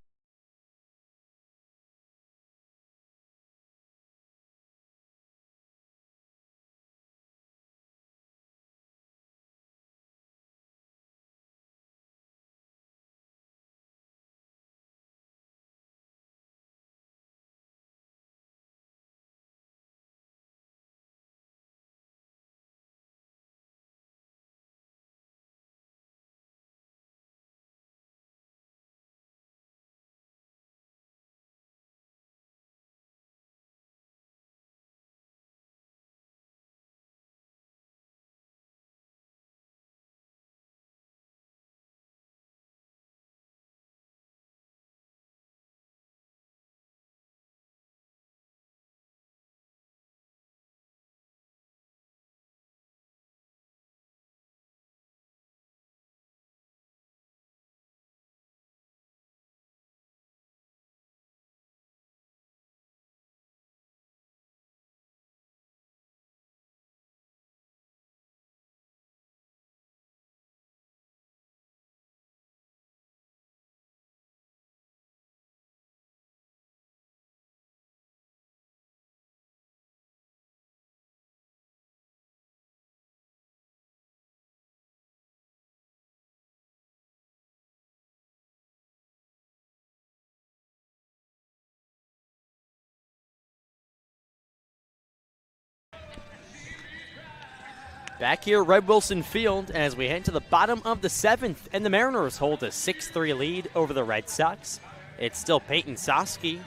Speaker 2: Back here, Red Wilson Field, as we head to the bottom of the 7th, and the Mariners hold a 6-3 lead over the Red Sox. It's still Peyton Soski,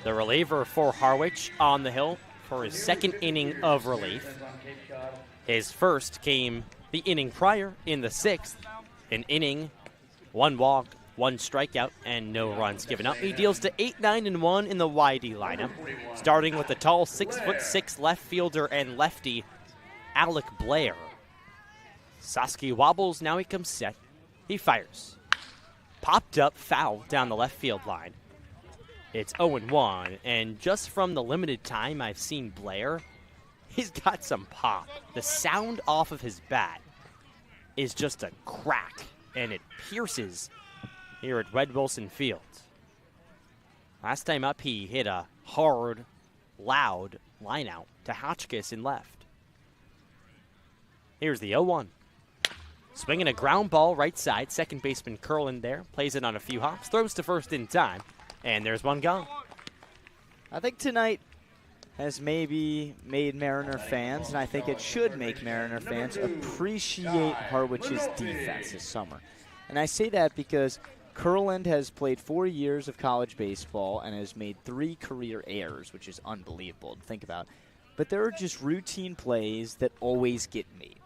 Speaker 2: the reliever for Harwich, on the hill for his second inning of relief. His first came the inning prior in the 6th, an inning, 1 walk, 1 strikeout, and no runs given up. He deals to 8-9-1 in the YD lineup, starting with the tall 6'6" left fielder and lefty Alec Blair. Soski wobbles, now he comes set. He fires. Popped up, foul down the left field line. It's 0-1, and just from the limited time I've seen Blair, He's got some pop. The sound off of his bat is just a crack, and it pierces here at Red Wilson Field. Last time up, he hit a hard, loud line out to Hotchkiss in left. Here's the 0-1. Swinging a ground ball right side. Second baseman Curlin there. Plays it on a few hops. Throws to first in time. And there's one gone.
Speaker 1: I think tonight has maybe made Mariner fans, and I think it should make Mariner fans appreciate Harwich's defense this summer. And I say that because Curland has played 4 years of college baseball and has made 3 career errors, which is unbelievable to think about. But there are just routine plays that always get made.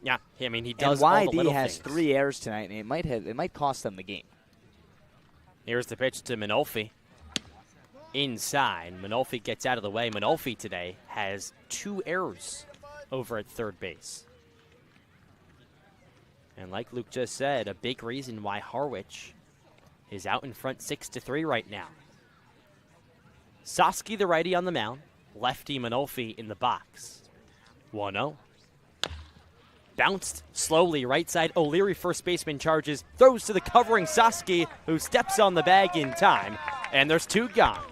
Speaker 2: Yeah, I mean, he does
Speaker 1: and
Speaker 2: all the
Speaker 1: YD
Speaker 2: little
Speaker 1: has
Speaker 2: things.
Speaker 1: 3 errors tonight, and it might cost them the game.
Speaker 2: Here's the pitch to Manolfi. Inside, Manolfi gets out of the way. Manolfi today has 2 errors over at third base. And like Luke just said, a big reason why Harwich is out in front 6-3 right now. Soski, the righty on the mound. Lefty Manolfi in the box. 1-0. Bounced slowly right side. O'Leary, first baseman, charges. Throws to the covering Soski, who steps on the bag in time. And there's 2 gone.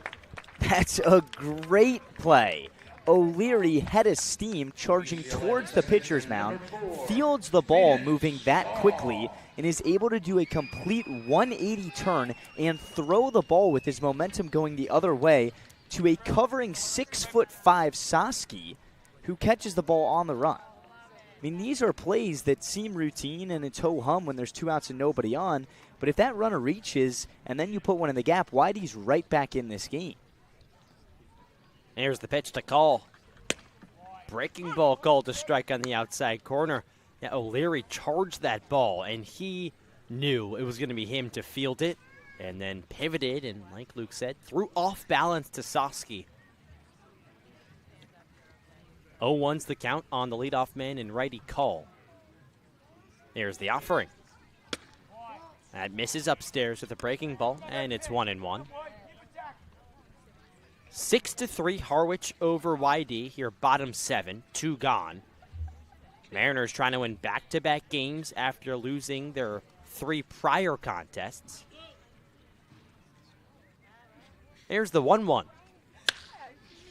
Speaker 1: That's a great play. O'Leary, head of steam, charging towards the pitcher's mound, fields the ball moving that quickly, and is able to do a complete 180 turn and throw the ball with his momentum going the other way to a covering 6'5" Soski, who catches the ball on the run. I mean, these are plays that seem routine and it's ho-hum when there's 2 outs and nobody on, but if that runner reaches and then you put one in the gap, Whitey's right back in this game.
Speaker 2: Here's the pitch to Call. Breaking ball called to strike on the outside corner. Yeah, O'Leary charged that ball, and he knew it was going to be him to field it, and then pivoted, and like Luke said, threw off balance to Soski. 0-1's the count on the leadoff man and righty Call. There's the offering. That misses upstairs with a breaking ball, and it's 1-1. 6-3 Harwich over YD here, bottom 7, 2 gone. Mariners trying to win back-to-back games after losing their 3 prior contests. There's the 1-1.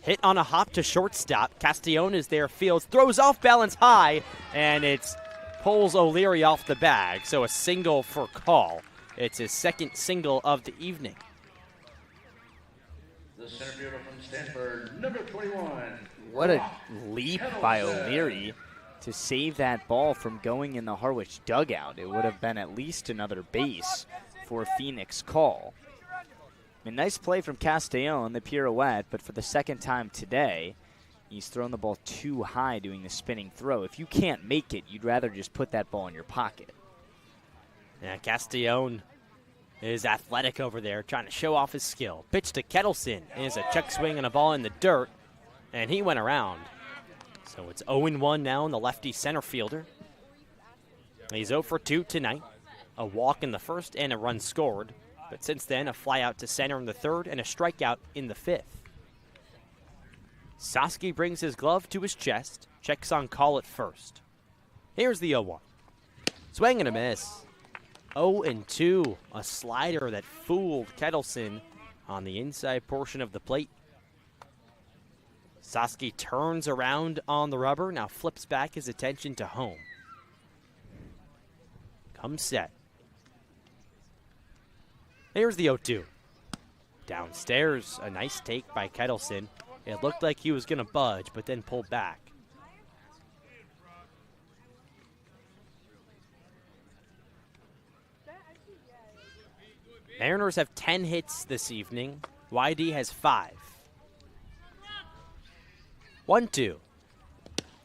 Speaker 2: Hit on a hop to shortstop. Castellon is there, fields, throws off balance high, and it pulls O'Leary off the bag. So a single for Call. It's his second single of the evening.
Speaker 3: The center fielder from Stanford, number 21.
Speaker 1: What a leap by O'Leary to save that ball from going in the Harwich dugout. It would have been at least another base for Phoenix Call. I mean, nice play from Castellon, the pirouette, but for the second time today, he's thrown the ball too high doing the spinning throw. If you can't make it, you'd rather just put that ball in your pocket.
Speaker 2: Yeah, Castellon is athletic over there, trying to show off his skill. Pitch to Kettleson is a check swing and a ball in the dirt, and he went around. So it's 0-1 now in the lefty center fielder. He's 0 for 2 tonight. A walk in the first and a run scored. But since then, a fly out to center in the third and a strikeout in the 5th. Soski brings his glove to his chest, checks on Call at first. Here's the 0-1. Swing and a miss. 0-2, a slider that fooled Kettleson on the inside portion of the plate. Soski turns around on the rubber, now flips back his attention to home. Comes set. Here's the 0-2. Downstairs, a nice take by Kettleson. It looked like he was going to budge, but then pulled back. Mariners have 10 hits this evening. YD has 5. 1-2.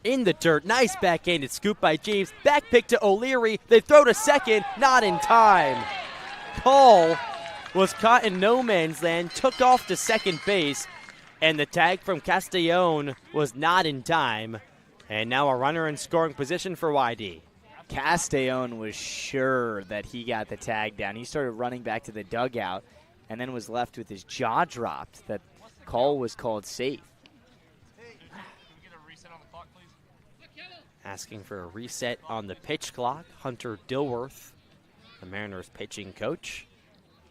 Speaker 2: In the dirt. Nice backhanded scoop by James. Back pick to O'Leary. They throw to second. Not in time. Call was caught in no man's land. Took off to second base. And the tag from Castellon was not in time. And now a runner in scoring position for YD.
Speaker 1: Castellon was sure that he got the tag down. He started running back to the dugout and then was left with his jaw dropped that Call was called safe.
Speaker 2: Asking for a reset on the pitch clock, Hunter Dilworth, the Mariners pitching coach.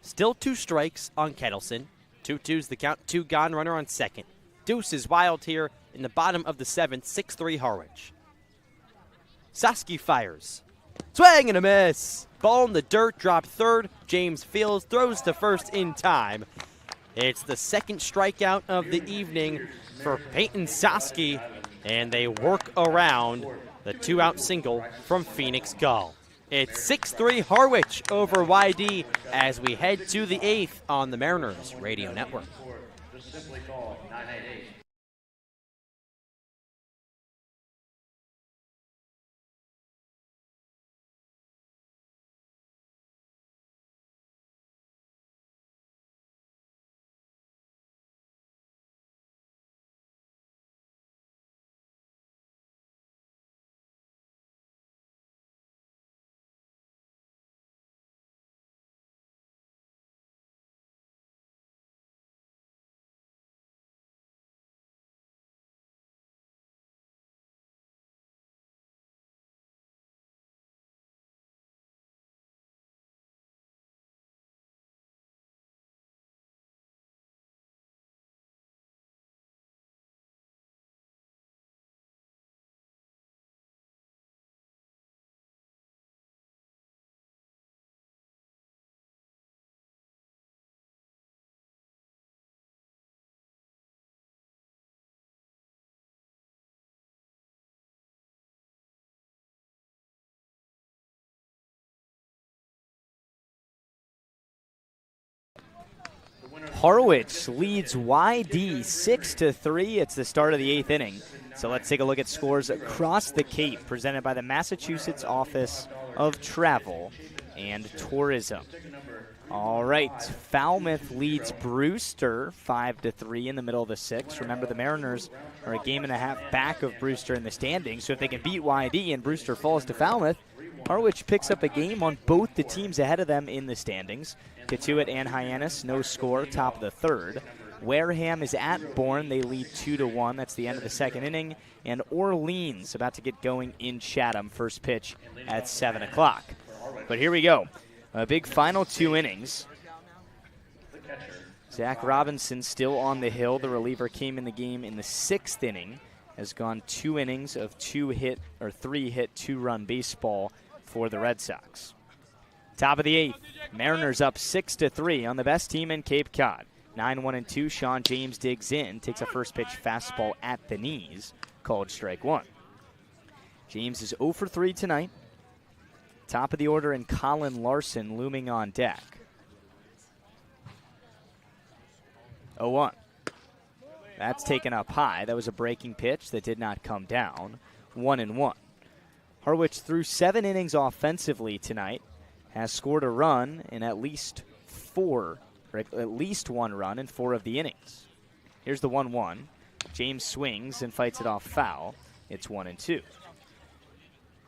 Speaker 2: Still 2 strikes on Kettleson. 2-2's the count, 2 gone, runner on second. Deuce is wild here in the bottom of the 7th, 6-3 Harwich. Sosky fires. Swing and a miss. Ball in the dirt, drop third. James Fields throws to first in time. It's the 2nd strikeout of the evening for Peyton Sosky, and they work around the 2-out single from Phoenix Gull. It's 6-3 Harwich over YD as we head to the 8th on the Mariners Radio Network.
Speaker 1: Harwich leads YD 6-3. It's the start of the 8th inning. So let's take a look at scores across the Cape, presented by the Massachusetts Office of Travel and Tourism. All right, Falmouth leads Brewster 5-3 in the middle of the 6th. Remember, the Mariners are a game and a half back of Brewster in the standings, so if they can beat YD and Brewster falls to Falmouth, Harwich picks up a game on both the teams ahead of them in the standings. Katuitt and Hyannis, no score, top of the 3rd. Wareham is at Bourne. They lead 2-1. That's the end of the 2nd inning. And Orleans about to get going in Chatham. First pitch at 7 o'clock. But here we go. A big final 2 innings. Zach Robinson still on the hill. The reliever came in the game in the 6th inning. Has gone 2 innings of 3-hit, 2-run baseball for the Red Sox. Top of the 8th, Mariners up 6-3 on the best team in Cape Cod. 9-1-2, Sean James digs in, takes a first pitch fastball at the knees, called strike 1. James is 0 for 3 tonight. Top of the order, and Colin Larson looming on deck. 0-1. That's taken up high. That was a breaking pitch that did not come down. 1-1. Harwich threw 7 innings offensively tonight. Has scored a run in at least 1 run in 4 of the innings. Here's the 1-1. James swings and fights it off foul. It's 1-2.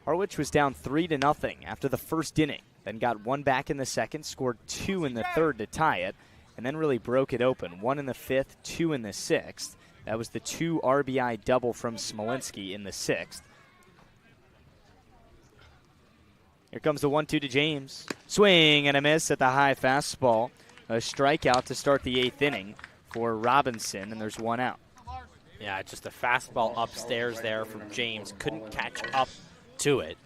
Speaker 1: Harwich was down 3-0 after the first inning, then got 1 back in the 2nd, scored 2 in the 3rd to tie it, and then really broke it open. 1 in the 5th, 2 in the 6th. That was the 2 RBI double from Smolinski in the 6th. Here comes the 1-2 to James. Swing and a miss at the high fastball. A strikeout to start the 8th inning for Robinson, and there's 1 out.
Speaker 2: Yeah, just a fastball upstairs there from James. Couldn't catch up to it.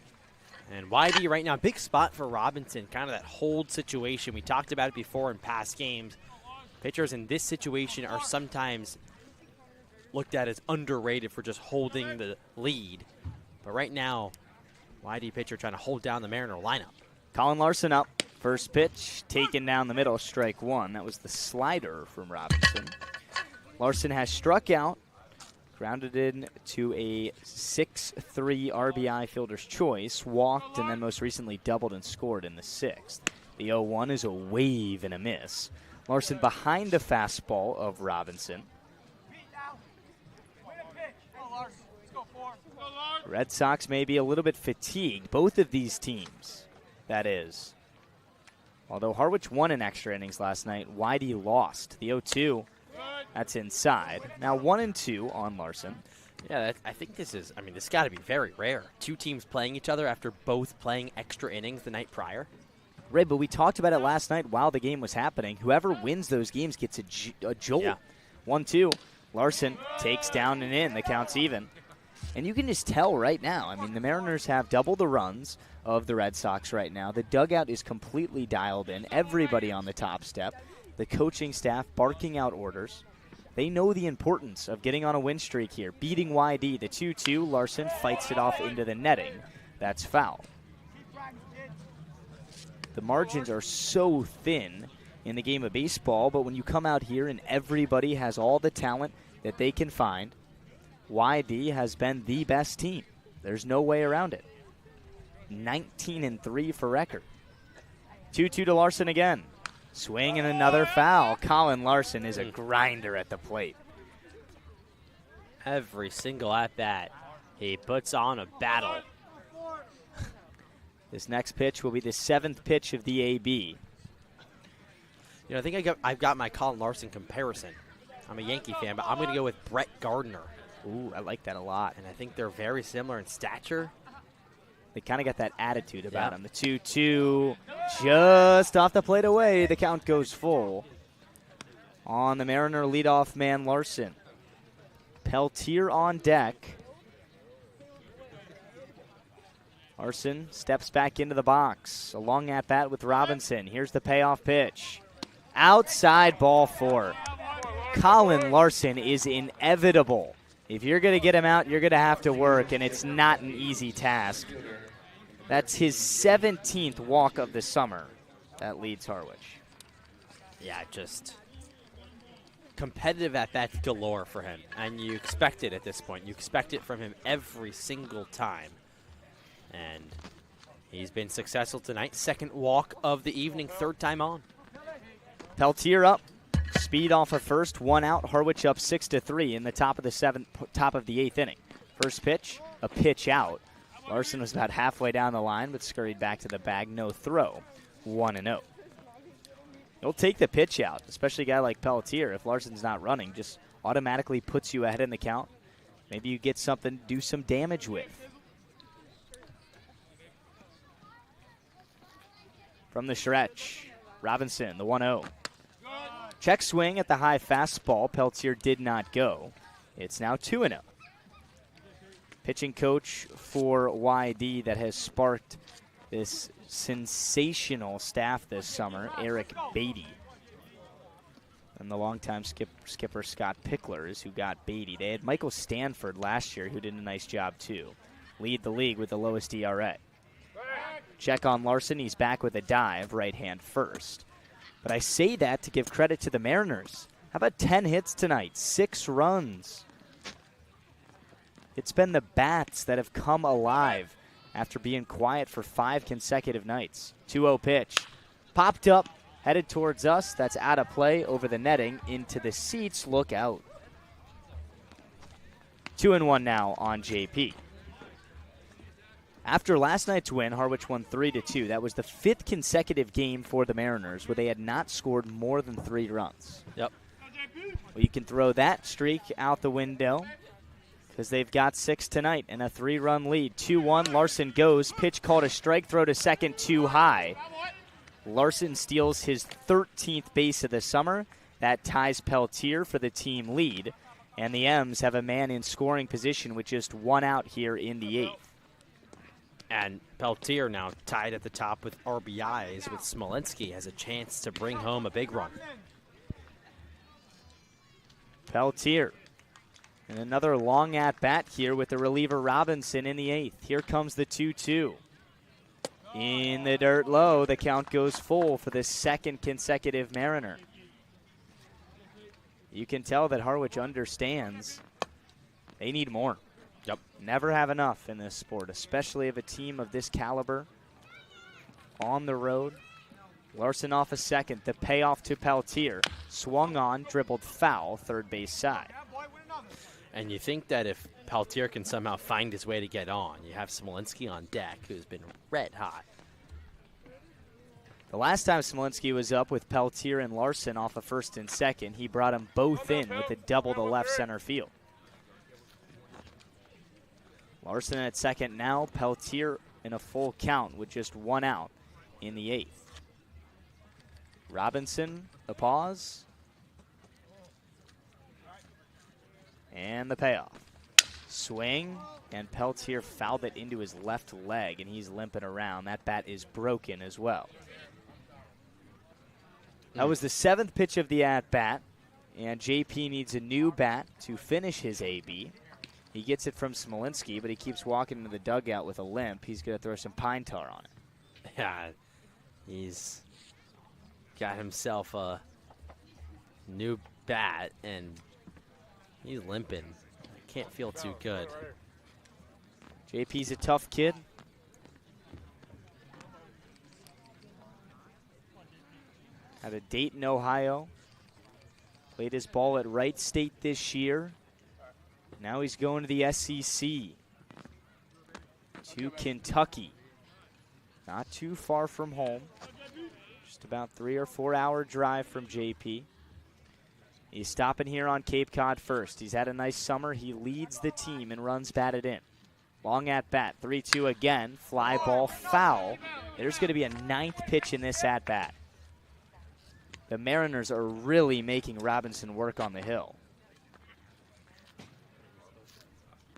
Speaker 2: And YD right now, big spot for Robinson, kind of that hold situation. We talked about it before in past games. Pitchers in this situation are sometimes looked at as underrated for just holding the lead. But right now, YD pitcher trying to hold down the Mariner lineup.
Speaker 1: Colin Larson up. First pitch taken down the middle, strike 1. That was the slider from Robinson. Larson has struck out, grounded in to a 6-3 RBI fielder's choice, walked, and then most recently doubled and scored in the 6th. The 0-1 is a wave and a miss. Larson behind the fastball of Robinson. Red Sox may be a little bit fatigued, both of these teams, that is. Although Harwich won in extra innings last night, YD lost. The 0-2, that's inside. Now 1-2 on Larson.
Speaker 2: Yeah, I think this got to be very rare. Two teams playing each other after both playing extra innings the night prior.
Speaker 1: Right, but we talked about it last night while the game was happening. Whoever wins those games gets a jolt.
Speaker 2: Yeah.
Speaker 1: 1-2. Larson takes down and in. The count's even. And you can just tell right now. I mean, the Mariners have double the runs of the Red Sox right now. The dugout is completely dialed in. Everybody on the top step. The coaching staff barking out orders. They know the importance of getting on a win streak here. Beating YD, the 2-2. Larson fights it off into the netting. That's foul. The margins are so thin in the game of baseball, but when you come out here and everybody has all the talent that they can find, YD has been the best team. There's no way around it. 19-3 for record. 2-2 to Larson again. Swing and another foul. Colin Larson is a grinder at the plate.
Speaker 2: Every single at-bat, he puts on a battle.
Speaker 1: This next pitch will be the 7th pitch of the AB.
Speaker 2: You know, I think I've got my Colin Larson comparison. I'm a Yankee fan, but I'm going to go with Brett Gardner.
Speaker 1: Ooh, I like that a lot.
Speaker 2: And I think they're very similar in stature.
Speaker 1: They kind of got that attitude about him. The 2-2 just off the plate away. The count goes full on the Mariner leadoff man Larson. Peltier on deck. Larson steps back into the box. A long at-bat with Robinson. Here's the payoff pitch. Outside ball 4. Colin Larson is inevitable. If you're going to get him out, you're going to have to work, and it's not an easy task. That's his 17th walk of the summer. That leads Harwich.
Speaker 2: Yeah, just competitive at-bats galore for him, and you expect it at this point. You expect it from him every single time. And he's been successful tonight. Second walk of the evening, third time on.
Speaker 1: Peltier up. Speed off of first, 1 out. Harwich up 6-3 in the top of the 8th inning. First pitch, a pitch out. Larson was about halfway down the line, but scurried back to the bag. No throw. 1-0. You'll take the pitch out, especially a guy like Peltier. If Larson's not running, just automatically puts you ahead in the count. Maybe you get something to do some damage with. From the stretch, Robinson, the 1-0. Check swing at the high fastball. Peltier did not go. It's now 2-0. Pitching coach for YD that has sparked this sensational staff this summer, Eric Beatty. And the longtime skipper Scott Pickler is who got Beatty. They had Michael Stanford last year who did a nice job too. Lead the league with the lowest ERA. Check on Larson. He's back with a dive, right hand first. But I say that to give credit to the Mariners. How about 10 hits tonight, 6 runs? It's been the bats that have come alive after being quiet for 5 consecutive nights. 2-0 pitch. Popped up, headed towards us. That's out of play over the netting into the seats. Look out. 2-1 now on JP. After last night's win, Harwich won 3-2. That was the 5th consecutive game for the Mariners where they had not scored more than 3 runs.
Speaker 2: Yep.
Speaker 1: Well, you can throw that streak out the window because they've got 6 tonight and a 3-run lead. 2-1, Larson goes. Pitch called a strike, throw to second, too high. Larson steals his 13th base of the summer. That ties Peltier for the team lead. And the M's have a man in scoring position with just 1 out here in the 8th.
Speaker 2: And Peltier now tied at the top with RBIs with Smolinski, has a chance to bring home a big run.
Speaker 1: Peltier. And another long at-bat here with the reliever Robinson in the 8th. Here comes the 2-2. In the dirt low, the count goes full for the 2nd consecutive Mariner. You can tell that Harwich understands they need more.
Speaker 2: Yep.
Speaker 1: Never have enough in this sport, especially of a team of this caliber. On the road. Larson off a second. The payoff to Peltier. Swung on, dribbled foul, third base side.
Speaker 2: And you think that if Peltier can somehow find his way to get on, you have Smolinski on deck, who's been red hot.
Speaker 1: The last time Smolinski was up with Peltier and Larson off of first and second, he brought them both in with a double to left center field. Larson at second now. Peltier in a full count with just one out in the 8th. Robinson, a pause. And the payoff. Swing, and Peltier fouled it into his left leg, and he's limping around. That bat is broken as well. That was the 7th pitch of the at-bat, and JP needs a new bat to finish his AB. He gets it from Smolinski, but he keeps walking into the dugout with a limp. He's going to throw some pine tar on it.
Speaker 2: Yeah, he's got himself a new bat, and he's limping. Can't feel too good.
Speaker 1: JP's a tough kid. Out of Dayton, Ohio. Played his ball at Wright State this year. Now he's going to the SEC. To Kentucky. Not too far from home. Just about 3 or 4 hour drive from JP. He's stopping here on Cape Cod first. He's had a nice summer. He leads the team and runs batted in. Long at bat, 3-2 again. Fly ball, foul. There's going to be a 9th pitch in this at bat. The Mariners are really making Robinson work on the hill.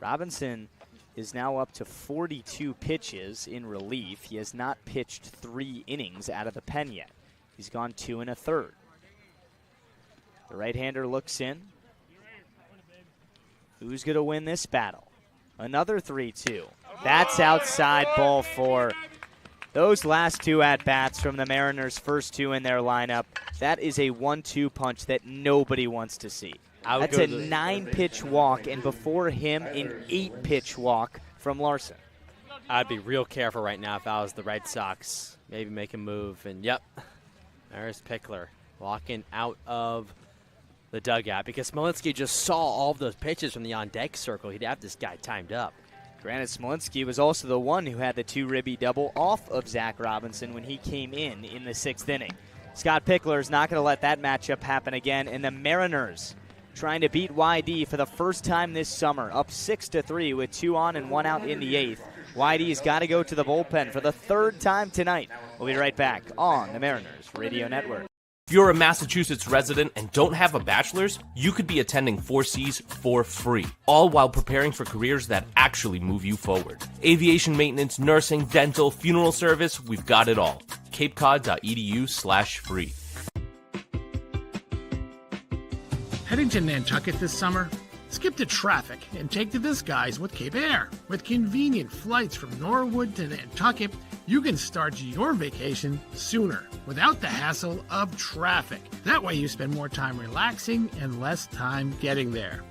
Speaker 1: Robinson is now up to 42 pitches in relief. He has not pitched 3 innings out of the pen yet. He's gone 2 1/3. The right-hander looks in. Who's going to win this battle? Another 3-2. That's outside, ball 4. Those last 2 at-bats from the Mariners' first 2 in their lineup, that is a 1-2 punch that nobody wants to see. That's a 9-pitch walk, and before him, an 8-pitch walk from Larson.
Speaker 2: I'd be real careful right now if I was the Red Sox. Maybe make a move, and yep, there's Pickler walking out of the dugout because Smolinski just saw all of those pitches from the on-deck circle. He'd have this guy timed up.
Speaker 1: Granted, Smolinski was also the one who had the 2-ribby double off of Zach Robinson when he came in the 6th inning. Scott Pickler is not going to let that matchup happen again, and the Mariners trying to beat YD for the first time this summer, up 6-3 with 2 on and 1 out in the 8th. YD's got to go to the bullpen for the 3rd time tonight. We'll be right back on the Mariners Radio Network.
Speaker 4: If you're a Massachusetts resident and don't have a bachelor's, you could be attending 4Cs for free, all while preparing for careers that actually move you forward. Aviation maintenance, nursing, dental, funeral service, we've got it all. capecod.edu/free.
Speaker 5: Heading to Nantucket this summer? Skip the traffic and take to the skies with Cape Air. With convenient flights from Norwood to Nantucket, you can start your vacation sooner without the hassle of traffic. That way you spend more time relaxing and less time getting there.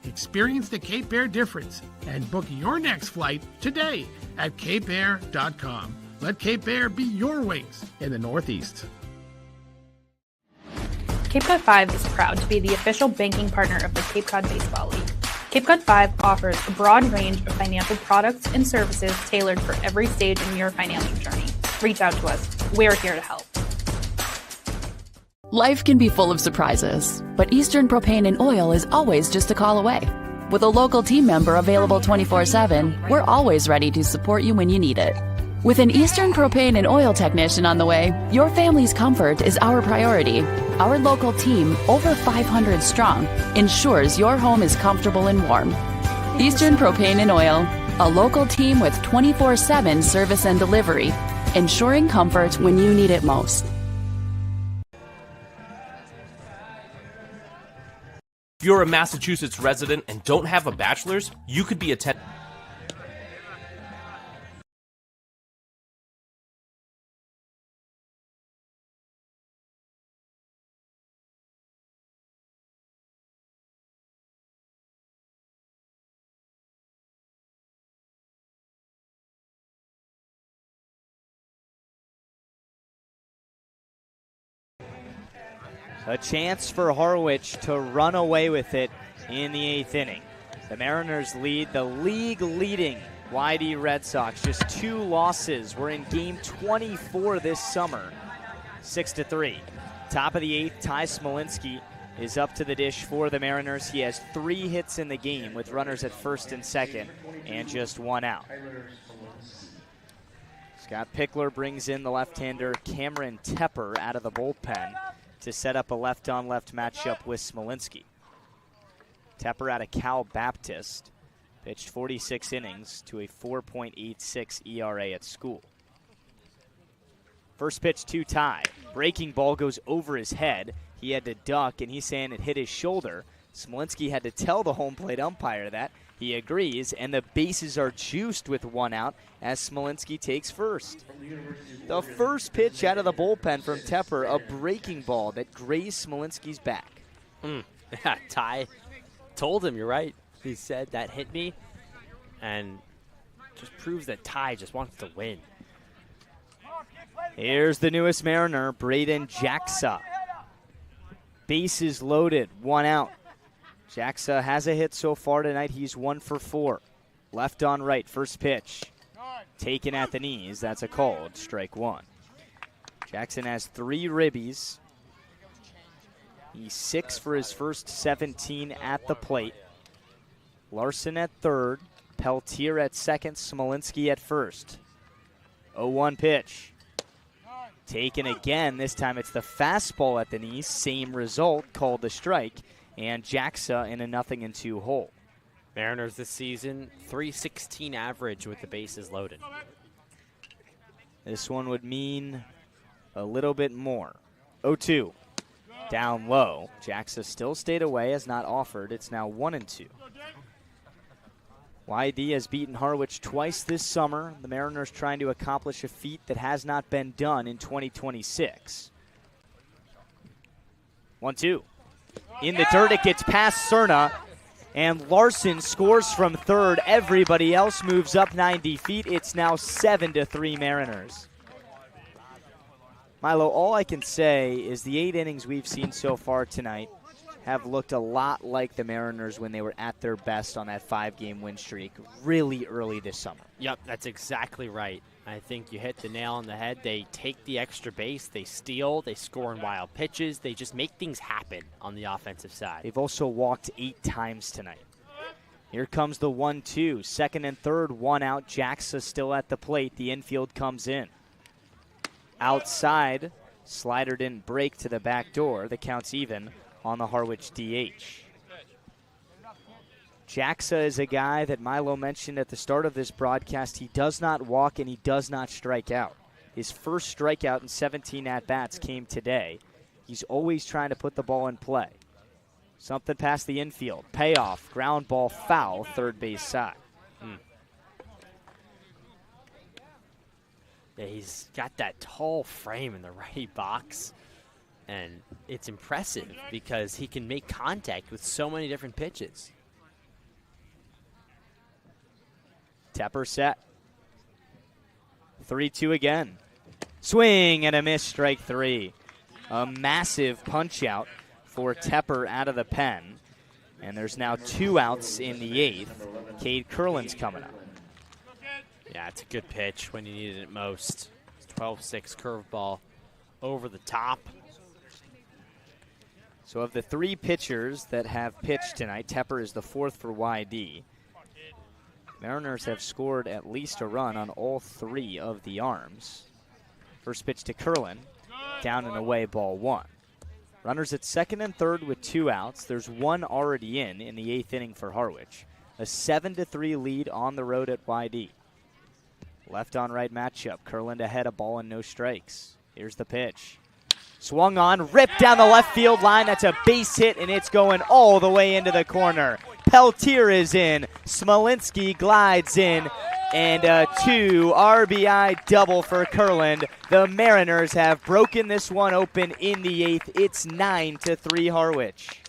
Speaker 5: Experience the Cape Air difference and book your next flight today at capeair.com. Let Cape Air be your wings in the Northeast.
Speaker 6: Cape Cod 5 is proud to be the official banking partner of the Cape Cod Baseball League. Cape Cod 5 offers a broad range of financial products and services tailored for every stage in your financial journey. Reach out to us. We're here to help.
Speaker 7: Life can be full of surprises, but Eastern Propane and Oil is always just a call away. With a local team member available 24/7, we're always ready to support you when you need it. With an Eastern Propane and Oil technician on the way, your family's comfort is our priority. Our local team, over 500 strong, ensures your home is comfortable and warm. Eastern Propane and Oil, a local team with 24/7 service and delivery, ensuring comfort when you need it most.
Speaker 4: If you're a Massachusetts resident and don't have a bachelor's, you could be attending.
Speaker 1: A chance for Harwich to run away with it in the 8th inning. The Mariners lead the league-leading YD Red Sox. Just 2 losses. We're in game 24 this summer, 6-3. Top of the 8th, Ty Smolinski is up to the dish for the Mariners. He has 3 hits in the game with runners at first and second and just 1 out. Scott Pickler brings in the left-hander Cameron Tepper out of the bullpen to set up a left-on-left matchup with Smolinski. Tepper out of Cal Baptist pitched 46 innings to a 4.86 ERA at school. First pitch to Ty. Breaking ball goes over his head. He had to duck, and he's saying it hit his shoulder. Smolinski had to tell the home plate umpire that. He agrees, and the bases are juiced with 1 out as Smolinski takes first. The first pitch out of the bullpen from Tepper, a breaking ball that grazed Smolinski's back.
Speaker 2: Yeah, Ty told him, you're right. He said that hit me, and just proves that Ty just wants to win.
Speaker 1: Here's the newest Mariner, Braden Jacksa. Bases loaded, 1 out. Jacksa has a hit so far tonight. He's 1 for 4. Left on right, first pitch. Taken at the knees. That's a called strike 1. Jackson has 3 ribbies. He's 6 for his first 17 at the plate. Larson at third. Peltier at second. Smolinski at first. 0-1 pitch. Taken again. This time it's the fastball at the knees. Same result, called the strike. And Jacksa in a 0-2 hole.
Speaker 2: Mariners this season, .316 average with the bases loaded.
Speaker 1: This one would mean a little bit more. 0-2. Down low. Jacksa still stayed away, has not offered. It's now 1-2. YD has beaten Harwich twice this summer. The Mariners trying to accomplish a feat that has not been done in 2026. 1-2. In the dirt, it gets past Cerna, and Larson scores from third. Everybody else moves up 90 feet. It's now 7-3 Mariners. Milo, all I can say is the 8 innings we've seen so far tonight have looked a lot like the Mariners when they were at their best on that 5-game win streak really early this summer.
Speaker 2: Yep, that's exactly right. I think you hit the nail on the head. They take the extra base, they steal, they score in wild pitches. They just make things happen on the offensive side.
Speaker 1: They've also walked 8 times tonight. Here comes the 1-2. Second and third, 1 out. Jacksa still at the plate. The infield comes in. Outside, slider didn't break to the back door. The count's even on the Harwich DH. Jacksa is a guy that Milo mentioned at the start of this broadcast. He does not walk and he does not strike out. His first strikeout in 17 at-bats came today. He's always trying to put the ball in play. Something past the infield. Payoff. Ground ball foul. Third base side.
Speaker 2: Yeah, he's got that tall frame in the right box. And it's impressive because he can make contact with so many different pitches.
Speaker 1: Tepper set. 3-2 again. Swing and a miss, strike 3. A massive punch out for Tepper out of the pen. And there's now 2 outs in the 8th. Cade Curlin's coming up.
Speaker 2: Yeah, it's a good pitch when you needed it most. 12-6 curveball over the top.
Speaker 1: So of the 3 pitchers that have pitched tonight, Tepper is the 4th for YD. Mariners have scored at least a run on all 3 of the arms. First pitch to Curlin, down and away, ball 1. Runners at second and third with 2 outs. There's 1 already in the 8th inning for Harwich. A 7-3 lead on the road at YD. Left on right matchup. Curlin ahead, a ball and no strikes. Here's the pitch. Swung on, ripped down the left field line. That's a base hit, and it's going all the way into the corner. Peltier is in. Smolinski glides in. And a 2 RBI double for Curlin. The Mariners have broken this one open in the 8th. It's 9-3 Harwich.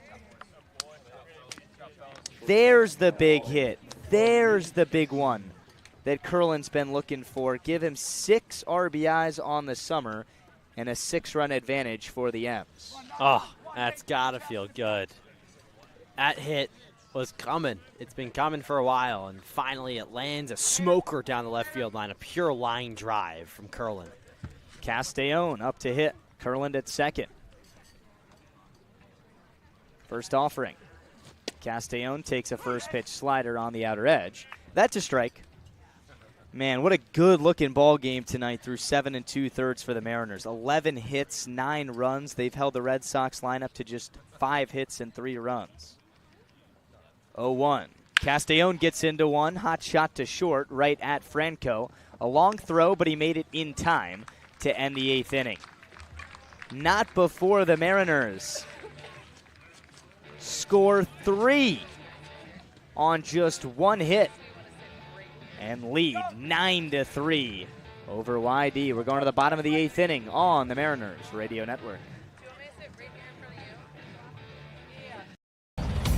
Speaker 1: There's the big hit. There's the big one that Curlin's been looking for. Give him 6 RBIs on the summer and a 6-run advantage for the M's.
Speaker 2: Oh, that's got to feel good. That hit was coming. It's been coming for a while, and finally it lands a smoker down the left field line, a pure line drive from Curlin.
Speaker 1: Castellón up to hit. Curlin at second. First offering. Castellon takes a first pitch slider on the outer edge. That's a strike. Man, what a good-looking ball game tonight through 7 2/3 for the Mariners. 11 hits, 9 runs. They've held the Red Sox lineup to just 5 hits and 3 runs. 0-1. Castellon gets into one. Hot shot to short, right at Franco. A long throw, but he made it in time to end the 8th inning. Not before the Mariners score 3 on just 1 hit and lead 9-3 over YD. We're going to the bottom of the 8th inning on the Mariners Radio Network.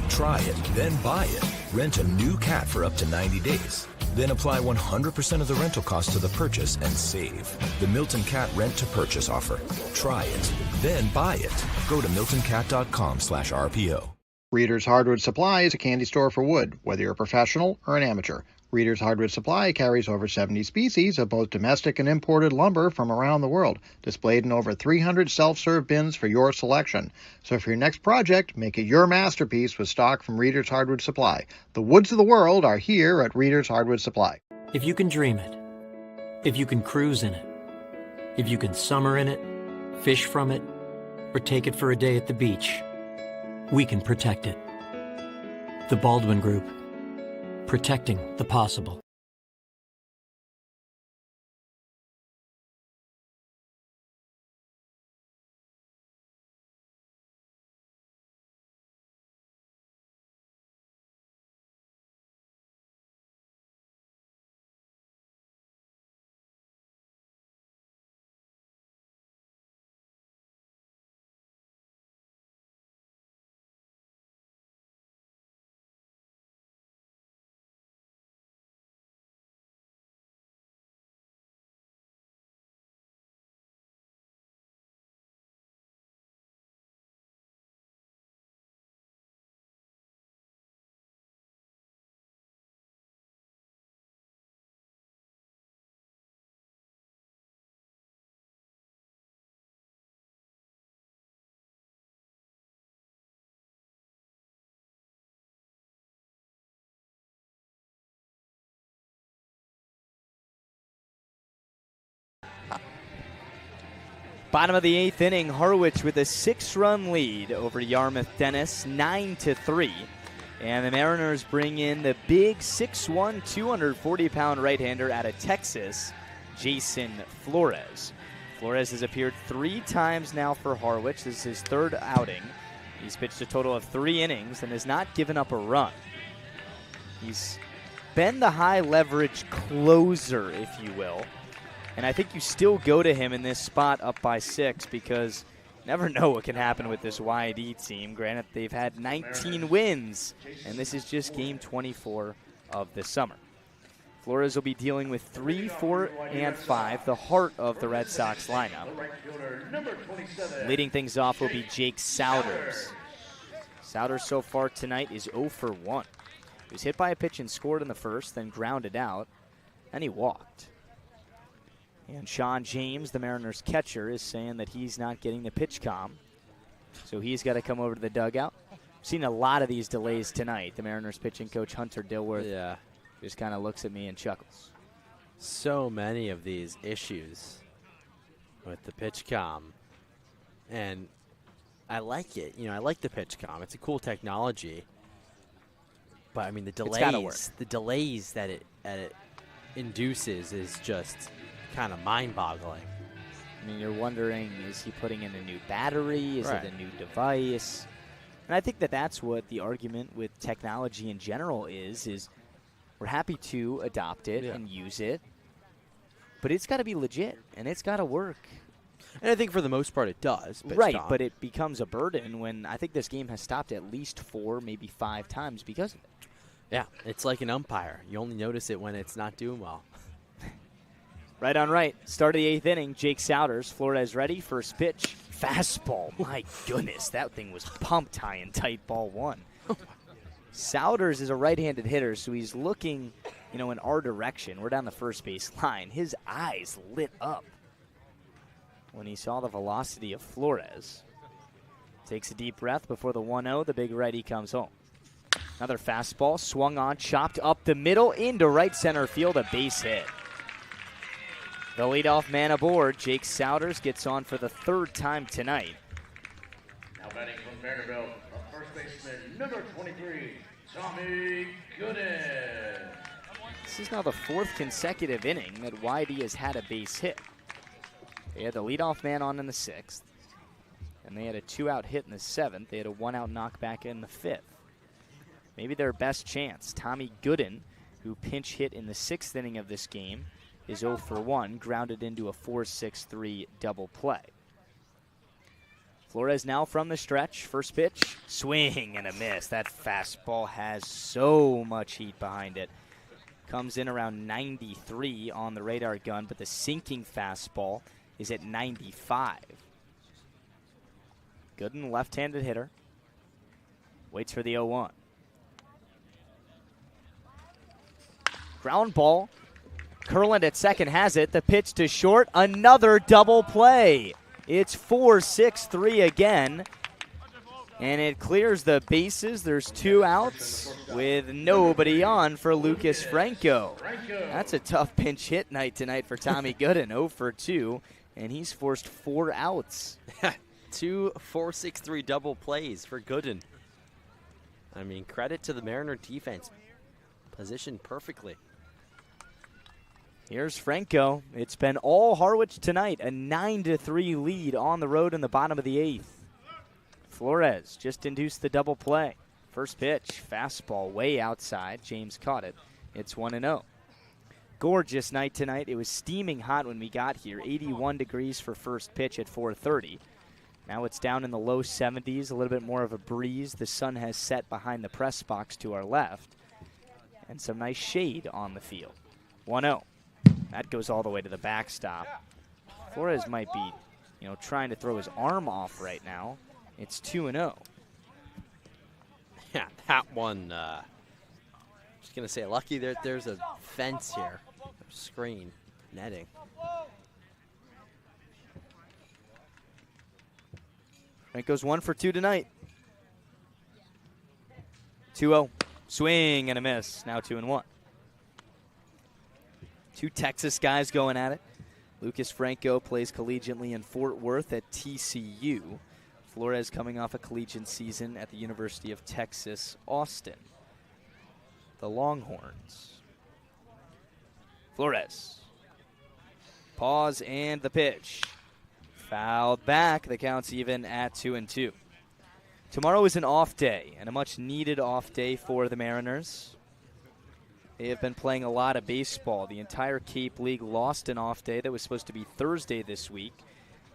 Speaker 9: Try it, then buy it. Rent a new cat for up to 90 days. Then apply 100% of the rental cost to the purchase and save. The Milton Cat Rent to Purchase offer. Try it, then buy it. Go to miltoncat.com/RPO.
Speaker 10: Reader's Hardwood Supply is a candy store for wood, whether you're a professional or an amateur. Reader's Hardwood Supply carries over 70 species of both domestic and imported lumber from around the world, displayed in over 300 self-serve bins for your selection. So for your next project, make it your masterpiece with stock from Reader's Hardwood Supply. The woods of the world are here at Reader's Hardwood Supply.
Speaker 11: If you can dream it, if you can cruise in it, if you can summer in it, fish from it, or take it for a day at the beach, we can protect it. The Baldwin Group. Protecting the possible.
Speaker 1: Bottom of the 8th inning, Harwich with a 6-run lead over Yarmouth Dennis, 9-3. And the Mariners bring in the big 6'1", 240-pound right-hander out of Texas, Jason Flores. Flores has appeared 3 times now for Harwich. This is his 3rd outing. He's pitched a total of 3 innings and has not given up a run. He's been the high-leverage closer, if you will. And I think you still go to him in this spot up by 6 because you never know what can happen with this YD team. Granted, they've had 19 wins, and this is just game 24 of the summer. Flores will be dealing with 3, 4, and 5, the heart of the Red Sox lineup. Leading things off will be Jake Souders. Souders so far tonight is 0 for 1. He was hit by a pitch and scored in the first, then grounded out, and he walked. And Sean James, the Mariners catcher, is saying that he's not getting the pitch comm, so he's got to come over to the dugout. Seen a lot of these delays tonight. The Mariners pitching coach Hunter Dilworth just kind of looks at me and chuckles.
Speaker 2: So many of these issues with the pitch comm, and I like it. You know, I like the pitch comm. It's a cool technology, but I mean the delays that it induces is just kind of mind-boggling.
Speaker 1: I mean, you're wondering, is he putting in a new battery? Is it a new device? And I think that that's what the argument with technology in general is we're happy to adopt it and use it, but it's got to be legit, and it's got to work.
Speaker 2: And I think for the most part it does.
Speaker 1: Right, but it becomes a burden when I think this game has stopped at least 4, maybe 5 times because of it.
Speaker 2: Yeah, it's like an umpire. You only notice it when it's not doing well.
Speaker 1: Right on right. Start of the 8th inning. Jake Souders. Flores ready. First pitch. Fastball. My goodness. That thing was pumped high and tight. Ball 1. Souders is a right-handed hitter, so he's looking, in our direction. We're down the first base line. His eyes lit up when he saw the velocity of Flores. Takes a deep breath before the 1-0. The big righty comes home. Another fastball swung on, chopped up the middle into right center field, a base hit. The leadoff man aboard, Jake Souders, gets on for the third time tonight.
Speaker 3: Now batting from Vanderbilt, a first baseman, number 23, Tommy Gooden.
Speaker 1: This is now the fourth consecutive inning that YD has had a base hit. They had the leadoff man on in the 6th, and they had a 2-out hit in the 7th. They had a 1-out knockback in the 5th. Maybe their best chance. Tommy Gooden, who pinch hit in the 6th inning of this game, is 0 for 1, grounded into a 4-6-3 double play. Flores now from the stretch. First pitch, swing and a miss. That fastball has so much heat behind it. Comes in around 93 on the radar gun, but the sinking fastball is at 95. Gooden, left-handed hitter. Waits for the 0-1. Ground ball. Kurland at second has it. The pitch to short. Another double play. It's 4-6-3 again. And it clears the bases. There's 2 outs with nobody on for Lucas Franco. That's a tough pinch hit night tonight for Tommy Gooden. 0 for 2, and he's forced 4 outs.
Speaker 2: 2 4-6-3 double plays for Gooden. I mean, credit to the Mariner defense. Positioned perfectly.
Speaker 1: Here's Franco. It's been all Harwich tonight. A 9-3 lead on the road in the bottom of the 8th. Flores just induced the double play. First pitch, fastball way outside. James caught it. It's 1-0. Gorgeous night tonight. It was steaming hot when we got here. 81 degrees for first pitch at 4:30. Now it's down in the low 70s, a little bit more of a breeze. The sun has set behind the press box to our left. And some nice shade on the field. 1-0. That goes all the way to the backstop. Flores might be, trying to throw his arm off right now. It's 2-0.
Speaker 2: Yeah, that one, just going to say, lucky there's a fence here. Screen, netting.
Speaker 1: Franco's 1 for 2 tonight. 2-0. Swing and a miss. Now 2-1. 2 Texas guys going at it. Lucas Franco plays collegiately in Fort Worth at TCU. Flores coming off a collegiate season at the University of Texas, Austin. The Longhorns. Flores. Pause and the pitch. Fouled back. The count's even at 2-2. Tomorrow is an off day, and a much needed off day for the Mariners. They have been playing a lot of baseball. The entire Cape League lost an off day that was supposed to be Thursday this week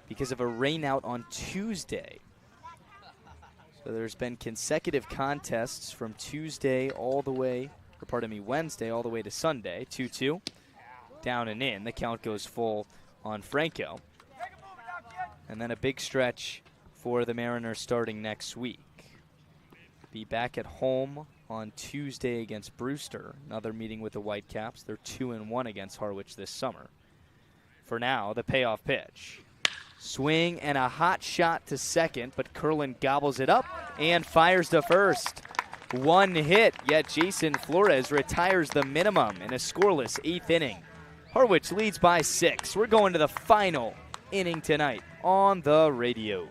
Speaker 1: because of a rainout on Tuesday. So there's been consecutive contests from Wednesday all the way to Sunday. 2-2. Down and in. The count goes full on Franco. And then a big stretch for the Mariners starting next week. Be back at home on Tuesday against Brewster. Another meeting with the Whitecaps. They're 2-1 against Harwich this summer. For now, the payoff pitch. Swing and a hot shot to second, but Kurland gobbles it up and fires to first. 1 hit, yet Jason Flores retires the minimum in a scoreless 8th inning. Harwich leads by 6. We're going to the final inning tonight on the radio.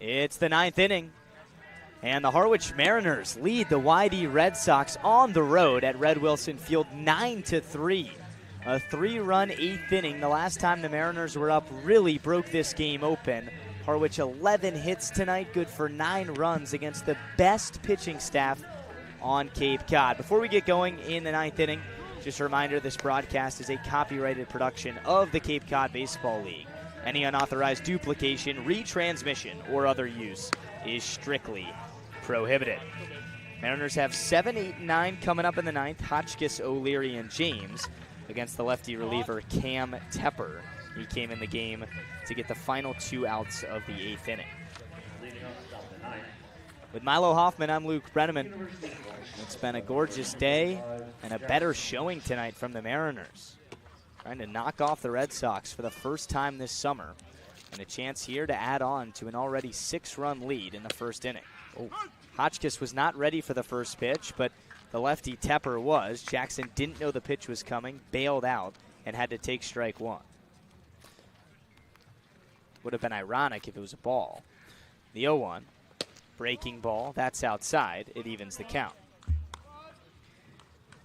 Speaker 1: It's the 9th inning, and the Harwich Mariners lead the YD Red Sox on the road at Red Wilson Field 9-3. A 3-run 8th inning. The last time the Mariners were up really broke this game open. Harwich 11 hits tonight, good for 9 runs against the best pitching staff on Cape Cod. Before we get going in the 9th inning, just a reminder, this broadcast is a copyrighted production of the Cape Cod Baseball League. Any unauthorized duplication, retransmission, or other use is strictly prohibited. Mariners have 7, 8, and 9 coming up in the 9th. Hotchkiss, O'Leary, and James against the lefty reliever Cam Tepper. He came in the game to get the final 2 outs of the 8th inning. With Milo Hoffman, I'm Luke Brenneman. It's been a gorgeous day and a better showing tonight from the Mariners. Trying to knock off the Red Sox for the first time this summer, and a chance here to add on to an already 6-run lead in the first inning. Hotchkiss was not ready for the first pitch, but the lefty Tepper was. Jackson didn't know the pitch was coming, bailed out, and had to take strike 1. Would have been ironic if it was a ball. The 0-1, breaking ball, that's outside. It evens the count.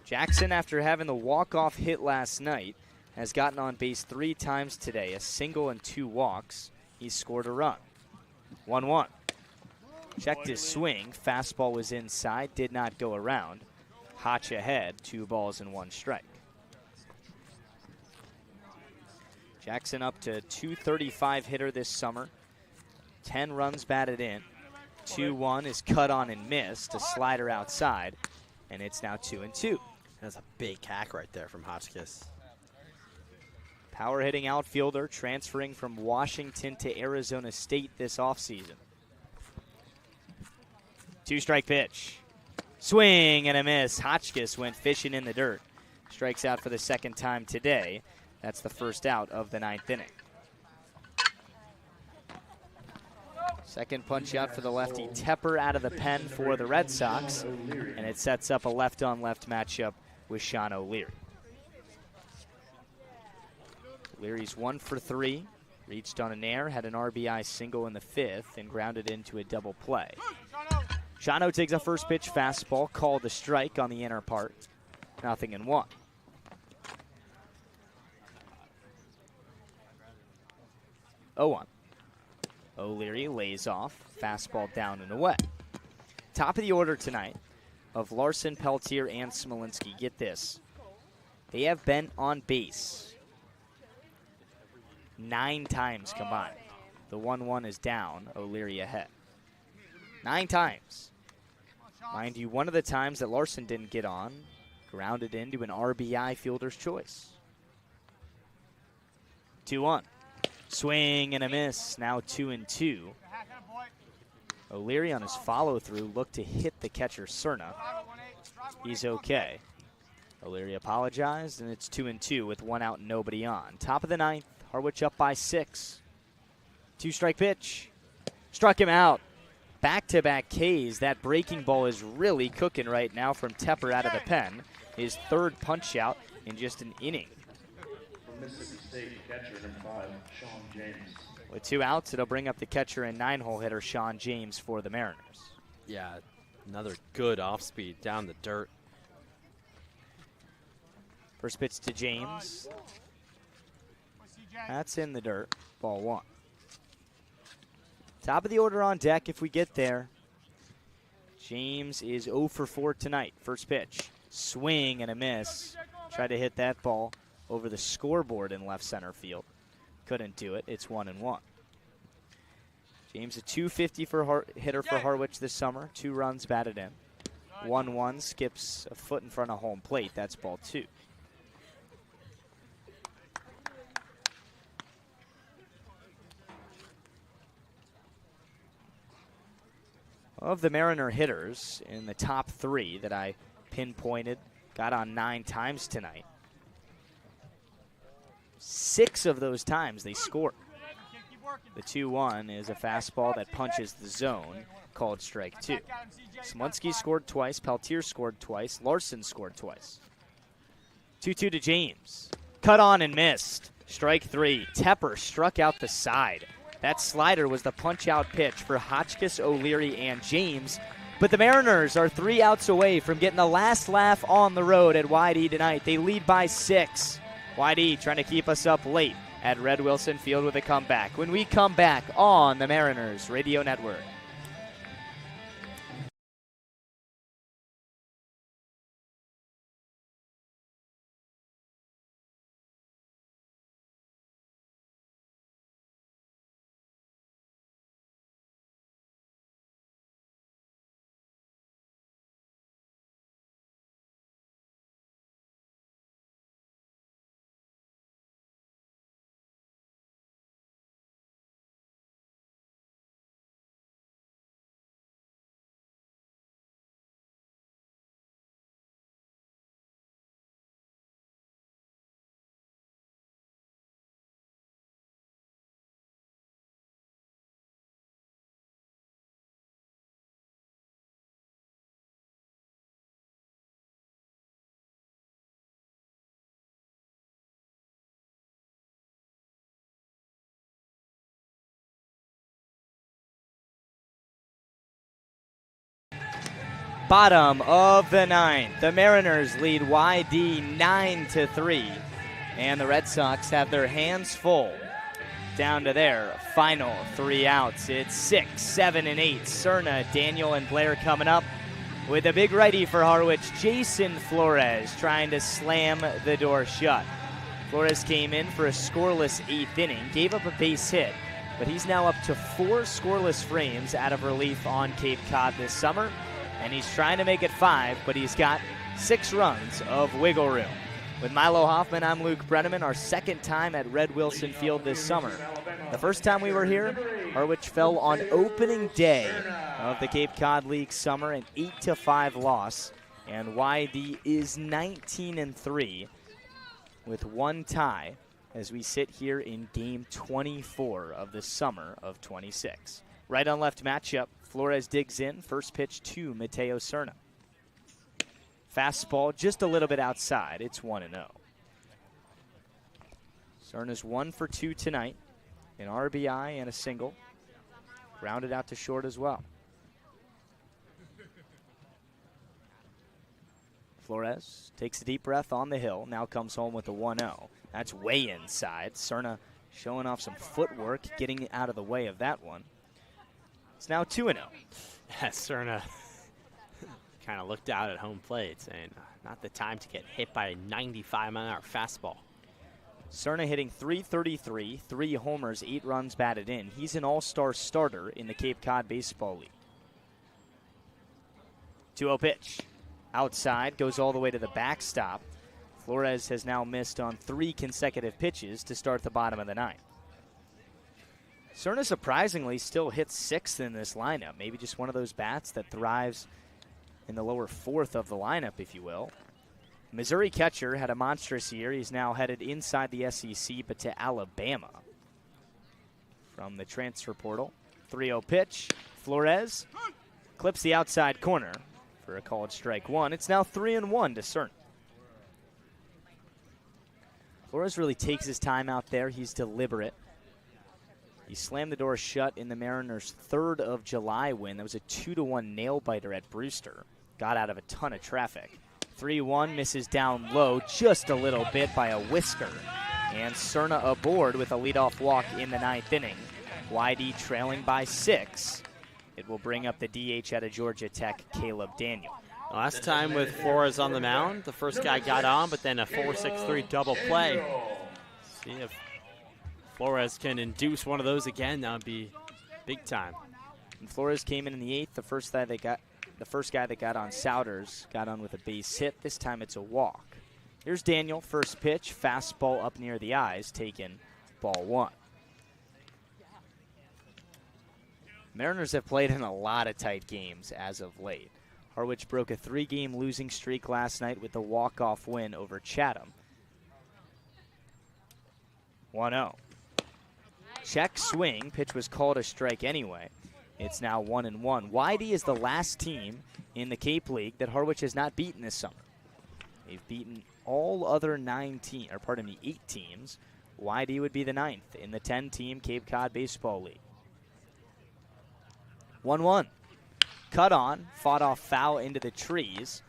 Speaker 1: Jackson, after having the walk-off hit last night, has gotten on base 3 times today, a single and 2 walks. He's scored a run. 1-1. Checked his swing. Fastball was inside, did not go around. Hotch ahead, 2 balls and 1 strike. Jackson up to .235 hitter this summer. 10 runs batted in. 2-1 is cut on and missed. A slider outside, and it's now 2-2.
Speaker 12: That's a big hack right there from Hotchkiss.
Speaker 1: Power hitting outfielder transferring from Washington to Arizona State this offseason. 2-strike pitch. Swing and a miss. Hotchkiss went fishing in the dirt. Strikes out for the 2nd time today. That's the first out of the 9th inning. Second punch out for the lefty Tepper out of the pen for the Red Sox, and it sets up a left-on-left matchup with Sean O'Leary. Leary's 1 for 3, reached on an air, had an RBI single in the 5th, and grounded into a double play. Shano takes a first pitch fastball, called a strike on the inner part. 0-1. O'Leary lays off, fastball down and away. Top of the order tonight of Larson, Peltier, and Smolinski. Get this. They have been on base 9 times combined. The 1-1 is down, O'Leary ahead. 9 times. Mind you, one of the times that Larson didn't get on, grounded into an RBI fielder's choice. 2-1. Swing and a miss, now 2-2. O'Leary on his follow-through looked to hit the catcher Cerna. He's okay. O'Leary apologized, and it's 2-2 with 1 out and nobody on. Top of the 9th, Harwich up by 6. 2-strike pitch. Struck him out. Back-to-back Ks. That breaking ball is really cooking right now from Tepper out of the pen. His 3rd punch out in just an inning.
Speaker 3: From Mississippi State, catcher number 5, Sean James.
Speaker 1: With 2 outs, it'll bring up the catcher and 9-hole hitter Sean James for the Mariners.
Speaker 12: Yeah, another good off-speed down the dirt.
Speaker 1: First pitch to James. That's in the dirt. Ball 1. Top of the order on deck if we get there. James is 0 for 4 tonight. First pitch. Swing and a miss. Tried to hit that ball over the scoreboard in left center field. Couldn't do it. It's 1-1. James a .250 hitter for Harwich this summer. 2 runs batted in. 1-1 skips a foot in front of home plate. That's ball 2. Of the Mariner hitters in the top 3 that I pinpointed, got on 9 times tonight. 6 of those times they scored. The 2-1 is a fastball that punches the zone, called strike 2. Smolinski scored twice, Peltier scored twice, Larson scored twice. 2-2 to James. Cut on and missed. Strike 3. Tepper struck out the side. That slider was the punch-out pitch for Hotchkiss, O'Leary, and James. But the Mariners are 3 outs away from getting the last laugh on the road at YD tonight. They lead by 6. YD trying to keep us up late at Red Wilson Field with a comeback. When we come back on the Mariners Radio Network. Bottom of the 9th. The Mariners lead YD 9-3. And the Red Sox have their hands full down to their final 3 outs. It's 6, 7, and 8. Cerna, Daniel, and Blair coming up with a big righty for Harwich. Jason Flores trying to slam the door shut. Flores came in for a scoreless 8th inning, gave up a base hit, but he's now up to 4 scoreless frames out of relief on Cape Cod this summer. And he's trying to make it 5, but he's got 6 runs of wiggle room. With Milo Hoffman, I'm Luke Brenneman, our second time at Red Wilson Field this summer. The first time we were here, Harwich fell on opening day of the Cape Cod League summer, an 8-5 loss. And YD is 19-3 with 1 tie as we sit here in game 24 of the summer of 26. Right on left matchup. Flores digs in. First pitch to Mateo Cerna. Fastball just a little bit outside. It's 1-0. Cerna's 1 for 2 tonight. An RBI and a single. Grounded out to short as well. Flores takes a deep breath on the hill. Now comes home with a 1-0. That's way inside. Cerna showing off some footwork, getting out of the way of that one. It's now 2-0.
Speaker 2: Yeah, Cerna kind of looked out at home plate, saying, not the time to get hit by a 95-mile-an-hour fastball.
Speaker 1: Cerna hitting .333, 3 homers, 8 runs batted in. He's an all-star starter in the Cape Cod Baseball League. 2-0 pitch. Outside, goes all the way to the backstop. Flores has now missed on 3 consecutive pitches to start the bottom of the 9th. Cerna surprisingly still hits 6th in this lineup. Maybe just one of those bats that thrives in the lower 4th of the lineup, if you will. Missouri catcher had a monstrous year. He's now headed inside the SEC, but to Alabama. From the transfer portal, 3-0 pitch. Flores clips the outside corner for a called strike 1. It's now 3-1 to Cerna. Flores really takes his time out there. He's deliberate. He slammed the door shut in the Mariners' 3rd of July win. That was a 2-1 nail-biter at Brewster. Got out of a ton of traffic. 3-1, misses down low just a little bit by a whisker. And Cerna aboard with a leadoff walk in the 9th inning. YD trailing by 6. It will bring up the DH out of Georgia Tech, Caleb Daniel.
Speaker 2: Last time with Flores on the mound, the first guy got on, but then a 4-6-3 double play. See if Flores can induce one of those again. That would be big time.
Speaker 1: And Flores came in the 8th. The first guy that got on Souders got on with a base hit. This time it's a walk. Here's Daniel. First pitch, fastball up near the eyes, taken ball 1. Mariners have played in a lot of tight games as of late. Harwich broke a 3-game losing streak last night with the walk-off win over Chatham. 1-0. Check swing. Pitch was called a strike anyway. It's now 1-1. YD is the last team in the Cape League that Harwich has not beaten this summer. They've beaten all other 8 teams, YD would be the 9th in the 10-team Cape Cod Baseball League. 1-1. Cut on, fought off foul into the trees,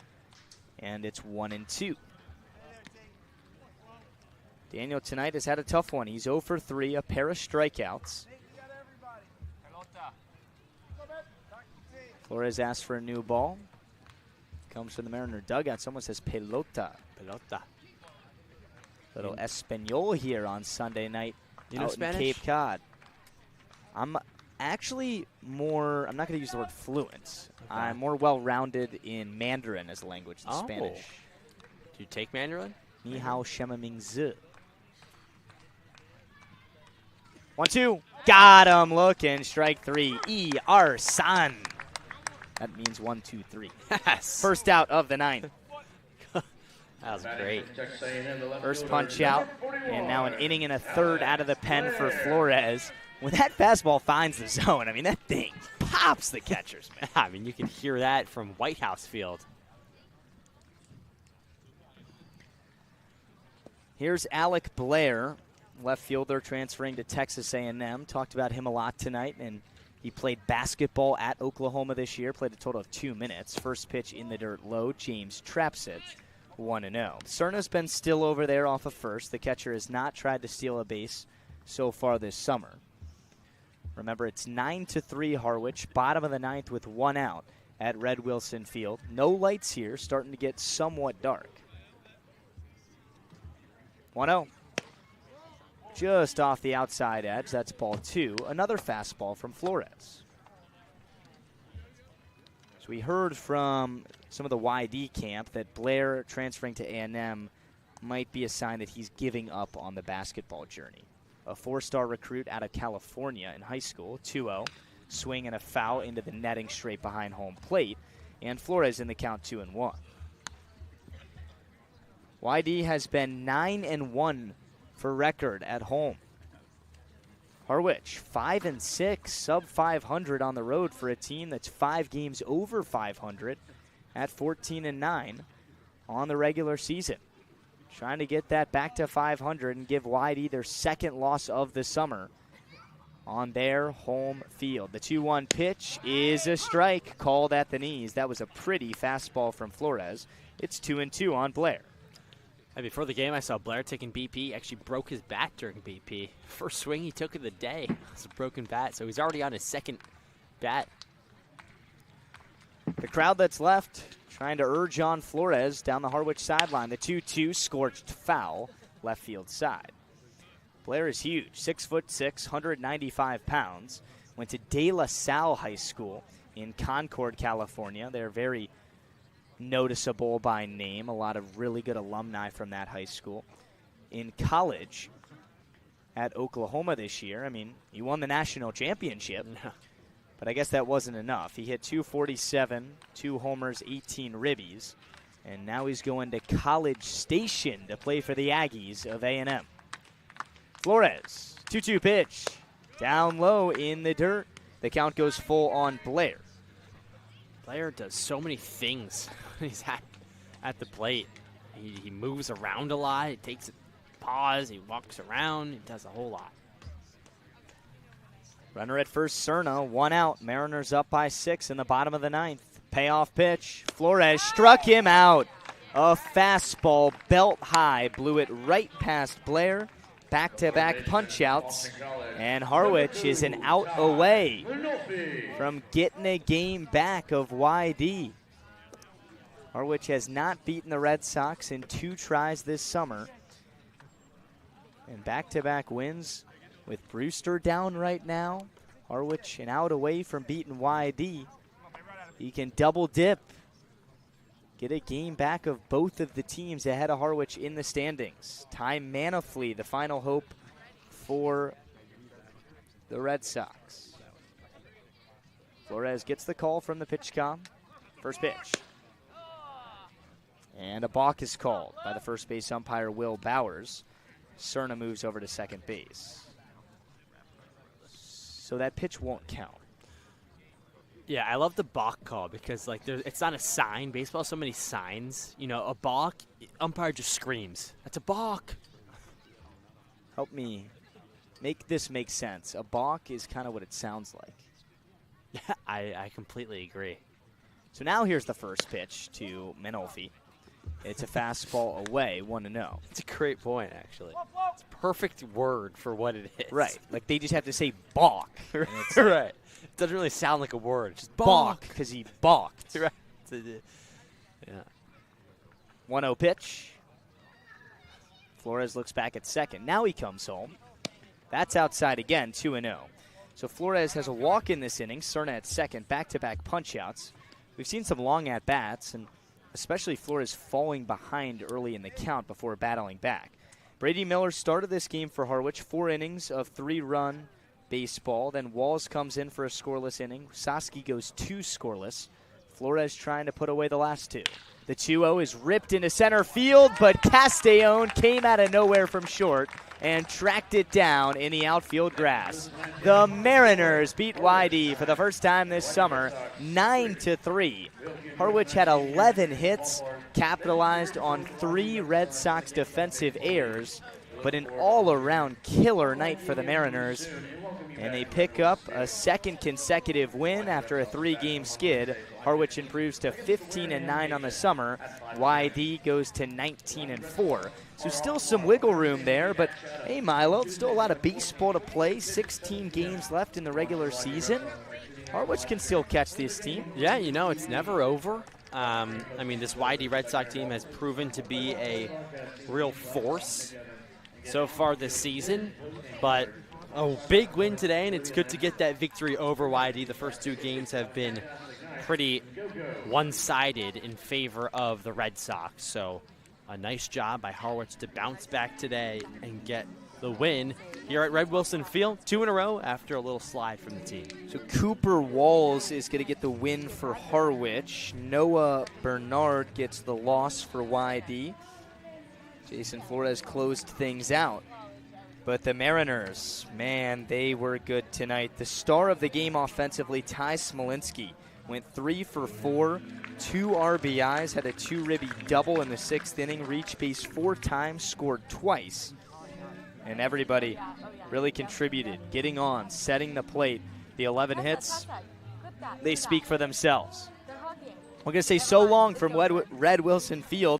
Speaker 1: and it's 1-2. Daniel tonight has had a tough one. He's 0 for 3, a pair of strikeouts. Flores asks for a new ball. Comes from the Mariner dugout. Someone says pelota.
Speaker 2: Pelota.
Speaker 1: Little Espanol here on Sunday night.
Speaker 2: You know
Speaker 1: out
Speaker 2: Spanish?
Speaker 1: in Cape Cod. I'm actually more, I'm not going to use the word fluent.
Speaker 2: Okay.
Speaker 1: I'm more well-rounded in Mandarin as a language than Spanish.
Speaker 2: Do you take Mandarin?
Speaker 1: Ni hao shema ming zi. 1-2. Got him looking. Strike 3. E.R. San. That means 1, 2, 3.
Speaker 2: Yes.
Speaker 1: First out of the 9th.
Speaker 2: That was great.
Speaker 1: First punch out, and now an inning and a third out of the pen for Flores. When that fastball finds the zone, I mean, that thing pops the catchers, man.
Speaker 2: I mean, you can hear that from White House Field.
Speaker 1: Here's Alec Blair, left fielder transferring to Texas A&M. Talked about him a lot tonight, and he played basketball at Oklahoma this year, played a total of 2 minutes. First pitch in the dirt low, James traps it, 1-0. Cerna's been still over there off of first. The catcher has not tried to steal a base so far this summer. Remember, it's 9-3 Harwich, bottom of the 9th with 1 out at Red Wilson Field. No lights here, starting to get somewhat dark. 1-0. Just off the outside edge. That's ball 2. Another fastball from Flores. So we heard from some of the YD camp that Blair transferring to A&M might be a sign that he's giving up on the basketball journey. A 4-star recruit out of California in high school, 2-0. Swing and a foul into the netting straight behind home plate. And Flores in the count 2-1. YD has been 9-1 for record at home. Harwich 5-6, sub 500 on the road for a team that's 5 games over 500 at 14-9 on the regular season. Trying to get that back to 500 and give YD their second loss of the summer on their home field. The 2-1 pitch is a strike called at the knees. That was a pretty fastball from Flores. It's 2-2 on Blair.
Speaker 2: And before the game, I saw Blair taking BP. Actually broke his bat during BP. First swing he took of the day was a broken bat, so he's already on his second bat.
Speaker 1: The crowd that's left trying to urge on Flores down the Harwich sideline. The 2-2 scorched foul, left field side. Blair is huge, 6'6", 195 pounds. Went to De La Salle High School in Concord, California. They're very noticeable by name. A lot of really good alumni from that high school. In college at Oklahoma this year, I mean, he won the national championship, but I guess that wasn't enough. He hit 247, 2 homers, 18 ribbies, and now he's going to College Station to play for the Aggies of A&M. Flores, 2-2 pitch, down low in the dirt. The count goes full on Blair.
Speaker 2: Blair does so many things when he's at the plate. He moves around a lot. He takes a pause. He walks around. He does a whole lot.
Speaker 1: Runner at first, Cerna, 1 out. Mariners up by 6 in the bottom of the 9th. Payoff pitch. Flores struck him out. A fastball, belt high, blew it right past Blair. Back-to-back punch-outs, and Harwich is an out away from getting a game back of YD. Harwich has not beaten the Red Sox in 2 tries this summer, and back-to-back wins with Brewster down right now. Harwich an out away from beating YD. He can double dip, get a game back of both of the teams ahead of Harwich in the standings. Ty Manafly, the final hope for the Red Sox. Flores gets the call from the pitch comm. First pitch. And a balk is called by the first base umpire, Will Bowers. Cerna moves over to second base. So that pitch won't count.
Speaker 2: Yeah, I love the balk call because it's not a sign. Baseball has so many signs. You know, a balk, umpire just screams, "That's a balk."
Speaker 1: Help me make this make sense. A balk is kind of what it sounds like.
Speaker 2: Yeah, I completely agree.
Speaker 1: So now here's the first pitch to Menolfi. It's a fastball away, 1-0.
Speaker 2: It's a great point, actually. It's a perfect word for what it is.
Speaker 1: Right. Like they just have to say balk.
Speaker 2: Right. It doesn't really sound like a word. It's just
Speaker 1: balk because he balked.
Speaker 2: Right. Yeah.
Speaker 1: 1-0 pitch. Flores looks back at second. Now he comes home. That's outside again, 2-0. So Flores has a walk in this inning. Cerna at second, back-to-back punch-outs. We've seen some long at-bats, and especially Flores falling behind early in the count before battling back. Brady Miller started this game for Harwich, 4 innings of 3-run baseball. Then Walls comes in for a scoreless inning. Sosky goes 2 scoreless. Flores trying to put away the last 2. The 2-0 is ripped into center field, but Castellón came out of nowhere from short and tracked it down in the outfield grass. The Mariners beat YD for the first time this summer, 9-3. Harwich had 11 hits, capitalized on 3 Red Sox defensive errors, but an all-around killer night for the Mariners. And they pick up a second consecutive win after a 3-game skid. Harwich improves to 15-9 on the summer. YD goes to 19-4. So still some wiggle room there, but hey, Milo, still a lot of baseball to play. 16 games left in the regular season. Harwich can still catch this team.
Speaker 2: Yeah, you know, it's never over. I mean, this YD Red Sox team has proven to be a real force so far this season, but a big win today, and it's good to get that victory over YD. The first 2 games have been pretty one-sided in favor of the Red Sox, so a nice job by Harwich to bounce back today and get the win here at Red Wilson Field, 2 in a row after a little slide from the team.
Speaker 1: So Cooper Walls is going to get the win for Harwich. Noah Bernard gets the loss for YD. Jason Flores closed things out. But the Mariners, man, they were good tonight. The star of the game offensively, Ty Smolinski, went 3 for 4, 2 RBIs, had a 2-ribby double in the 6th inning, reached base 4 times, scored twice. And everybody really contributed, getting on, setting the plate. The 11 hits, they speak for themselves. We're going to say so long from Red Wilson Field.